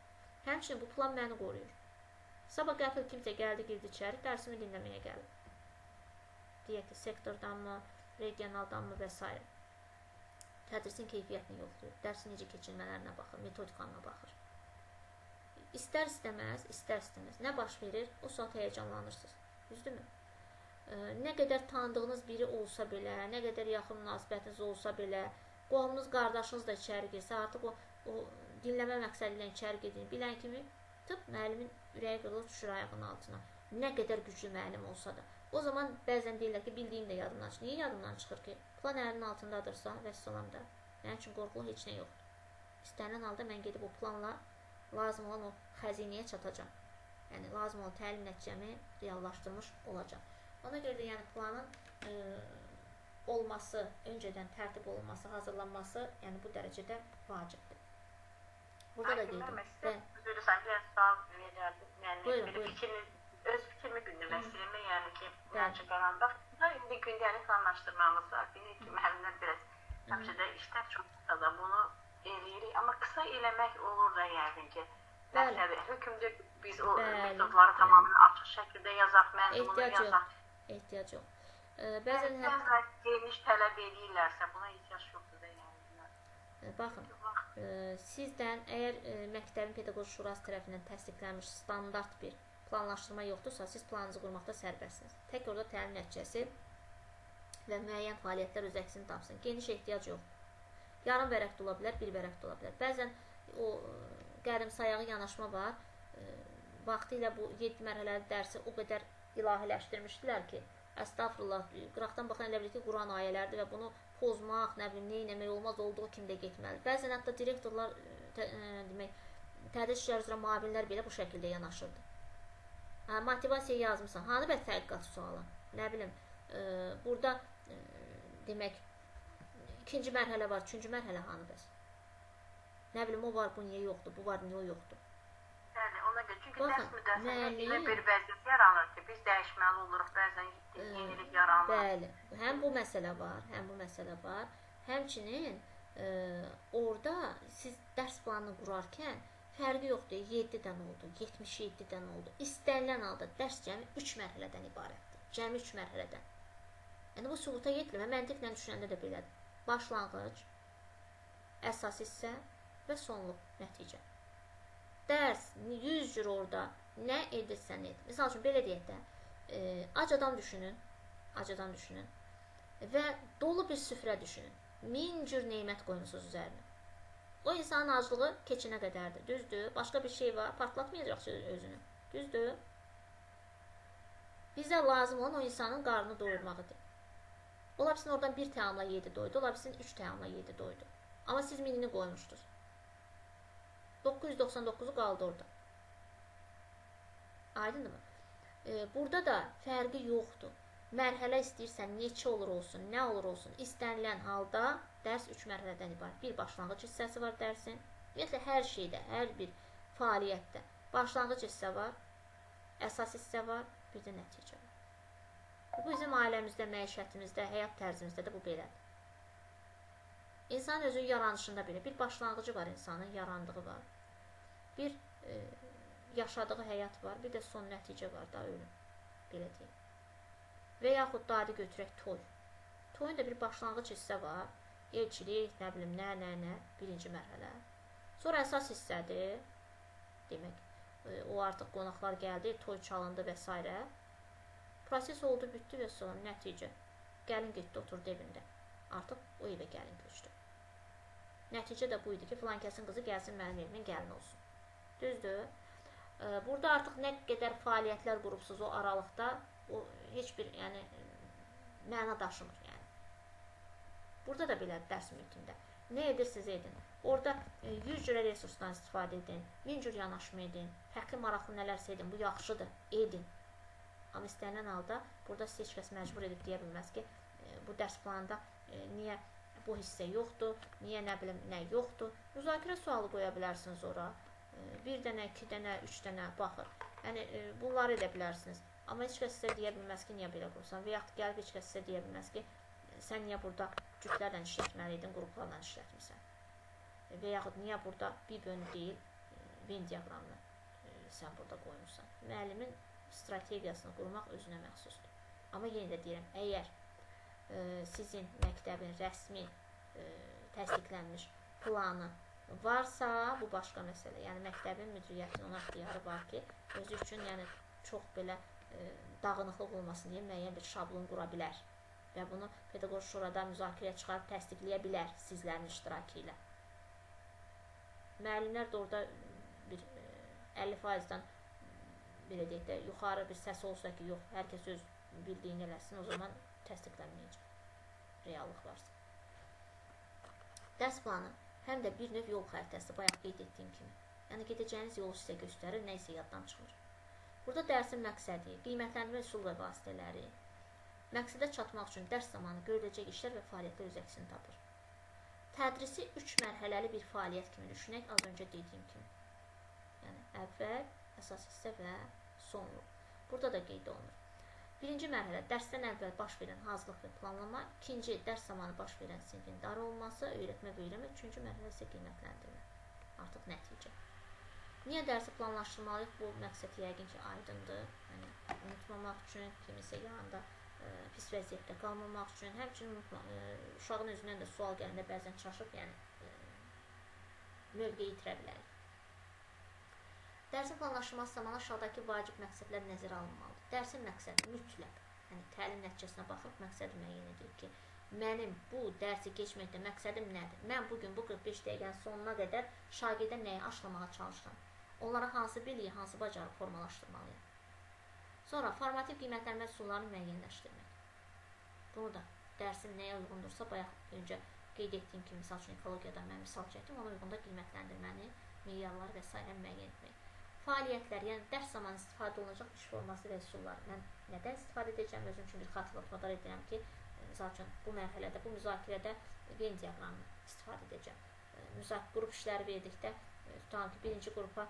Həmçinin bu plan məni qoruyur. Sabah qəfil kimsə gəldi, girdi içəri, dərsimi dinləməyə gəlib. Deyək ki, sektordanmı, regionaldanmı və s. Tədrisin keyfiyyətini yoxlayır, dərsin necə keçirmələrinə baxır, metodikanına baxır. İstər-istəməz, nə baş verir, o saat həyəcanlanırsınız, düzdürmü? Nə qədər tanıdığınız biri olsa belə, nə qədər yaxın münasibətiniz olsa belə, qohumunuz, qardaşınız da içəri girsə, artıq o dinləmə məqsədi ilə içəri girdiyini bilən kimi müəllimin ürəyi qırılır, düşür ayağının altına. Nə qədər güclü müəllim olsa da. O zaman bəzən deyirlər ki, bildiyim də yadımdan çıxır. Niyə yadımdan çıxır ki? Plan əlinin altındadırsa, vəssalam da. Mənim üçün qorxulu heç nə yoxdur. İstənilən halda mən gedib o planla lazım olan o xəzinəyə çatacam. Yəni, lazım olan təlim nəticəmi reallaşdırmış olacaq. Ona görə də yəni planın olması, öncədən tərtib olunması, hazırlanması yəni bu dərəcədə vacibdir. Burada da qeyd edim. Buyurun. Öz fikrimi gündəmə istəyirəm, yəni ki, məncə qaranlıq. İndi gündəlik planlaşdırmamız var. Bilir ki, müəllimlər biraz həmişə də işlər çox da bunu eləyirik, amma qısa eləmək olur da yəqin ki, məqsədi hökmdə biz o metodları tamamilə açıq şəkildə yazaq, məzmununu yazaq. Ehtiyac yox. Bəzən geniş tələb edirlərsə, buna ehtiyac yoxdur da yəni. Baxın, sizdən əgər məktəbin pedaqoji şurası tərəfindən təsdiqlənmiş standart bir planlaşdırma yoxdursa, siz planınızı qurmaqda sərbəstsiniz. Tək orada təlim nəticəsi və müəyyən fəaliyyətlər öz əksini tapsın. Geniş ehtiyac yoxdur. Yarım vərəq də ola bilər, bir vərəq də ola bilər. Bəzən o qərimsayağı yanaşma var. Vaxtı ilə bu 7 mərhələli dərsi o qədər ilahiləşdirmişdilər ki, əstəğfurullah, qıraqdan baxan elə bilir ki, Quran ayələrdir və bunu pozmaq, nə bilim, neynəmək olmaz, olduğu kimi də getməli. Bəzən hətta direktorlar, tədris işlər üzrə müavinlər belə bu şəkildə yanaşırdı. Motivasiya yazmısan, hanı bə təhqiqat sualı, nə bilim, burada demək, ikinci mərhələ var, üçüncü mərhələ hanı bəs? Nə bilim, o var, bu niyə yoxdur, bu var, niyə o yoxdur? Yəni, ona görə, çünki dərs müddətində bir vəziyyət yaranır ki, biz dəyişməli oluruq, bəzən yenilik yaranır. Bəli, həm bu məsələ var, həmçinin orada siz dərs planını qurarkən fərqi yoxdur, 7-dən oldu, 77-dən oldu. İstənilən halda dərs cəmi 3 mərhələdən ibarətdir. Cəmi 3 mərhələdən. Yəni, bu sübuta yetilir və məntiqlə düşünəndə də belədir. Başlanğıc, əsas hissə və sonluq nəticə. Dərs 100 cür orada nə edirsən et. Misal üçün, belə deyək də, ac adam düşünün və dolu bir süfrə düşünün. 1000 cür neymət qoymusunuz üzərinə. O insanın aclığı keçinə qədərdir, düzdür? Başqa bir şey var, partlatmayacaq özünü, düzdür? Bizə lazım olan o insanın qarnını doyurmağıdır. Ola bilsin oradan 1 təamla 7 doydu, ola bilsin 3 təamla 7 doydu. Amma siz 1000-ini qoymuşdunuz. 999-u qaldı orada. Aydındır mı? Burada da fərqi yoxdur. Mərhələ istəyirsən, neçə olur olsun, nə olur olsun, istənilən halda dərs 3 mərhələdən ibarət. Bir başlanğıc hissəsi var dərsin. Ümumiyyətlə, hər şeydə, hər bir fəaliyyətdə başlanğıc hissə var, əsas hissə var, bir də nəticə var. Bu bizim ailəmizdə, məişətimizdə, həyat tərzimizdə də bu belədir. İnsanın özünün yaranışında belə bir başlanğıcı var, insanın yarandığı var. Bir yaşadığı həyat var, bir də son nəticə var da, ölüm, belə deyim. Və yaxud da adi götürək toy. Toyun da bir başlanğıc hissə var. Elçilik, nə bilim, nə, birinci mərhələ. Sonra əsas hissədir. Demək, o artıq qonaqlar gəldi, toy çalındı və s. Proses oldu, bütdü və sonra nəticə. Gəlin getdi, oturdu evində. Artıq o evə gəlin köçdü. Nəticə də bu idi ki, filan kəsin qızı gəlsin, mənim evimin gəlin olsun. Düzdür? Burada artıq nə qədər fəaliyyətlər qurubsuz o aralıqda, o heç bir məna daşımır. Burada da belə dərs mühitində. Nə edirsiniz edin. Orada 100 cürə resursdan istifadə edin, 1000 cür yanaşma edin, fərqli maraqlı nələrsə edin, bu yaxşıdır, edin. Amma istənilən halda burada siz heç kəs məcbur edib deyə bilməz ki, bu dərs planında niyə bu hissə yoxdur, niyə nə bilim, nə yoxdur. Müzakirə sualı qoya bilərsiniz ora. 1 dənə, 2 dənə, 3 dənə, baxın. Yəni, bunları edə bilərsiniz. Amma heç kəs sizə deyə bilməz ki, niyə belə qursan və yaxud gəlib heç kəs sizə deyə bilməz ki, sən niyə burada cütlərlə işlətməliydin, qruplarla işlətmirsən? Və yaxud niyə burada bir bölüm deyil, Venn diaqramını sən burada qoymuşsan? Müəllimin strategiyasını qurmaq özünə məxsusdur. Amma yenə də deyirəm, əgər sizin məktəbin rəsmi təsdiqlənmiş planı varsa, bu başqa məsələ. Yəni, məktəbin müdiriyyətinin ona ixtiyarı var ki, özü üçün çox belə dağınıqlıq olmasın deyə müəyyən bir şablon qura bilər. və bunu pedaqoji şurada müzakirəyə çıxarıb təsdiqləyə bilər sizlərin iştirakı ilə. Müəllimlər də orada bir 50%-dən belə deyək də, yuxarı bir səs olsa ki, yox, hər kəs öz bildiyini eləsin, o zaman təsdiqlənməyəcək. Reallıq varsa. Dərs planı həm də bir növ yol xəritəsi, bayaq qeyd etdiyim kimi. Yəni, gedəcəyiniz yolu sizə göstərir, nə isə yaddan çıxır. Burada dərsin məqsədi, qiymətləndirmə üsul və vasitələri, məqsədə çatmaq üçün dərs zamanı görüləcək işlər və fəaliyyətlər öz əksini tapır. Tədrisi 3 mərhələli bir fəaliyyət kimi düşünək, az öncə dediyim kimi. Yəni, əvvəl, əsas hissə və sonluq. Burada da qeyd olunur. Birinci mərhələ, dərsdən əvvəl baş verən hazırlıq və planlama. İkinci, dərs zamanı baş verən sinfin dar olması, öyrətmə və öyrənmə. Üçüncü mərhələ isə qiymətləndirmə. Artıq nəticə. Niyə dərsi planlaşdırmalıyıq? Bu məqsəd yəqin ki, aydındır. Yəni, unutmamaq üçün, kimisə yanında pis vəziyyətdə qalmamaq üçün, həmçinin uşağın özündən də sual gələndə bəzən çaşıb, yəni mövqe itirə bilərik. Dərsin planlaşdırılması zamanı aşağıdakı vacib məqsədlər nəzərə alınmalıdır. Dərsin məqsədi mütləq, yəni təlim nəticəsinə baxıb məqsədi müəyyən edir ki, mənim bu dərsi keçməkdə məqsədim nədir? Mən bugün bu 45 dəqiqənin sonuna qədər şagirdə nəyi aşılamağa çalışıram? Onlara hansı biliyi, hansı bacarıq formalaşdırmalıyam? Sonra formativ qiymətləndirmə üsullarını müəyyənləşdirmək. Bunu da dərsin nəyə uyğundursa, bayaq öncə qeyd etdiyim kimi, misal üçün ekologiyadan mən misal çəkdim, ona uyğunda qiymətləndirməni, meyarları və s. müəyyən etmək. Fəaliyyətlər, yəni dərs zamanı istifadə olunacaq iş forması və üsullar. Mən nədən istifadə edəcəm? Özüm üçün bir xatırlatmalar edirəm ki, misal üçün bu mərhələdə, bu müzakirədə Venn diaqramını istifadə edəcəm. Qrup işləri verdikdə, tutalım ki, birinci qrupa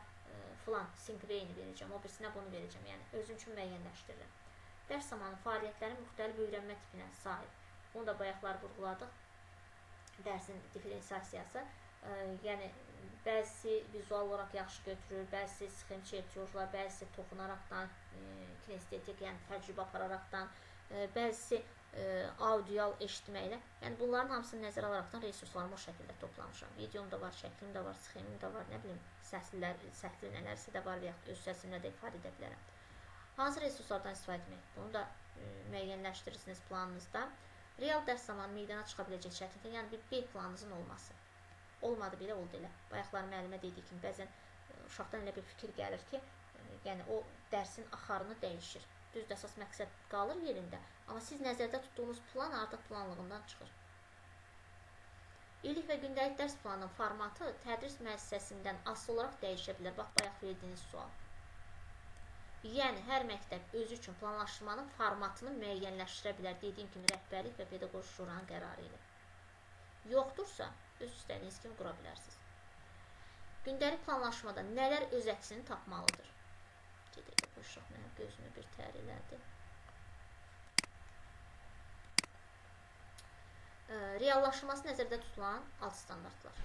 filan sinqreyni verəcəm, o birisinə bunu verəcəm. Yəni, özüm üçün müəyyənləşdirirəm. Dərs zamanı fəaliyyətlərin müxtəlif öyrənmə tipinə sahib. Bunu da bayaqlar vurğuladıq. Dərsin diferensiyasiyası. Yəni, bəzisi vizual olaraq yaxşı götürür, bəzisi sxem çertiyojlar, bəzisi toxunaraqdan, kinestetik, yəni təcrübə apararaqdan, bəzisi audial eşitməklə. Yəni, bunların hamısını nəzərə alaraqdan resurslarımı o şəkildə toplamışam. Videom da var, şəklim də var, sxemim də var, nə bilim, səsli nələrsə də var və yaxud öz səsimlə də ifadə edə bilərəm. Hansı resurslardan istifadə etmək? Bunu da müəyyənləşdirirsiniz planınızda. Real dərs zamanı meydana çıxa biləcək çətinlik, yəni bir B planınızın olması. Olmadı belə, oldu elə. Bayaqlar müəllimə dediyi kimi, bəzən uşaqdan elə bir fikir gəlir ki, yəni o dərsin axarını dəyişir. Düzdür, əsas məqsəd qalır yerində, amma siz nəzərdə tutduğunuz plan artıq planlığından çıxır. İllik və gündəlik dərs planının formatı tədris müəssisəsindən asılı olaraq dəyişə bilər. Bax, bayaq verdiyiniz sual. Yəni, hər məktəb özü üçün planlaşdırmanın formatını müəyyənləşdirə bilər, dediyim kimi, rəhbərlik və pedaqoji şuranın qərarı ilə. Yoxdursa, öz istədiyiniz kimi qura bilərsiniz. Gündəlik planlaşmada nələr öz əksini tapmalıdır? Gedək, bu uşaq mənim gözümü bir tər elədi. Reallaşdırılması nəzərdə tutulan alt standartlar.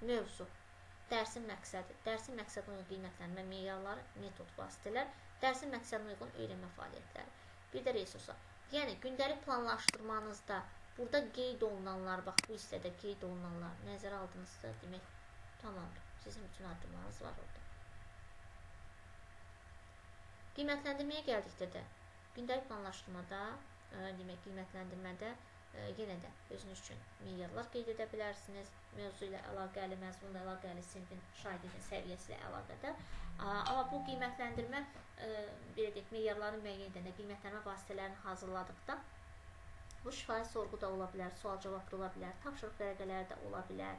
Mövzu, dərsin məqsədi, dərsin məqsədinə uyğun qiymətlənmə meyarları, metod vasitələr, dərsin məqsədinə uyğun öyrənmə fəaliyyətləri. Bir də resurslar. Yəni, gündəlik planlaşdırmanızda burada qeyd olunanlar, bax, bu hissədə qeyd olunanlar nəzərə aldınızsa, demək, tamamdır. Sizin bütün addımlarınız var orada. Qiymətləndirməyə gəldikdə də, gündəlik planlaşdırmada, demək, qiymətləndirmədə yenə də özünüz üçün meyarlar qeyd edə bilərsiniz. Mövzu ilə əlaqəli, məzmunla əlaqəli, sinfin şagirdin səviyyəsi ilə əlaqədar. Amma bu qiymətləndirmə, belə deyək, meyarların müəyyən edəndə, qiymətləndirmə vasitələrini hazırladıqda, bu şifahi sorğu da ola bilər, sual-cavab da ola bilər, tapşırıq vərəqələri də ola bilər.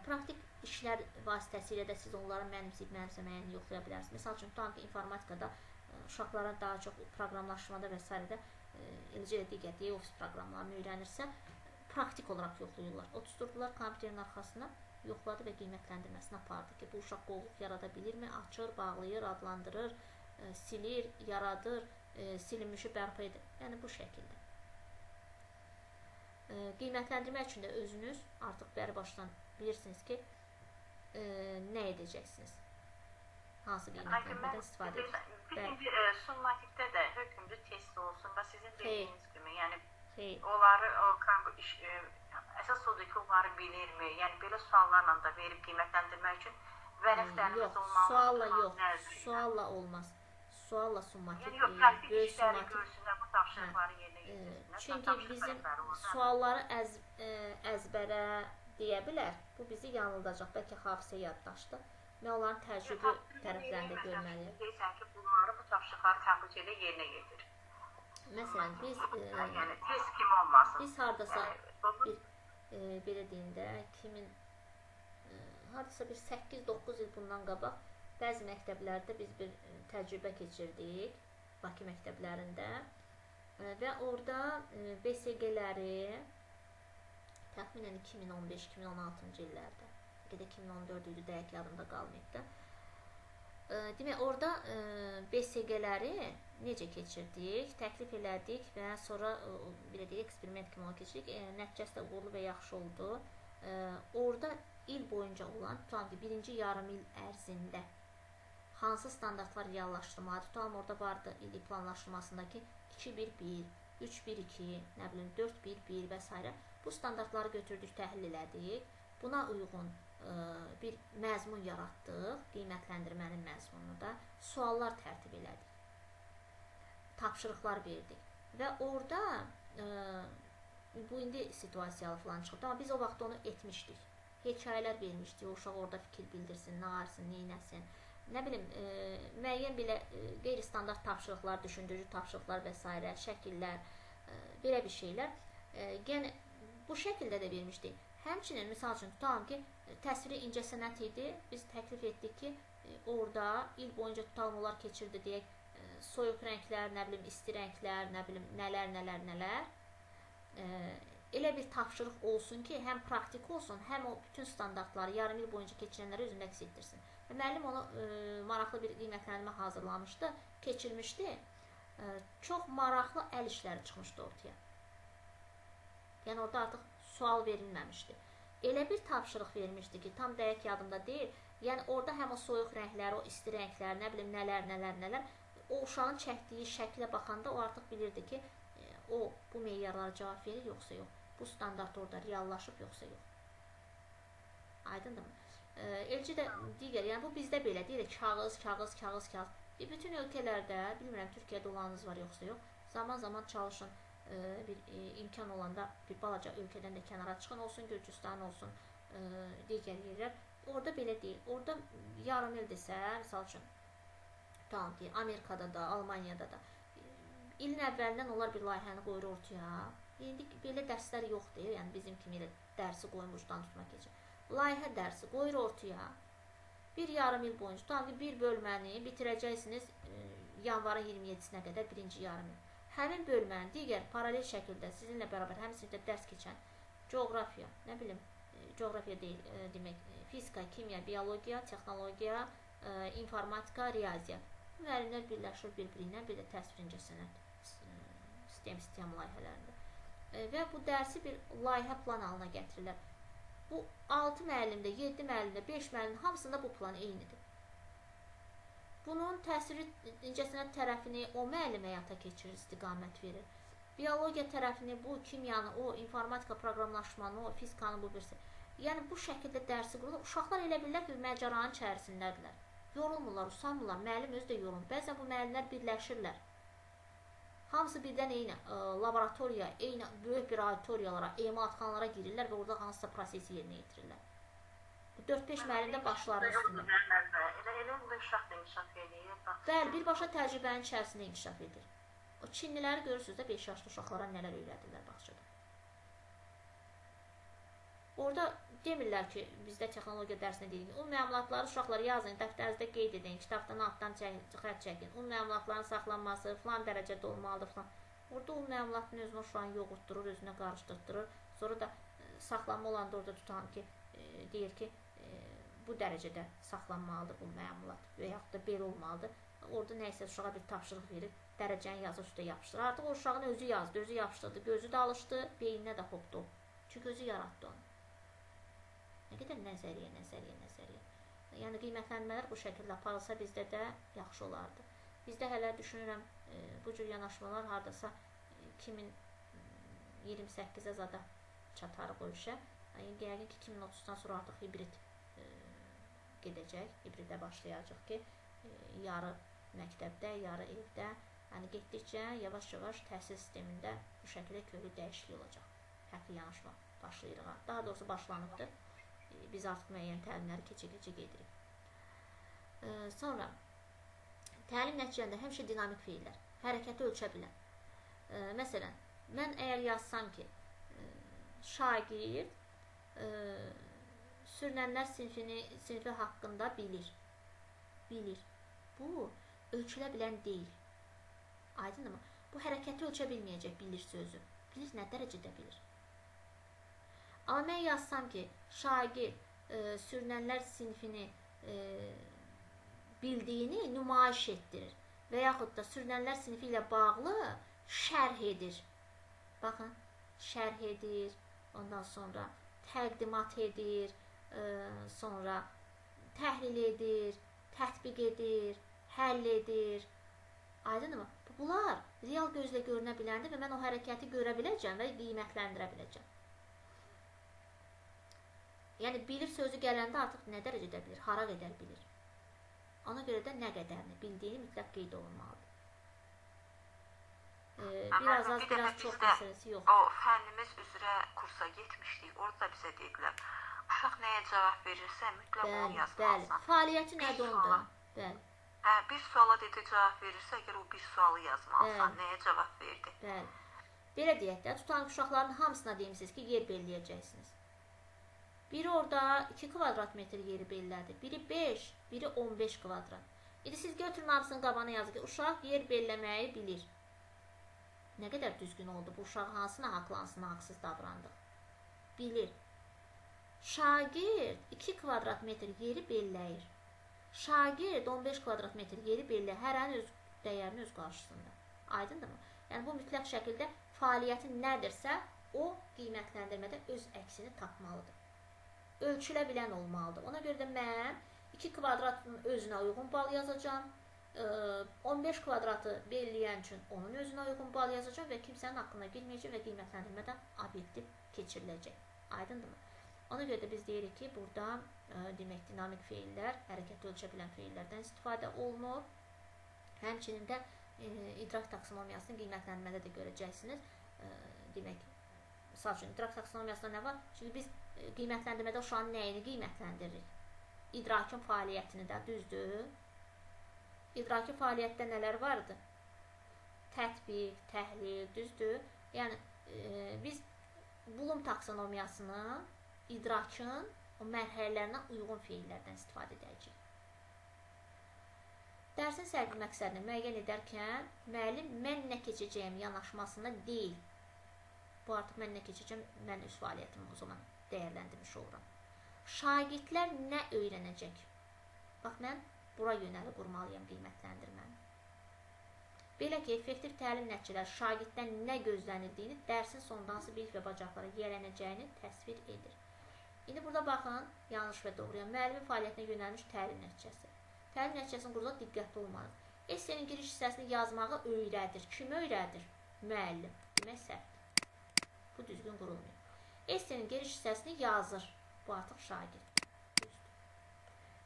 Praktik işlər vasitəsilə də siz onların mənimsəyib-mənimsəməyini yoxlaya bilərsiniz. Məsəl üçün, tutan ki, informatikada uşaqlara daha çox proqramlaşdırmada və s. eləcə də digər ofis proqramlarını öyrənirsə, praktik olaraq yoxlayırlar. Oturtdurdular kompüterin arxasına, yoxladı və qiymətləndirməsini apardı ki, bu uşaq qovluq yarada bilirmi? Açır, bağlayır, adlandırır, silir, yaradır, silinmişi bərpa edir. Yəni, bu şəkildə. Qiymətləndirmə üçün də özünüz artıq bəri başdan bilirsiniz ki, nə edəcəksiniz? Hansı qiymətləndirmədən istifadə edəcəksiniz? Summatikdə də hökmlü test olsun və sizin dediyiniz kimi, yəni onları, əsas odur ki, onları bilirmi? Yəni, belə suallarla da verib qiymətləndirmək üçün vərəqləriniz olmalı. Yox, sualla yox, sualla olmaz. sualla summativ, Yəni yox, praktik böyük işləri summativ. görsünlər, bu tapşırıqları yerinə yetirsinlər. Çünki bizim sualları əzbərə deyə bilər. Bu bizi yanıldacaq. Bəlkə hafizə yaddaşdı. Mən onların təcrübə tərəflərində görməliyəm. Deyirsən ki, bunları, bu tapşırıqları təbliğ ilə yerinə yetir. Məsələn, biz Yəni test kimi olmasın. biz hardasa belə deyim də, hardasa bir 8-9 il bundan qabaq bəzi məktəblərdə biz bir təcrübə keçirdik, Bakı məktəblərində və orada BSG-ləri təxminən 2015-2016-cı illərdə, ya da 2014 idi, dəqiq yadımda qalmayıb da. Demək, orada BSG-ləri necə keçirdik, təklif elədik və sonra belə deyək, eksperiment kimi keçirdik. Nəticəsi də uğurlu və yaxşı oldu. Orada il boyunca olan, tutalım ki, birinci yarım il ərzində hansı standartlar reallaşdırmalıdır? Tutalım, orada vardı illik planlaşdırmasındakı 2-1-1, 3-1-2, nə bilim 4-1-1 və s. Bu standartları götürdük, təhlil elədik. Buna uyğun bir məzmun yaratdıq, qiymətləndirmənin məzmununu da, suallar tərtib elədik, tapşırıqlar verdik və orada bu indi situasiyalı falan çıxıb, amma biz o vaxt onu etmişdik, hekayələr vermişdik, o uşaq orada fikir bildirsin, nə arsın, neynəsin, nə bilim, müəyyən belə qeyri-standart tapşırıqlar, düşündürücü tapşırıqlar və s. şəkillər, belə bir şeylər, yəni bu şəkildə də vermişdik. Həmçinin, misal üçün, tutalım ki, təsviri incəsənət idi, biz təklif etdik ki, orada il boyunca tutalım onlar keçirdi, deyək, soyuq rənglər, nə bilim, isti rənglər, nə bilim, nələr, elə bir tapşırıq olsun ki, həm praktik olsun, həm o bütün standartları yarım il boyunca keçirənləri özündə əks etdirsin. Və müəllim onu maraqlı bir qiymətləndirmə hazırlamışdı, keçirmişdi, çox maraqlı əl işləri çıxmışdı ortaya. Yəni, orada artıq sual verilməmişdi. Elə bir tapşırıq vermişdi ki, tam dəqiq yadımda deyil. Yəni, orada həm o soyuq rənglər, o isti rənglər, nə bilim, nələr, o uşağın çəkdiyi şəklə baxanda o artıq bilirdi ki, o bu meyarlara cavab verir, yoxsa yox. Bu standart orada reallaşıb, yoxsa yox. Aydındırmı? Eləcə də digər, yəni bu bizdə belə deyil, kağız. Bütün ölkələrdə, bilmirəm, Türkiyədə olanınız var, yoxsa yox, zaman çalışın. Bir imkan olanda bir balaca ölkədən də kənara çıxın, olsun Gürcüstan, olsun digər yerlər. Orada belə deyil. Orada yarım il desə, misal üçün, tamam deyil, Amerikada da, Almaniyada da ilin əvvəlindən onlar bir layihəni qoyur ortaya. İndi belə dərslər yoxdur, yəni bizim kimi elə dərsi qoymuşdan tutmaq üçün. Layihə dərsi qoyur ortaya. Bir yarım il boyunca, tamam ki, bir bölməni bitirəcəksiniz yanvarın 27-sinə qədər, birinci yarım il. Həmin bölmənin digər paralel şəkildə sizinlə bərabər həmin sinifdə dərs keçən coğrafiya, nə bilim, coğrafiya deyil, demək, fizika, kimya, biologiya, texnologiya, informatika, riyaziyyat. Müəllimlər birləşir bir-birinə, bir də təsvir incəsənət sistem layihələrində. Və bu dərsi bir layihə plan halına gətirirlər. Bu 6 müəllimdə, 7 müəllimdə, 5 müəllimdə hamısında bu plan eynidir. Bunun təsiri incəsənət tərəfini o müəllim həyata keçirir, istiqamət verir. Biologiya tərəfini, bu kimyanı, o informatika proqramlaşmanı, o fizikanı, bu birisi. Yəni bu şəkildə dərsi qurulur. Uşaqlar elə bilirlər ki, məcaranın içərisindədirlər. Yorulmurlar, usanmırlar, müəllim özü də yorulmur. Bəzən bu müəllimlər birləşirlər. Hamısı birdən eyni laboratoriya, eyni böyük bir auditoriyalara, emalatxanalara girirlər və orada hansısa prosesi yerinə yetirirlər. 4-5 müəllim də başları üstündə. Elə bu uşaq da inkişaf edir. Bəli, birbaşa təcrübənin içərisində inkişaf edir. O Çinliləri görürsünüz də 5 yaşlı uşaqlara nələr öyrədirlər bağçada. Orada demirlər ki, bizdə texnologiya dərsində deyilik. O məlumatları uşaqlar yazın, dəftərinizdə qeyd edin, kitabdan altdan xətt çəkin. O məlumatların saxlanması filan dərəcədə olmalıdır filan. Orada o məlumatın özünü uşağın yoğurtdurur, özünə qarışdırır. Sonra da saxlanma olanda orada tutan ki, deyir ki, bu dərəcədə saxlanmalıdır bu məlumat və yaxud da belə olmalıdır. Orada nəysə uşağa bir tapşırıq verir, dərəcəni yazı üstə yapışdırır. Artıq o uşağın özü yazdı, özü yapışdırdı, gözü də alışdı, beyninə də hopdu. Çünki özü yarattı onu. Nə qədər nəzəriyyə. Yəni qiymətləndirmələr bu şəkildə aparılsa bizdə də yaxşı olardı. Bizdə hələ düşünürəm, bu cür yanaşmalar hardasa 2028-ə zada çatarıq o işə. Yəqin ki, 2030-dan sonra artıq hibrid gedəcək, hibridə başlayacaq ki, yarı məktəbdə, yarı evdə. Yəni getdikcə yavaş-yavaş təhsil sistemində bu şəkildə köklü dəyişiklik olacaq. Fərqli yanaşma başlayırıq. Daha doğrusu başlanıbdır. Biz artıq müəyyən təlimləri keçə-keçə gedirik. Sonra təlim nəticələrində həmişə dinamik feillər, hərəkəti ölçə bilən. Məsələn, mən əgər yazsam ki, şagird sürünənlər sinfi haqqında bilir. Bu, ölçülə bilən deyil. Aydın mı? Bu, hərəkəti ölçə bilməyəcək bilir sözü. Bilir, nə dərəcədə bilir? Amma mən yazsam ki, şagird sürünənlər sinfini bildiyini nümayiş etdirir və yaxud da sürünənlər sinfi ilə bağlı şərh edir. Baxın, şərh edir, ondan sonra təqdimat edir, sonra təhlil edir, tətbiq edir, həll edir. Aydınmı? Bunlar real gözlə görünə biləndi və mən o hərəkəti görə biləcəm və qiymətləndirə biləcəm. Yəni, bilir sözü gələndə artıq nə dərəcədə bilir, hara qədər bilir. Ona görə də nə qədərini bildiyini mütləq qeyd olunmalıdır. Biraz az, biraz çox məsələsi yox. O fənnimiz üzrə kursa getmişdik, orada bizə dedilər, uşaq nəyə cavab verirsə, mütləq onu yazmalısan. Bəli, fəaliyyəti nədir onda? Bəli. Bir suala dedi cavab verirsə, əgər o bir sualı yazmalısan, nəyə cavab verdi? Bəli. Belə deyək də, tutan uşaqların hamısına deyimsiniz ki, yer belləyəcəksiniz. Biri orada 2 kvadrat metr yeri bellədi, biri 5, biri 15 kvadrat. İndi siz götürün hamısının qabağına yazın ki, uşaq yer belləməyi bilir. Nə qədər düzgün oldu bu uşaq, hansına haqlı, hansına haqsız davrandıq? Bilir. Şagird 2 kvadrat metr yeri belləyir. Şagird 15 kvadrat metr yeri belləyir. Hərənin öz dəyərini öz qarşısında. Aydındırmı? Yəni bu mütləq şəkildə fəaliyyətin nədirsə, o qiymətləndirmədə öz əksini tapmalıdır. Ölçülə bilən olmalıdır. Ona görə də mən 2 kvadratın özünə uyğun bal yazacağım. 15 kvadratı belləyən üçün onun özünə uyğun bal yazacağım və kimsənin haqqına girməyəcək və qiymətləndirmədən obyektiv keçiriləcək. Aydındırmı? Ona görə də biz deyirik ki, burada demək dinamik feillər, hərəkət ölçə bilən feillərdən istifadə olunur. Həmçinin də idrak taksonomiyasını qiymətləndirmədə də görəcəksiniz. Demək, misal üçün, idrak taksonomiyasında nə var? Çünki biz qiymətləndirmədə uşağın nəyini qiymətləndiririk? İdrakin fəaliyyətini də, düzdür? İdraki fəaliyyətdə nələr vardı? Tətbiq, təhlil, düzdür? Yəni, biz Bloom taksonomiyasını idrakın o mərhələlərinə uyğun feillərdən istifadə edəcəyik. Dərsin sərgi məqsədini müəyyən edərkən, müəllim mən nə keçəcəyim yanaşmasında deyil. Bu artıq mən nə keçəcəm, mən öz fəaliyyətimi o zaman dəyərləndirmiş oluram. Şagirdlər nə öyrənəcək? Bax, mən bura yönəli qurmalıyam qiymətləndirməni. Belə ki, effektiv təlim nəticələri şagirddən nə gözlənildiyini, dərsin sonunda hansı bilik və bacarıqlara yiyələnəcəyini təsvir edir. İndi burada baxın, yanlış və doğruya, müəllimin fəaliyyətinə yönəlmiş təlim nəticəsi. Təlim nəticəsinin qurulda diqqətli olmalıdır. Essenin giriş hissəsini yazmağı öyrədir. Kim öyrədir? Müəllim. Demək səhvdir. Bu düzgün qurulmuyor. Essenin giriş hissəsini yazır. Bu artıq şagird.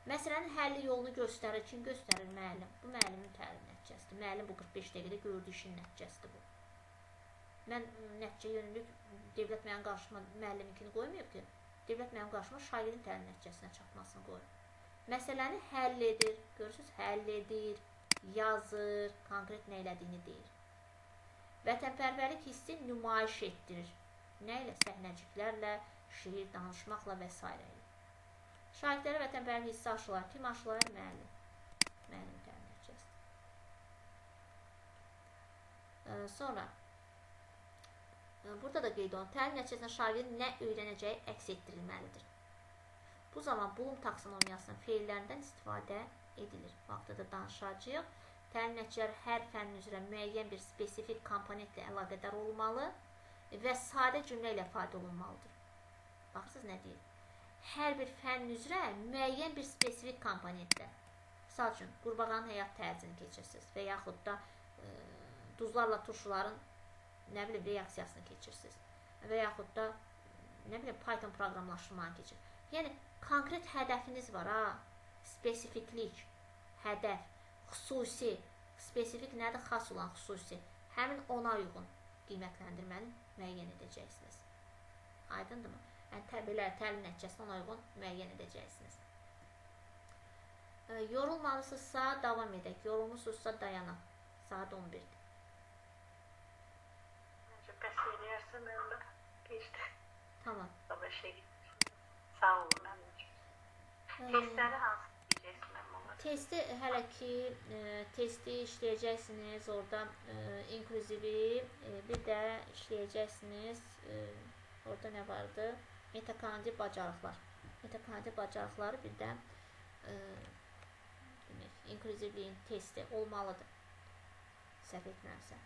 Məsələnin həlli yolunu göstərir. Kim göstərir? Müəllim. Bu müəllimin təlim nəticəsidir. Müəllim bu 45 dəqiqədə gördüyü işin nəticəsidir bu. Mən nəticə yönlülük Dövlət mənim qarşıma müəlliminkini qoymayıb ki, Dövlət mənim qarşıma şagirdin təlim nəticəsinə çatmasını qoyur. Məsələni həll edir. Görürsünüz, həll edir, yazır, konkret nə elədiyini deyir. Vətənpərvərlik hissi nümayiş etdirir. Nə ilə? Səhnəciklərlə, şiir, danışmaqla və s. ilə. Şagirdlərə vətənpərvərlik hissi aşılar. Kim aşılar? Müəllim. Müəllim təlim nəticəsi. Sonra burada da qeyd olun. Təlim nəticəsində şagirdin nə öyrənəcəyi əks etdirilməlidir. Bu zaman Bloom taksonomiyasının feillərindən istifadə edilir. Vaxtda da danışacağıq. Təlim nəticələri hər fənn üzrə müəyyən bir spesifik komponentlə əlaqədar olmalı və sadə cümlə ilə ifadə olunmalıdır. Baxırsınız nə deyir? Hər bir fənn üzrə müəyyən bir spesifik komponentlə. Misal üçün, qurbağanın həyat tərzini keçirsiniz və yaxud da duzlarla turşuların reaksiyasını keçirsiniz və yaxud da Python proqramlaşdırmanı keçir. Yəni, konkret hədəfiniz var, spesifiklik, hədəf xüsusi, spesifik nədir? Xas olan xüsusi. Həmin ona uyğun qiymətləndirməni müəyyən edəcəksiniz. Aydındırmı? Yəni, belə təlim nəticəsinə ona uyğun müəyyən edəcəksiniz. Yorulmalısınızsa davam edək. Yorulmuşsunuzsa dayanaq. Saat 11-dir. Bəs eləyərsə mən də geçdi. Tamam. Sabah işə gedir. Sağ olun mənim. Testləri hansı deyəcəksiniz mənim onlara? Testi hələ ki, testi işləyəcəksiniz. Orada inkluzivi bir də işləyəcəksiniz. Orada nə vardı? Metakognitiv bacarıqlar. Metakognitiv bacarıqları bir də inklüzivliyin testi olmalıdır. Səhv etmirəmsə.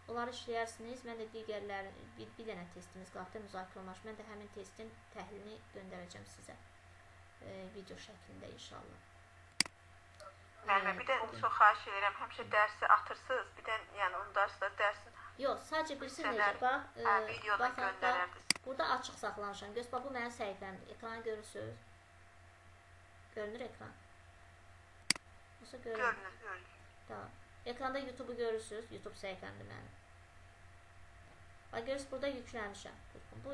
Onları işləyərsiniz. Mən də digərləri, bir dənə testimiz qaldı, müzakirə olunmuş. Mən də həmin testin təhlilini göndərəcəm sizə. Video şəklində inşallah. Müəllimə, bir də çox xahiş edirəm, həmişə dərsi atırsınız. Bir də, yəni, unudarsınız dərsin. Yox, sadəcə bilsin necə, bax, videoda göndərərdiniz. Burada açıq saxlamışam. Göz, bax, bu mənim səhifəmdir. Ekranı görürsünüz. Görünür ekran. Yoxsa görünür? Görünür. Tamam. Ekranda YouTube-u görürsünüz. YouTube səhifəmdir mənim. Bax, görürsünüz, burada yüklənmişəm. Bu,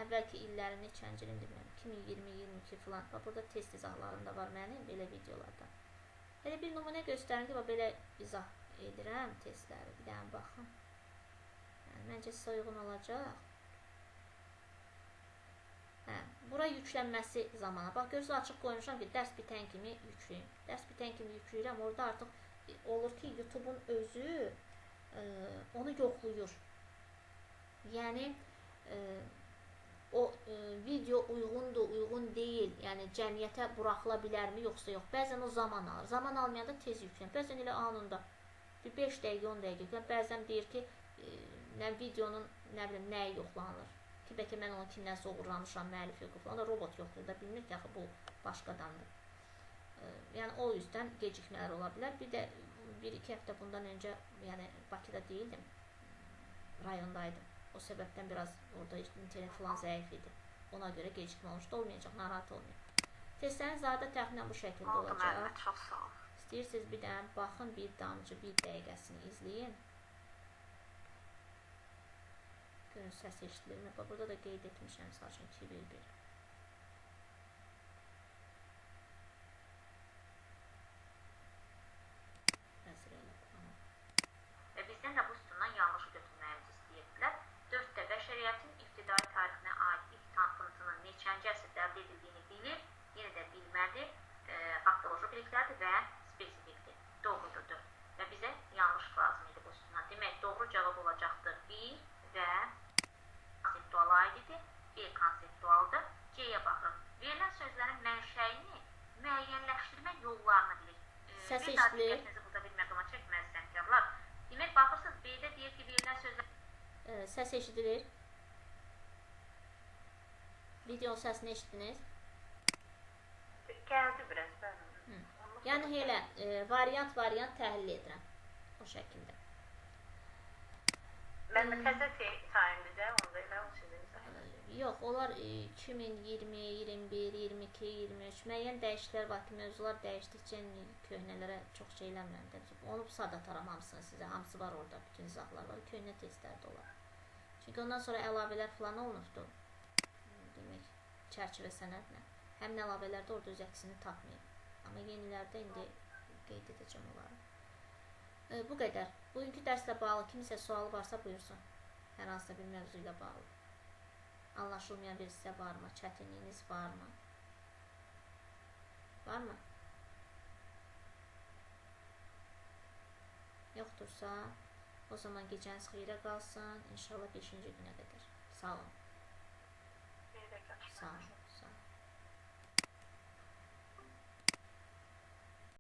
əvvəlki illərin neçənci ilimdir mənim? 2020-22 filan. Bax, burada test izahlarında var mənim, belə videolarda. Elə bir nümunə göstərim ki, bax, belə izah edirəm testləri. Bir dənə baxın. Yəni, məncə sizə uyğun olacaq. Bura yüklənməsi zamanı. Bax, görürsünüz, açıq qoymuşam ki, dərs bitən kimi yükləyim. Dərs bitən kimi yükləyirəm. Orada artıq olur ki, YouTube-un özü onu yoxluyur. Yəni, o video uyğundur, uyğun deyil. Yəni, cəmiyyətə buraxıla bilərmi, yoxsa yox. Bəzən o zaman alır. Zaman almayanda tez yükləyir. Bəzən elə anında. Bir 5 dəqiqə, 10 dəqiqə yükləyir. Bəzən deyir ki, videonun, nə bilim, nəyi yoxlanılır. Ki, bəlkə mən onu kimdən uğurlamışam, müəllif yoxdur falan da robot yoxdur da bilmir ki, bu başqadandır. Yəni, o yüzdən gecikmələr ola bilər. Bir də 1-2 həftə bundan öncə, yəni, Bakıda deyildim, rayondaydım. O səbəbdən biraz orada internet falan zəif idi. Ona görə gecikmə olmuşdu, olmayacaq, narahat olmayacaq. Testlərin zadə təxminən bu şəkildə olacaq. Müəllimə, çox sağ olun. İstəyirsiniz bir dənə baxın, bir damcı, bir dəqiqəsini izləyin. Görün, səs eşitdilir. Burada da qeyd etmişəm, sadəcə 2-1-1. Və bizdən də bu sütundan yanlış götürməyimizi istəyirdilər. 4-də bəşəriyyətin ibtidai tarixinə aid ilk tapıntının neçənci əsrdə əldə edildiyini bilir, yenə də bilməli, faktoloji biliklərdir və spesifikdir. Doğrudur 4. Və bizə yanlış lazım idi bu sütundan. Demək, doğru cavab olacaqdır 1 və konseptual aididir, B konseptualdır. C-yə baxırıq. Verilən sözlərin mənşəyini müəyyənləşdirmə yollarını bilir. Səs Bir daha eşidilir. diqqətinizi burada bir məqama çəkməz səmkarlar. Demək, baxırsınız, B-də deyir ki, verilən sözlər... Səs eşidilir. Video səsini eşitdiniz. Gəldi biraz, bəli. Yəni, elə variant təhlil edirəm. O şəkildə. Mən təzə sayımdır da, onda elə o sizin sayımdır. Yox, onlar 2020, 21, 22, 23 müəyyən dəyişikliklər var ki, mövzular dəyişdikcə köhnələrə çox şey eləmirəm. Onu sad ataram hamısını sizə. Hamısı var orada, bütün izahlar var. Köhnə testlər də olar. Çünki ondan sonra əlavələr falan olunubdur. Demək, çərçivə sənədlə. Həmin əlavələrdə orada öz əksini tapmayın. Amma yenilərdə indi qeyd edəcəm onları. Bu qədər. Bugünkü dərslə bağlı kimisə sualı varsa buyursun. Hər hansısa bir mövzu ilə bağlı. Anlaşılmayan bir sizə varmı? Çətinliyiniz varmı? Varmı? Yoxdursa, o zaman gecəniz xeyrə qalsın. İnşallah 5-ci günə qədər. Sağ olun. Bir də görüşmək. Sağ olun.